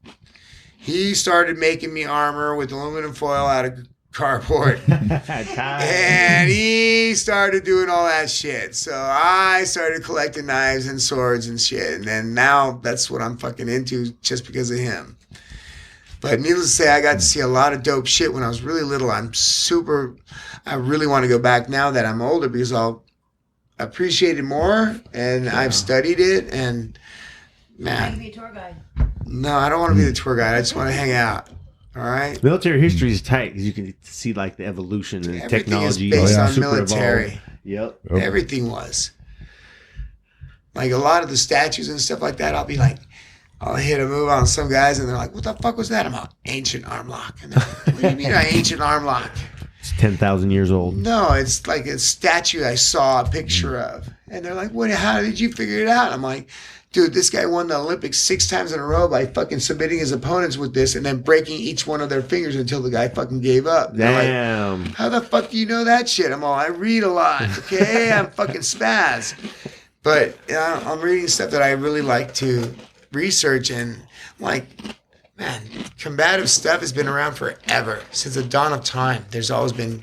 He started making me armor with aluminum foil out of cardboard. And he started doing all that shit. So I started collecting knives and swords and shit. And then now that's what I'm fucking into just because of him. But needless to say, I got to see a lot of dope shit when I was really little. I really want to go back now that I'm older because I'll appreciate it more and I've studied it. And man. You be a tour guide. No, I don't want to be the tour guide. I just want to hang out. All right. Military history is tight because you can see like the evolution and Everything technology. is based on super military. Evolved. Yep. Everything was. Like a lot of the statues and stuff like that, I'll hit a move on some guys and they're like, what the fuck was that? I'm like, ancient arm lock. And they're like, what do you mean an ancient arm lock? It's 10,000 years old. No, it's like a statue I saw a picture of. And they're like, what? How did you figure it out? I'm like, dude, this guy won the Olympics 6 times in a row by fucking submitting his opponents with this and then breaking each one of their fingers until the guy fucking gave up. Damn. Like, how the fuck do you know that shit? I read a lot, okay? I'm fucking spaz. But I'm reading stuff that I really like to research and like, man, combative stuff has been around forever. Since the dawn of time, there's always been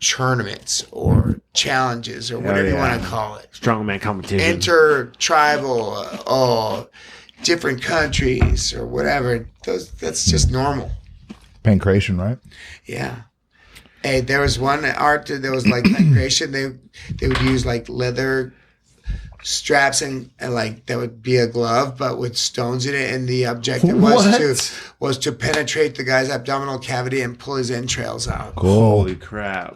tournaments or challenges or whatever you want to call it. Strongman competition. Inter-tribal, different countries or whatever. That's just normal. Pancration, right? Yeah. Hey, there was one art that was like pancration. They would use like leather straps and like that would be a glove but with stones in it, and the objective was to penetrate the guy's abdominal cavity and pull his entrails out. Cool. Holy crap.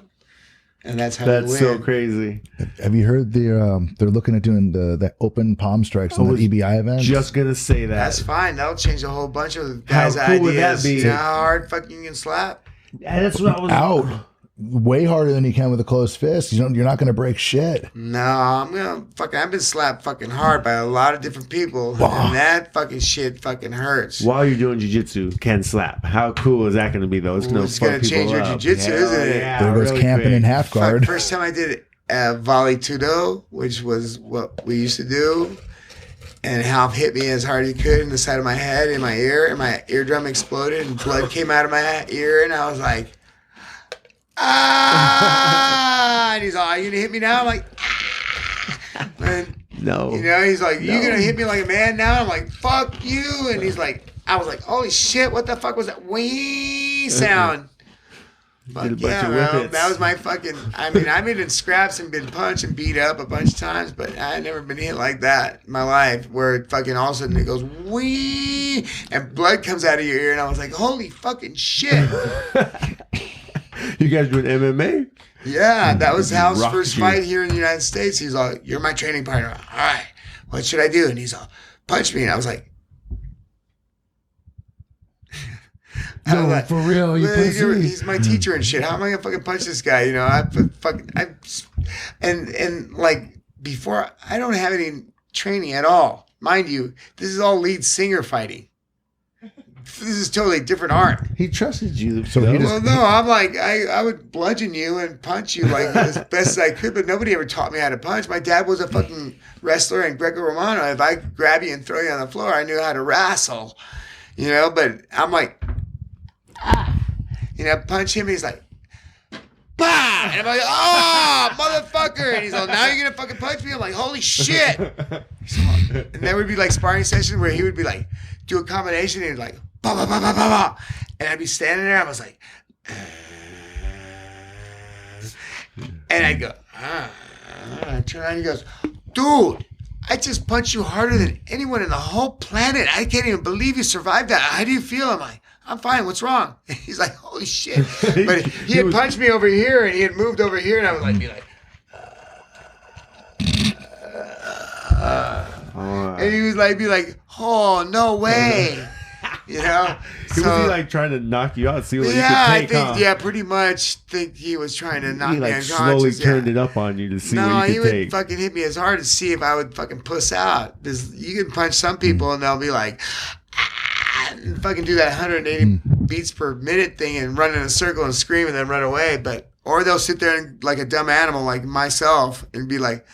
And that's how That's you win. so crazy. Have you heard they're looking at doing the open palm strikes on the EBI event? Just gonna say that. That's fine. That'll change a whole bunch of guys' How cool would ideas. that be? You know how hard fucking you can slap? Yeah, that's what I was out way harder than you can with a closed fist. You're not going to break shit. No, I've been slapped fucking hard by a lot of different people, and that fucking shit fucking hurts. While you're doing jiu-jitsu, can slap. How cool is that going to be, though? It's going to change your jiu-jitsu, isn't it? Yeah, there goes really camping quick. in half guard. First time I did volley tudo, which was what we used to do, and Half hit me as hard as he could in the side of my head, in my ear, and my eardrum exploded, and blood came out of my ear, and I was like, ah! And he's like, are you gonna hit me now? I'm like, ah! And, No. you know, he's like, you gonna hit me like a man now? I'm like, fuck you! And he's like, I was like, holy shit, what the fuck was that wee sound? But Did a bunch yeah, of well, whippets. that was my fucking. I mean, I've been in scraps and been punched and beat up a bunch of times, but I never been hit like that in my life, where it fucking all of a sudden it goes wee and blood comes out of your ear, and I was like, holy fucking shit. You guys doing MMA? Yeah, that was Hal's Rocked first you. fight here in the United States. He's like, you're my training partner. All right, what should I do? And he's all, punch me. And I was like, No, for real, you "Well, pussy." he's my teacher and shit. How am I gonna fucking punch this guy? You know, and like before, I don't have any training at all. Mind you, this is all lead singer fighting. This is totally different art. He trusted you. So though. he just- Well, no, I'm like, I would bludgeon you and punch you like as best as I could, but nobody ever taught me how to punch. My dad was a fucking wrestler in Greco-Romano. If I grab you and throw you on the floor, I knew how to wrestle, you know, but I'm like, you know, punch him, and he's like, bah! And I'm like, oh, motherfucker. And he's like, now you're going to fucking punch me? I'm like, holy shit. And there would be like sparring sessions where he would be like, do a combination, and he'd like, bah, bah, bah, bah, bah, bah. And I'd be standing there, I was like, and I'd go, I'd turn around, and he goes, dude, I just punched you harder than anyone in the whole planet. I can't even believe you survived that. How do you feel? I'm like, I'm fine. What's wrong? He's like, holy shit. But he had punched me over here, and he had moved over here, and I would like be like, and he was like, be like, oh, no way. You know? He was like trying to knock you out, see what you could take, I think, huh? yeah, pretty much think he was trying to knock He me like unconscious. slowly yeah. turned it up on you to see No, what he you would could take. fucking hit me as hard to see if I would fucking puss out. Because you can punch some people and they'll be like, and fucking do that 180 beats per minute thing and run in a circle and scream and then run away. But or they'll sit there and like a dumb animal like myself and be like,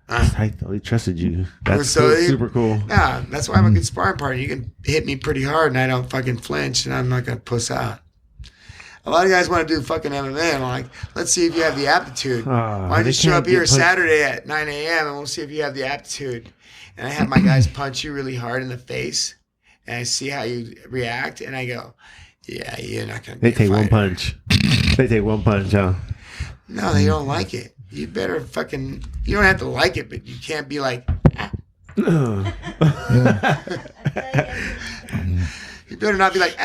That's tight though. He trusted you. That's So he- super cool. yeah, that's why I'm a good sparring partner. You can hit me pretty hard and I don't fucking flinch and I'm not going to puss out. A lot of guys want to do fucking MMA and I'm like, let's see if you have the aptitude. Why don't they you show can't up here get punched. Saturday at 9 a.m. and we'll see if you have the aptitude. And I have my guys punch you really hard in the face and I see how you react and I go, yeah, you're not going to They take one punch. They take one punch, huh? No, they don't like it. You better fucking, you don't have to like it, but you can't be like, you better not be like,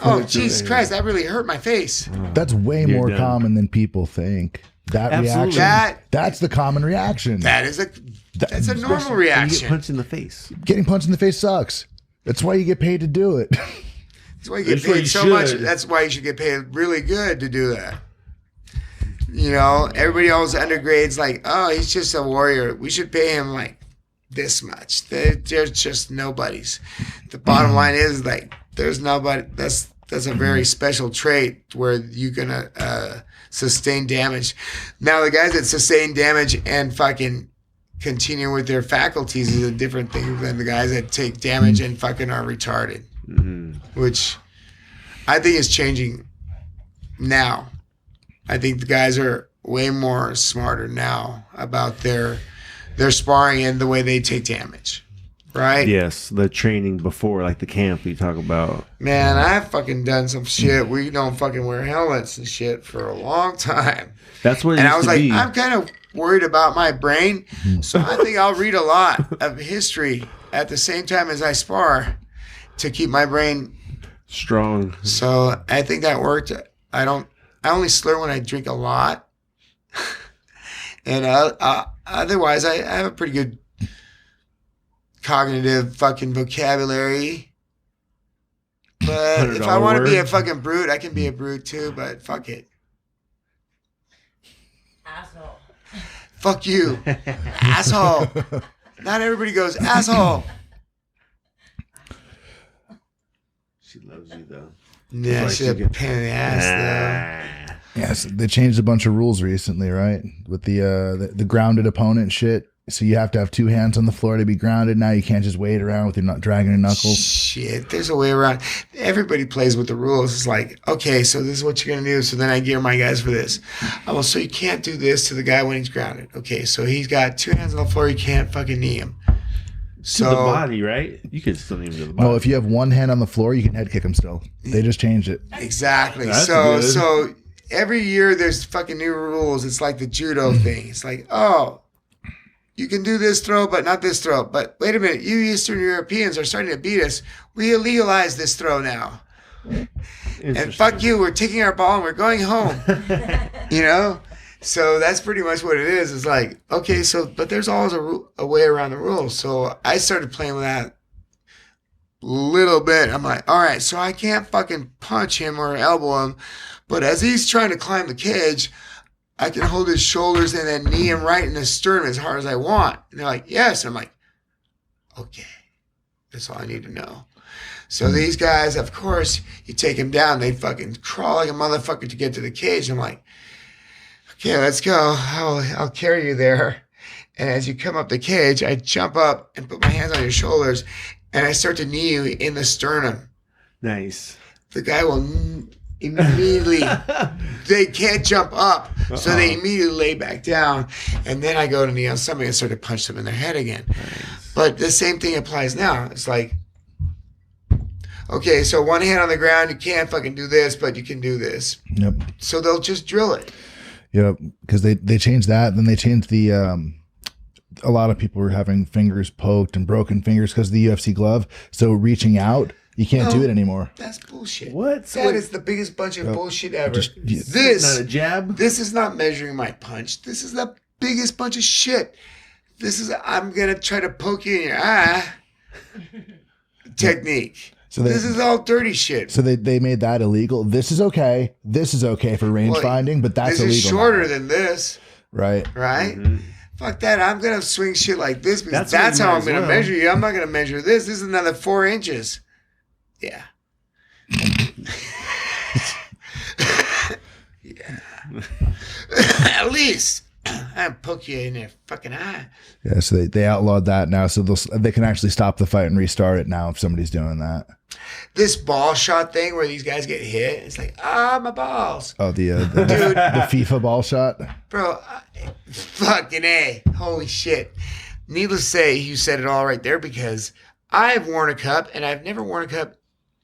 oh, Jesus Christ, that really hurt my face. That's way You're more done. common than people think. That Absolutely. reaction. That's the common reaction. That's a normal And you get reaction. punched in the face. Getting punched in the face sucks. That's why you get paid to do it. That's why you get That's why paid you so much. should. That's why you should get paid really good to do that. You know, everybody always undergrades like, oh, he's just a warrior. We should pay him like this much. They're just nobodies. The bottom line is like, there's nobody. That's a very special trait where you're gonna sustain damage. Now the guys that sustain damage and fucking continue with their faculties is a different thing than the guys that take damage and fucking are retarded, which I think is changing now. I think the guys are way more smarter now about their sparring and the way they take damage. Right? Yes, the training before, like the camp you talk about. Man, I've fucking done some shit. We don't fucking wear helmets and shit for a long time. That's what it And used I was to like, be. I'm kind of worried about my brain. So I think I'll read a lot of history at the same time as I spar to keep my brain. Strong. So I think that worked. I only slur when I drink a lot. And otherwise, I have a pretty good cognitive fucking vocabulary. But if I $100 want to be a word. fucking brute, I can be a brute too, but fuck it. Asshole. Fuck you. Asshole. Not everybody goes, asshole. She loves you though. Yeah, Like she's a you get- pain in the ass Yes, they changed a bunch of rules recently, right? With the grounded opponent shit. So you have to have two hands on the floor to be grounded. Now you can't just wade around with your dragging your though. knuckles. Shit, there's a way around. Everybody plays with the rules. It's like, okay, so this is what you're going to do. So then I gear my guys for this. Oh, well, so you can't do this to the guy when he's grounded. Okay, so he's got two hands on the floor. You can't fucking knee him. So the body, right? You could still even do the body. No, if you have one hand on the floor, you can head kick them still. They just changed it. exactly. That's So good. so every year there's fucking new rules. It's like the judo thing. It's like, oh, you can do this throw, but not this throw. But wait a minute, you Eastern Europeans are starting to beat us. We legalize this throw now. And fuck you, we're taking our ball and we're going home. You know? So that's pretty much what it is. It's like, okay, so, but there's always a way around the rules. So I started playing with that a little bit. I'm like, all right, so I can't fucking punch him or elbow him. But as he's trying to climb the cage, I can hold his shoulders and then knee him right in the sternum as hard as I want. And they're like, yes. And I'm like, okay, that's all I need to know. So these guys, of course, you take them down. They fucking crawl like a motherfucker to get to the cage. I'm like, okay, let's go. I'll carry you there. And as you come up the cage, I jump up and put my hands on your shoulders, and I start to knee you in the sternum. Nice. The guy will immediately, they can't jump up, so they immediately lay back down. And then I go to knee on somebody and start to punch them in their head again. Nice. But the same thing applies now. It's like, okay, so one hand on the ground, you can't fucking do this, but you can do this. Yep. So they'll just drill it. Yep. Because they changed that. Then they changed the. A lot of people were having fingers poked and broken fingers because of the UFC glove. So reaching out, you can't do it anymore. That's bullshit. What? That is the biggest bunch of bullshit ever. Just- this, Not a jab? this is not measuring my punch. This is the biggest bunch of shit. This is, I'm going to try to poke you in your eye technique. So This is all dirty shit. So they made that illegal. This is okay. This is okay for range Well, finding, but that's this illegal. is shorter now. than this, Right. right? Fuck that. I'm going to swing shit like this because That's what that's you how might I'm as going to well. measure you. I'm not going to measure this. This is another 4 inches. Yeah. Yeah. At least I poke you in your fucking eye. Yeah. So they outlawed that now. So they can actually stop the fight and restart it now if somebody's doing that. This ball shot thing where these guys get hit, it's like, my balls. Oh, the Dude. the FIFA ball shot. Bro, fucking A. Holy shit. Needless to say, you said it all right there because I've worn a cup and I've never worn a cup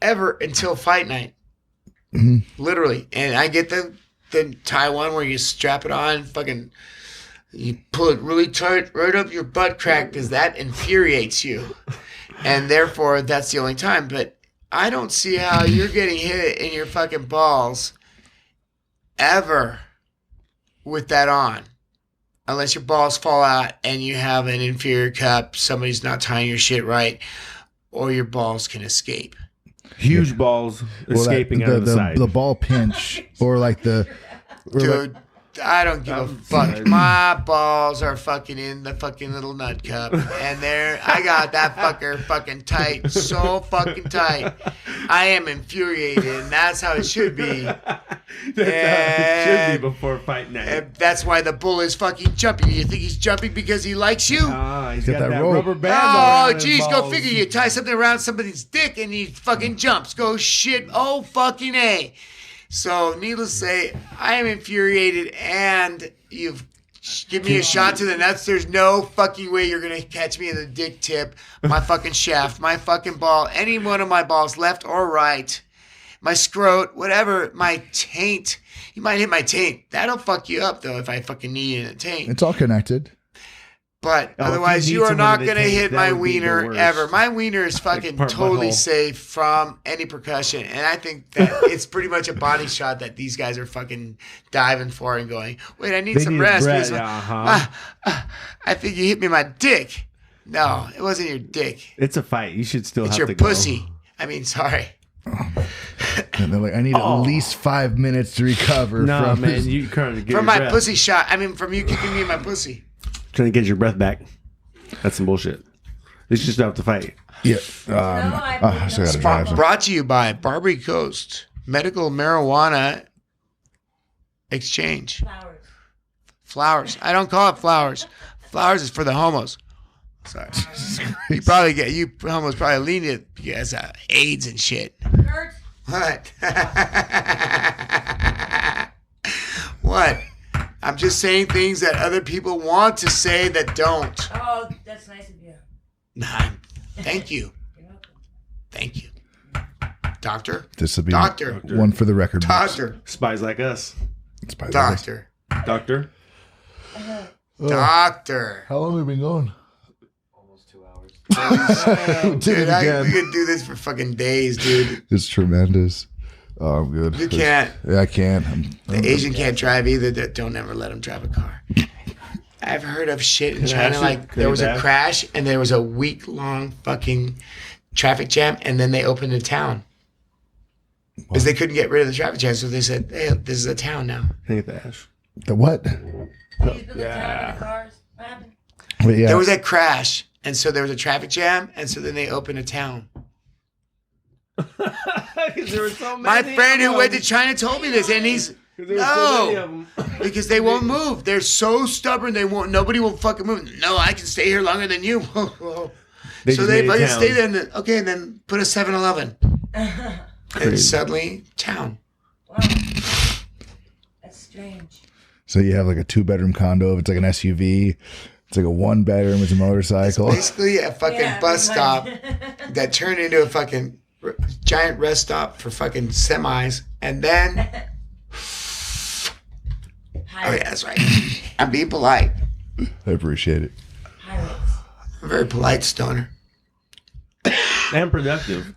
ever until fight night. Literally. And I get the Taiwan where you strap it on, fucking, you pull it really tight right up your butt crack because that infuriates you. And therefore, that's the only time. But I don't see how you're getting hit in your fucking balls ever with that on. Unless your balls fall out and you have an inferior cup, somebody's not tying your shit right, or your balls can escape. Huge balls escaping out of the side. The ball pinch or like the. or Dude, I don't give a fuck. sorry. My balls are fucking in the fucking little nut cup. And I got that fucker fucking tight. So fucking tight. I am infuriated. And that's how it should be. That's how it should be before fight night. And that's why the bull is fucking jumping. You think he's jumping because he likes you? He's Got got that that rope. rubber band. Oh, around his geez, go balls. figure. You tie something around somebody's dick and he fucking jumps. Go shit. Oh, fucking A. So, needless to say, I am infuriated and you've given me a shot to the nuts. There's no fucking way you're going to catch me in the dick tip, my fucking shaft, my fucking ball, any one of my balls, left or right, my scrot, whatever, my taint. You might hit my taint. That'll fuck you up, though, if I fucking knee you in the taint. It's all connected. But Oh, if otherwise, you you need are someone not to going to take, hit that my would be the wiener worst. ever. My wiener is fucking part of my totally hole. safe from any percussion. And I think that it's pretty much a body shot that these guys are fucking diving for and going, wait, I need They some need rest. bread, because I think you hit me in my dick. No, it wasn't your dick. It's a fight. You should still It's have your to pussy. go. I mean, sorry. And they're like, I need at least 5 minutes to recover No, from man, this. you trying to get From your my breath. pussy shot. I mean, from you kicking me in my pussy. Trying to get your breath back. That's some bullshit. You should still have to fight. Yeah. I I still gotta drive. So. Brought to you by Barbary Coast Medical Marijuana Exchange. Flowers. Flowers. I don't call it flowers. Flowers is for the homos. Sorry. You homos probably lean it because AIDS and shit. Kurt. What? What? I'm just saying things that other people want to say that don't. Oh, that's nice of you. Nah, thank you. Thank you. Doctor? This will be Doctor. one for the record. Doctor. Spies like us. It's by the way. Doctor. Doctor. Doctor. How long have we been going? Almost 2 hours. Did it Dude, again. we could do this for fucking days, dude. It's tremendous. Oh, I'm good. You can't. Yeah, I can't. The Asian can't drive either. Don't ever let him drive a car. I've heard of shit in China. Crashes? Like there was a crash and there was a week-long fucking traffic jam, and then they opened a town because they couldn't get rid of the traffic jam. So they said, "Hey, this is a town now." Can I get the ash? The what? You put the time in the cars. What happened? But yeah, There was a crash, and so there was a traffic jam, and so then they opened a town. There were so My friend who went to China told me this, and he's no, because they won't move. They're so stubborn. They won't. Nobody will fucking move. No, I can stay here longer than you. So they fucking stay there, and then okay, and then put a 7-Eleven, and suddenly town. Wow. That's strange. so you have like a 2-bedroom condo. If it's like an SUV, it's like a 1-bedroom. It's a motorcycle. Basically, a fucking bus stop that turned into a fucking giant rest stop for fucking semis, and then. Oh yeah, that's right. I'm being polite. I appreciate it. Pirates. I'm a very polite stoner. And productive.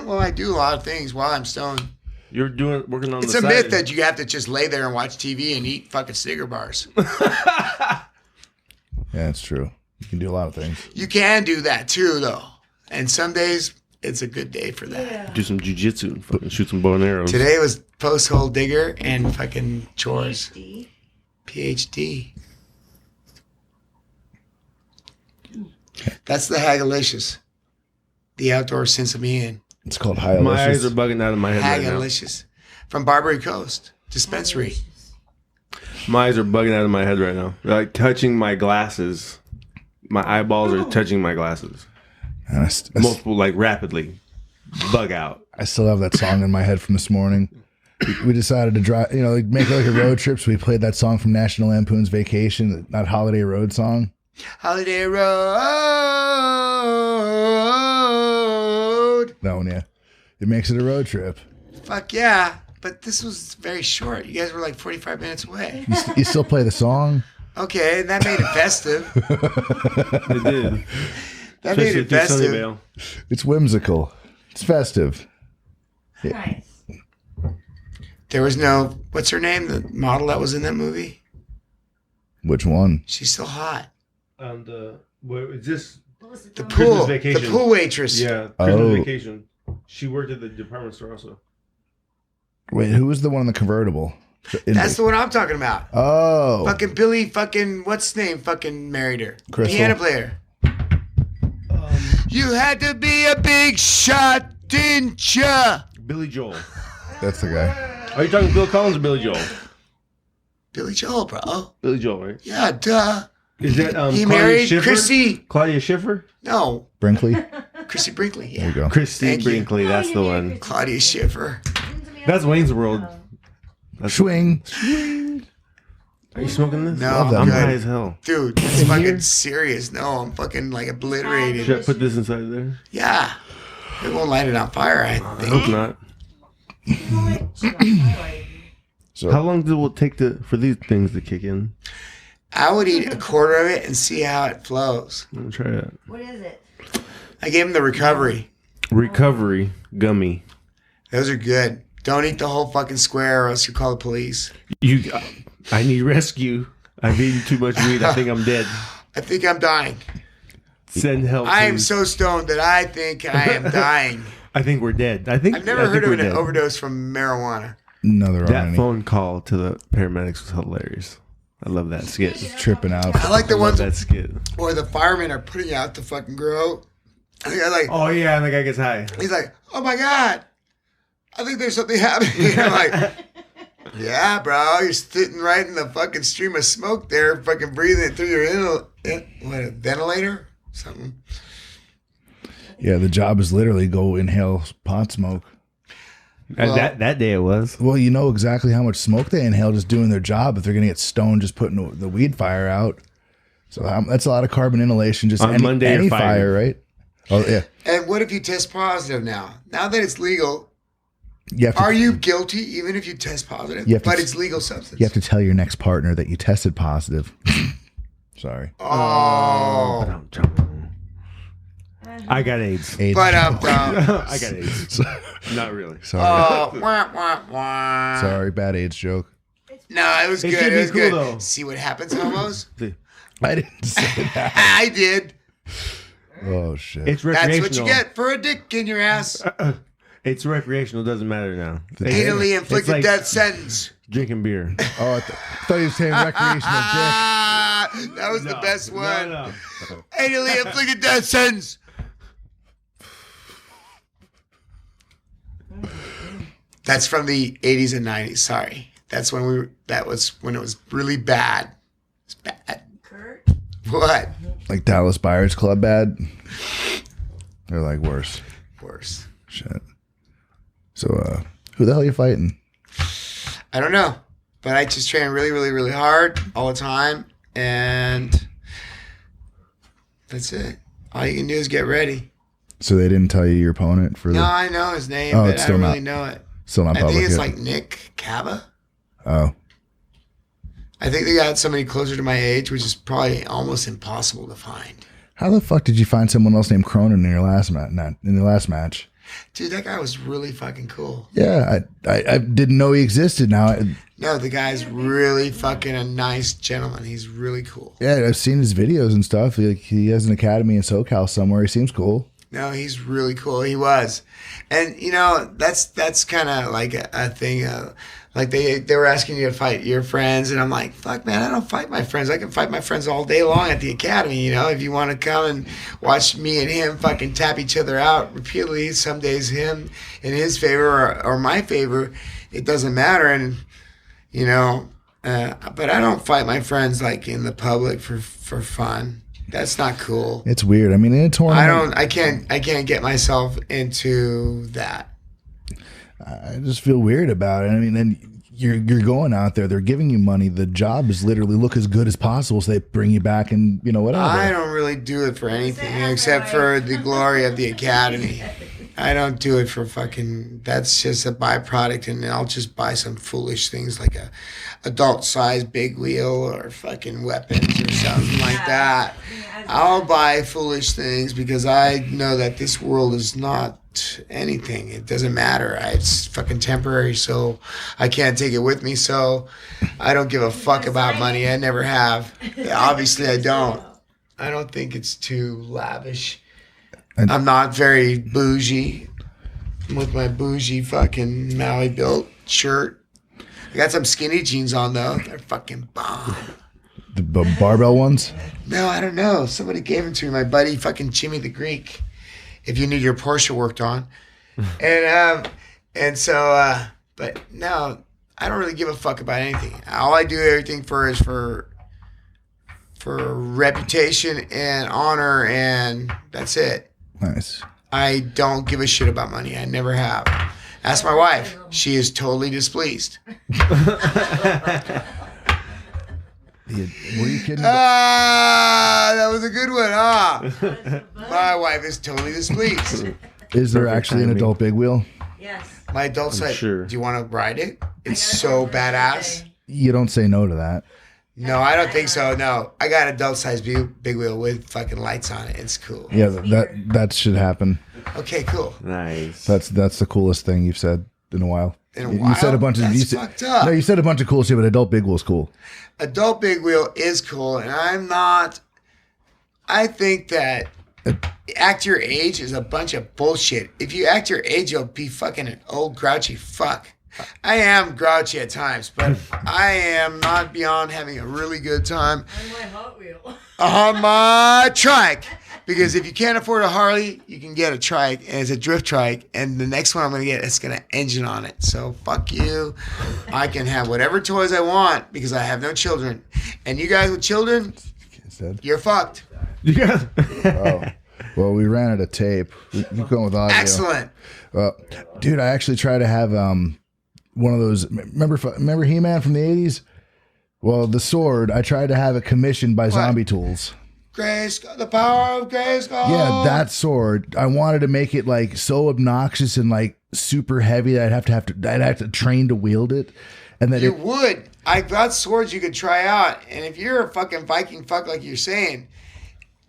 Well, I do a lot of things while I'm stoned. You're working on It's the a side. myth that you have to just lay there and watch TV and eat fucking cigar bars. Yeah, it's true. You can do a lot of things. You can do that too, though. And some days it's a good day for that. Yeah. Do some jujitsu and fucking shoot some bow and arrows. Today was post hole digger and fucking chores. PhD. PhD. That's the Hagalicious. The outdoor sense of being. It's called high. My eyes are bugging out of my head right now. Hagalicious. From Barbary Coast Dispensary. My eyes are bugging out of my head right now. They're like touching my glasses. My eyeballs are touching my glasses. And Multiple, like rapidly. Bug out. I still have that song in my head from this morning. We decided to drive, like make it like a road trip. So we played that song from National Lampoon's Vacation, that Holiday Road song. Holiday Road. That one, yeah. It makes it a road trip. Fuck yeah. But this was very short. You guys were like 45 minutes away. You still play the song? Okay, that made it festive. It did. That made Especially it through festive. Sunnyvale. It's whimsical. It's festive. Nice. There was no, what's her name? The model that was in that movie? Which one? She's so hot. What is this? What was it? The Christmas pool. Vacation. The pool waitress. Yeah, Christmas Oh. Vacation. She worked at the department store also. Wait, who was the one in the convertible? That's the one I'm talking about. Oh. Fucking Billy fucking, what's his name? Fucking married her. Crystal. Piano player. You had to be a big shot, didn't ya? Billy Joel. That's the guy. Are you talking Bill Collins or Billy Joel? Billy Joel, bro. Billy Joel, right? Yeah, duh. Is that He Claudia married Schiffer? Chrissy. Claudia Schiffer? No, Brinkley? Chrissy Brinkley. There Yeah. you go. Christy Thank you. Brinkley, that's the one. Claudia Schiffer. That's Wayne's World. That's Swing. Are you smoking this? No, Love that I'm good. high as hell. Dude, it's fucking serious. No, I'm fucking like obliterated. Should I put this inside there? Yeah. It won't light it on fire, I I think. hope not. So How long will it take for these things to kick in? I would eat a quarter of it and see how it flows. I'm gonna try that. What is it? I gave him the recovery. Recovery gummy. Those are good. Don't eat the whole fucking square or else you call the police. I need rescue. I've eaten too much weed. I think I'm dead. I think I'm dying. Send help. I am please. so stoned that I think I am dying. I think we're dead. I've I've never heard of an overdose from marijuana. no, there aren't That any. phone call to the paramedics was hilarious. I love that skit. Tripping out. I like the I love ones that skit. where the firemen are putting out the fucking grow. And they're like, Oh yeah, and the guy gets high. he's like, oh my God, I think there's something happening. I'm like, yeah, bro, you're sitting right in the fucking stream of smoke there, fucking breathing it through your a ventilator? Something. Yeah, the job is literally go inhale pot smoke. Well- that day it was. Well, you know exactly how much smoke they inhale just doing their job if they're going to get stoned just putting the weed fire out. So that's a lot of carbon inhalation. Just On Monday any or fire, right? Oh yeah. And what if you test positive now? Now that it's legal, You have to, are you guilty even if you test positive? You have to- But it's legal substance. You have to tell your next partner that you tested positive. Sorry. Oh. I got AIDS. AIDS. But I got AIDS. Not really. Sorry. wah, wah, wah. Sorry. Bad AIDS joke. No, it was It good. should It be was cool, good. though. See what happens, homos? I didn't say that. I did. Oh shit. It's That's recreational. what you get for a dick in your ass. It's recreational. Doesn't matter now. Anally inflicted like- death sentence. Drinking beer. Oh, I thought you were saying recreational dick. Ah, that was the best one. No. Anally inflicted death sentence. That's from the 80s and 90s. Sorry. That's when that was when it was really bad. It's bad. Kurt? What? Like Dallas Buyers Club bad. They're like worse. Worse. Shit. So, who the hell are you fighting? I don't know. But I just train really, really, really hard all the time. And that's it. All you can do is get ready. So they didn't tell you your opponent for No, the I know his name, Oh, but it's I still don't not- really know it. still not I public think it's yet? like Nick Cava. Oh, I think they got somebody closer to my age, which is probably almost impossible to find. how the fuck did you find someone else named Cronin in your last match? Dude, that guy was really fucking cool. Yeah, I didn't know he existed. Now, No, the guy's really fucking a nice gentleman. He's really cool. yeah, I've seen his videos and stuff. Like, he has an academy in SoCal somewhere. He seems cool. No, he's really cool. He was. And, you know, that's kind of like a thing. Like they were asking you to fight your friends. And I'm like, fuck, man, I don't fight my friends. I can fight my friends all day long at the academy. You know, if you want to come and watch me and him fucking tap each other out repeatedly, some days him in his favor or my favor, it doesn't matter. And, you know, but I don't fight my friends like in the public for fun. That's not cool. It's weird. I mean, in a tournament, I can't get myself into that. I just feel weird about it. I mean, then you're going out there. They're giving you money. The job is literally look as good as possible. So they bring you back and whatever. I don't really do it for anything except for the glory of the academy. I don't do it for fucking. That's just a byproduct, and I'll just buy some foolish things like a adult size big wheel or fucking weapons or something like that. I'll buy foolish things because I know that this world is not anything. It doesn't matter. It's fucking temporary, so I can't take it with me. So I don't give a fuck about money. I never have. Obviously, I don't. I don't think it's too lavish. I'm not very bougie with my bougie fucking Maui built shirt. I got some skinny jeans on though. They're fucking bomb. The barbell ones. No, I don't know. Somebody gave them to me. My buddy, fucking Jimmy the Greek. If you need your Porsche worked on, and so, but no, I don't really give a fuck about anything. All I do everything for is for reputation and honor, and that's it. Nice. I don't give a shit about money. I never have. Ask my wife. She is totally displeased. Were you kidding? Ah, that was a good one, huh? My wife is totally displeased. Is there Perfect actually an timing. adult big wheel? Yes. My adult said, sure. do you want to ride it? It's I gotta so go for badass. Thursday. You don't say no to that. No, I don't think so. No, I got adult size big wheel with fucking lights on it. It's cool. Yeah, that should happen. Okay, cool. Nice. That's the coolest thing you've said in a while. In a You while? said a bunch of That's you fucked up. No, you said a bunch of cool shit, but adult big wheel's cool. Adult big wheel is cool, and I'm not. I think that act your age is a bunch of bullshit. If you act your age, you'll be fucking an old grouchy fuck. I am grouchy at times, but I am not beyond having a really good time On my Hot Wheel. on my trike. Because if you can't afford a Harley, you can get a trike, and it's a drift trike. And the next one I'm going to get, it's going to engine on it. So fuck you. I can have whatever toys I want because I have no children. And you guys with children, Said. you're fucked. Yeah. Oh. Well, we ran out of tape. We're going with audio. Excellent. Well, dude, I actually try to have one of those. Remember He-Man from the 80s? Well, the sword, I tried to have it commissioned by Zombie Tools. Grayskull, the power of Grayskull. Yeah, that sword. I wanted to make it like so obnoxious and like super heavy that I'd have to train to wield it, and that You would. I've got swords you could try out, and if you're a fucking Viking fuck like you're saying,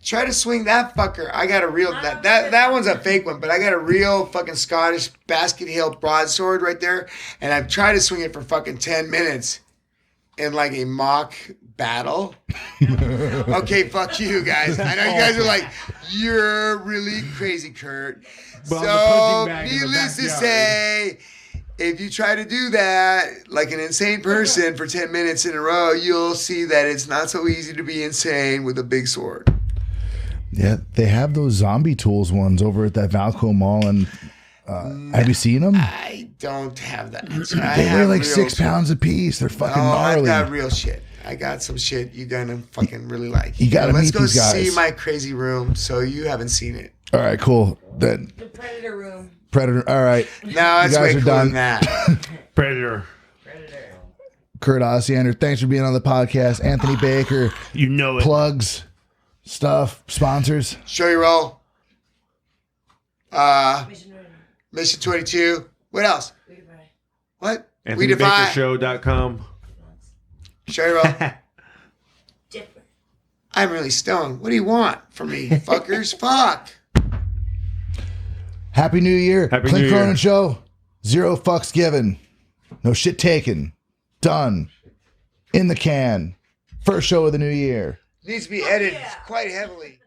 try to swing that fucker. I got a real that one's a fake one, but I got a real fucking Scottish basket hilt broadsword right there, and I've tried to swing it for fucking 10 minutes in like a mock battle. Okay, fuck you guys. I know you guys are like, you're really crazy, Kurt. Well, the So, punching bag in the needless to backyard. say, if you try to do that like an insane person for 10 minutes in a row, you'll see that it's not so easy to be insane with a big sword. Yeah, they have those Zombie Tools ones over at that Valco Mall, and have you seen them? I don't have that. They weigh like 6 pounds a piece. They're fucking I've gnarly. got real shit. I got some shit you're gonna fucking really like. You gotta Let's meet go these guys. see my crazy room. So you haven't seen it. All right, cool. Then The Predator room. Predator. All right, No, it's guys way are cooler done. than that. Predator. Predator. Kurt Osiander, thanks for being on the podcast. Anthony Baker, You know it. plugs, stuff, sponsors. Show your roll. Mission ready. Mission 22. What else? We can buy. What? We defy. AnthonyBakerShow.com. Show your roll. Different. I'm really stoned. What do you want from me, fuckers? Fuck. Happy New Year. Happy Clint New Year. Cronin Show. 0 fucks given. No shit taken. Done. In the can. First show of the new year. Needs to be edited quite heavily.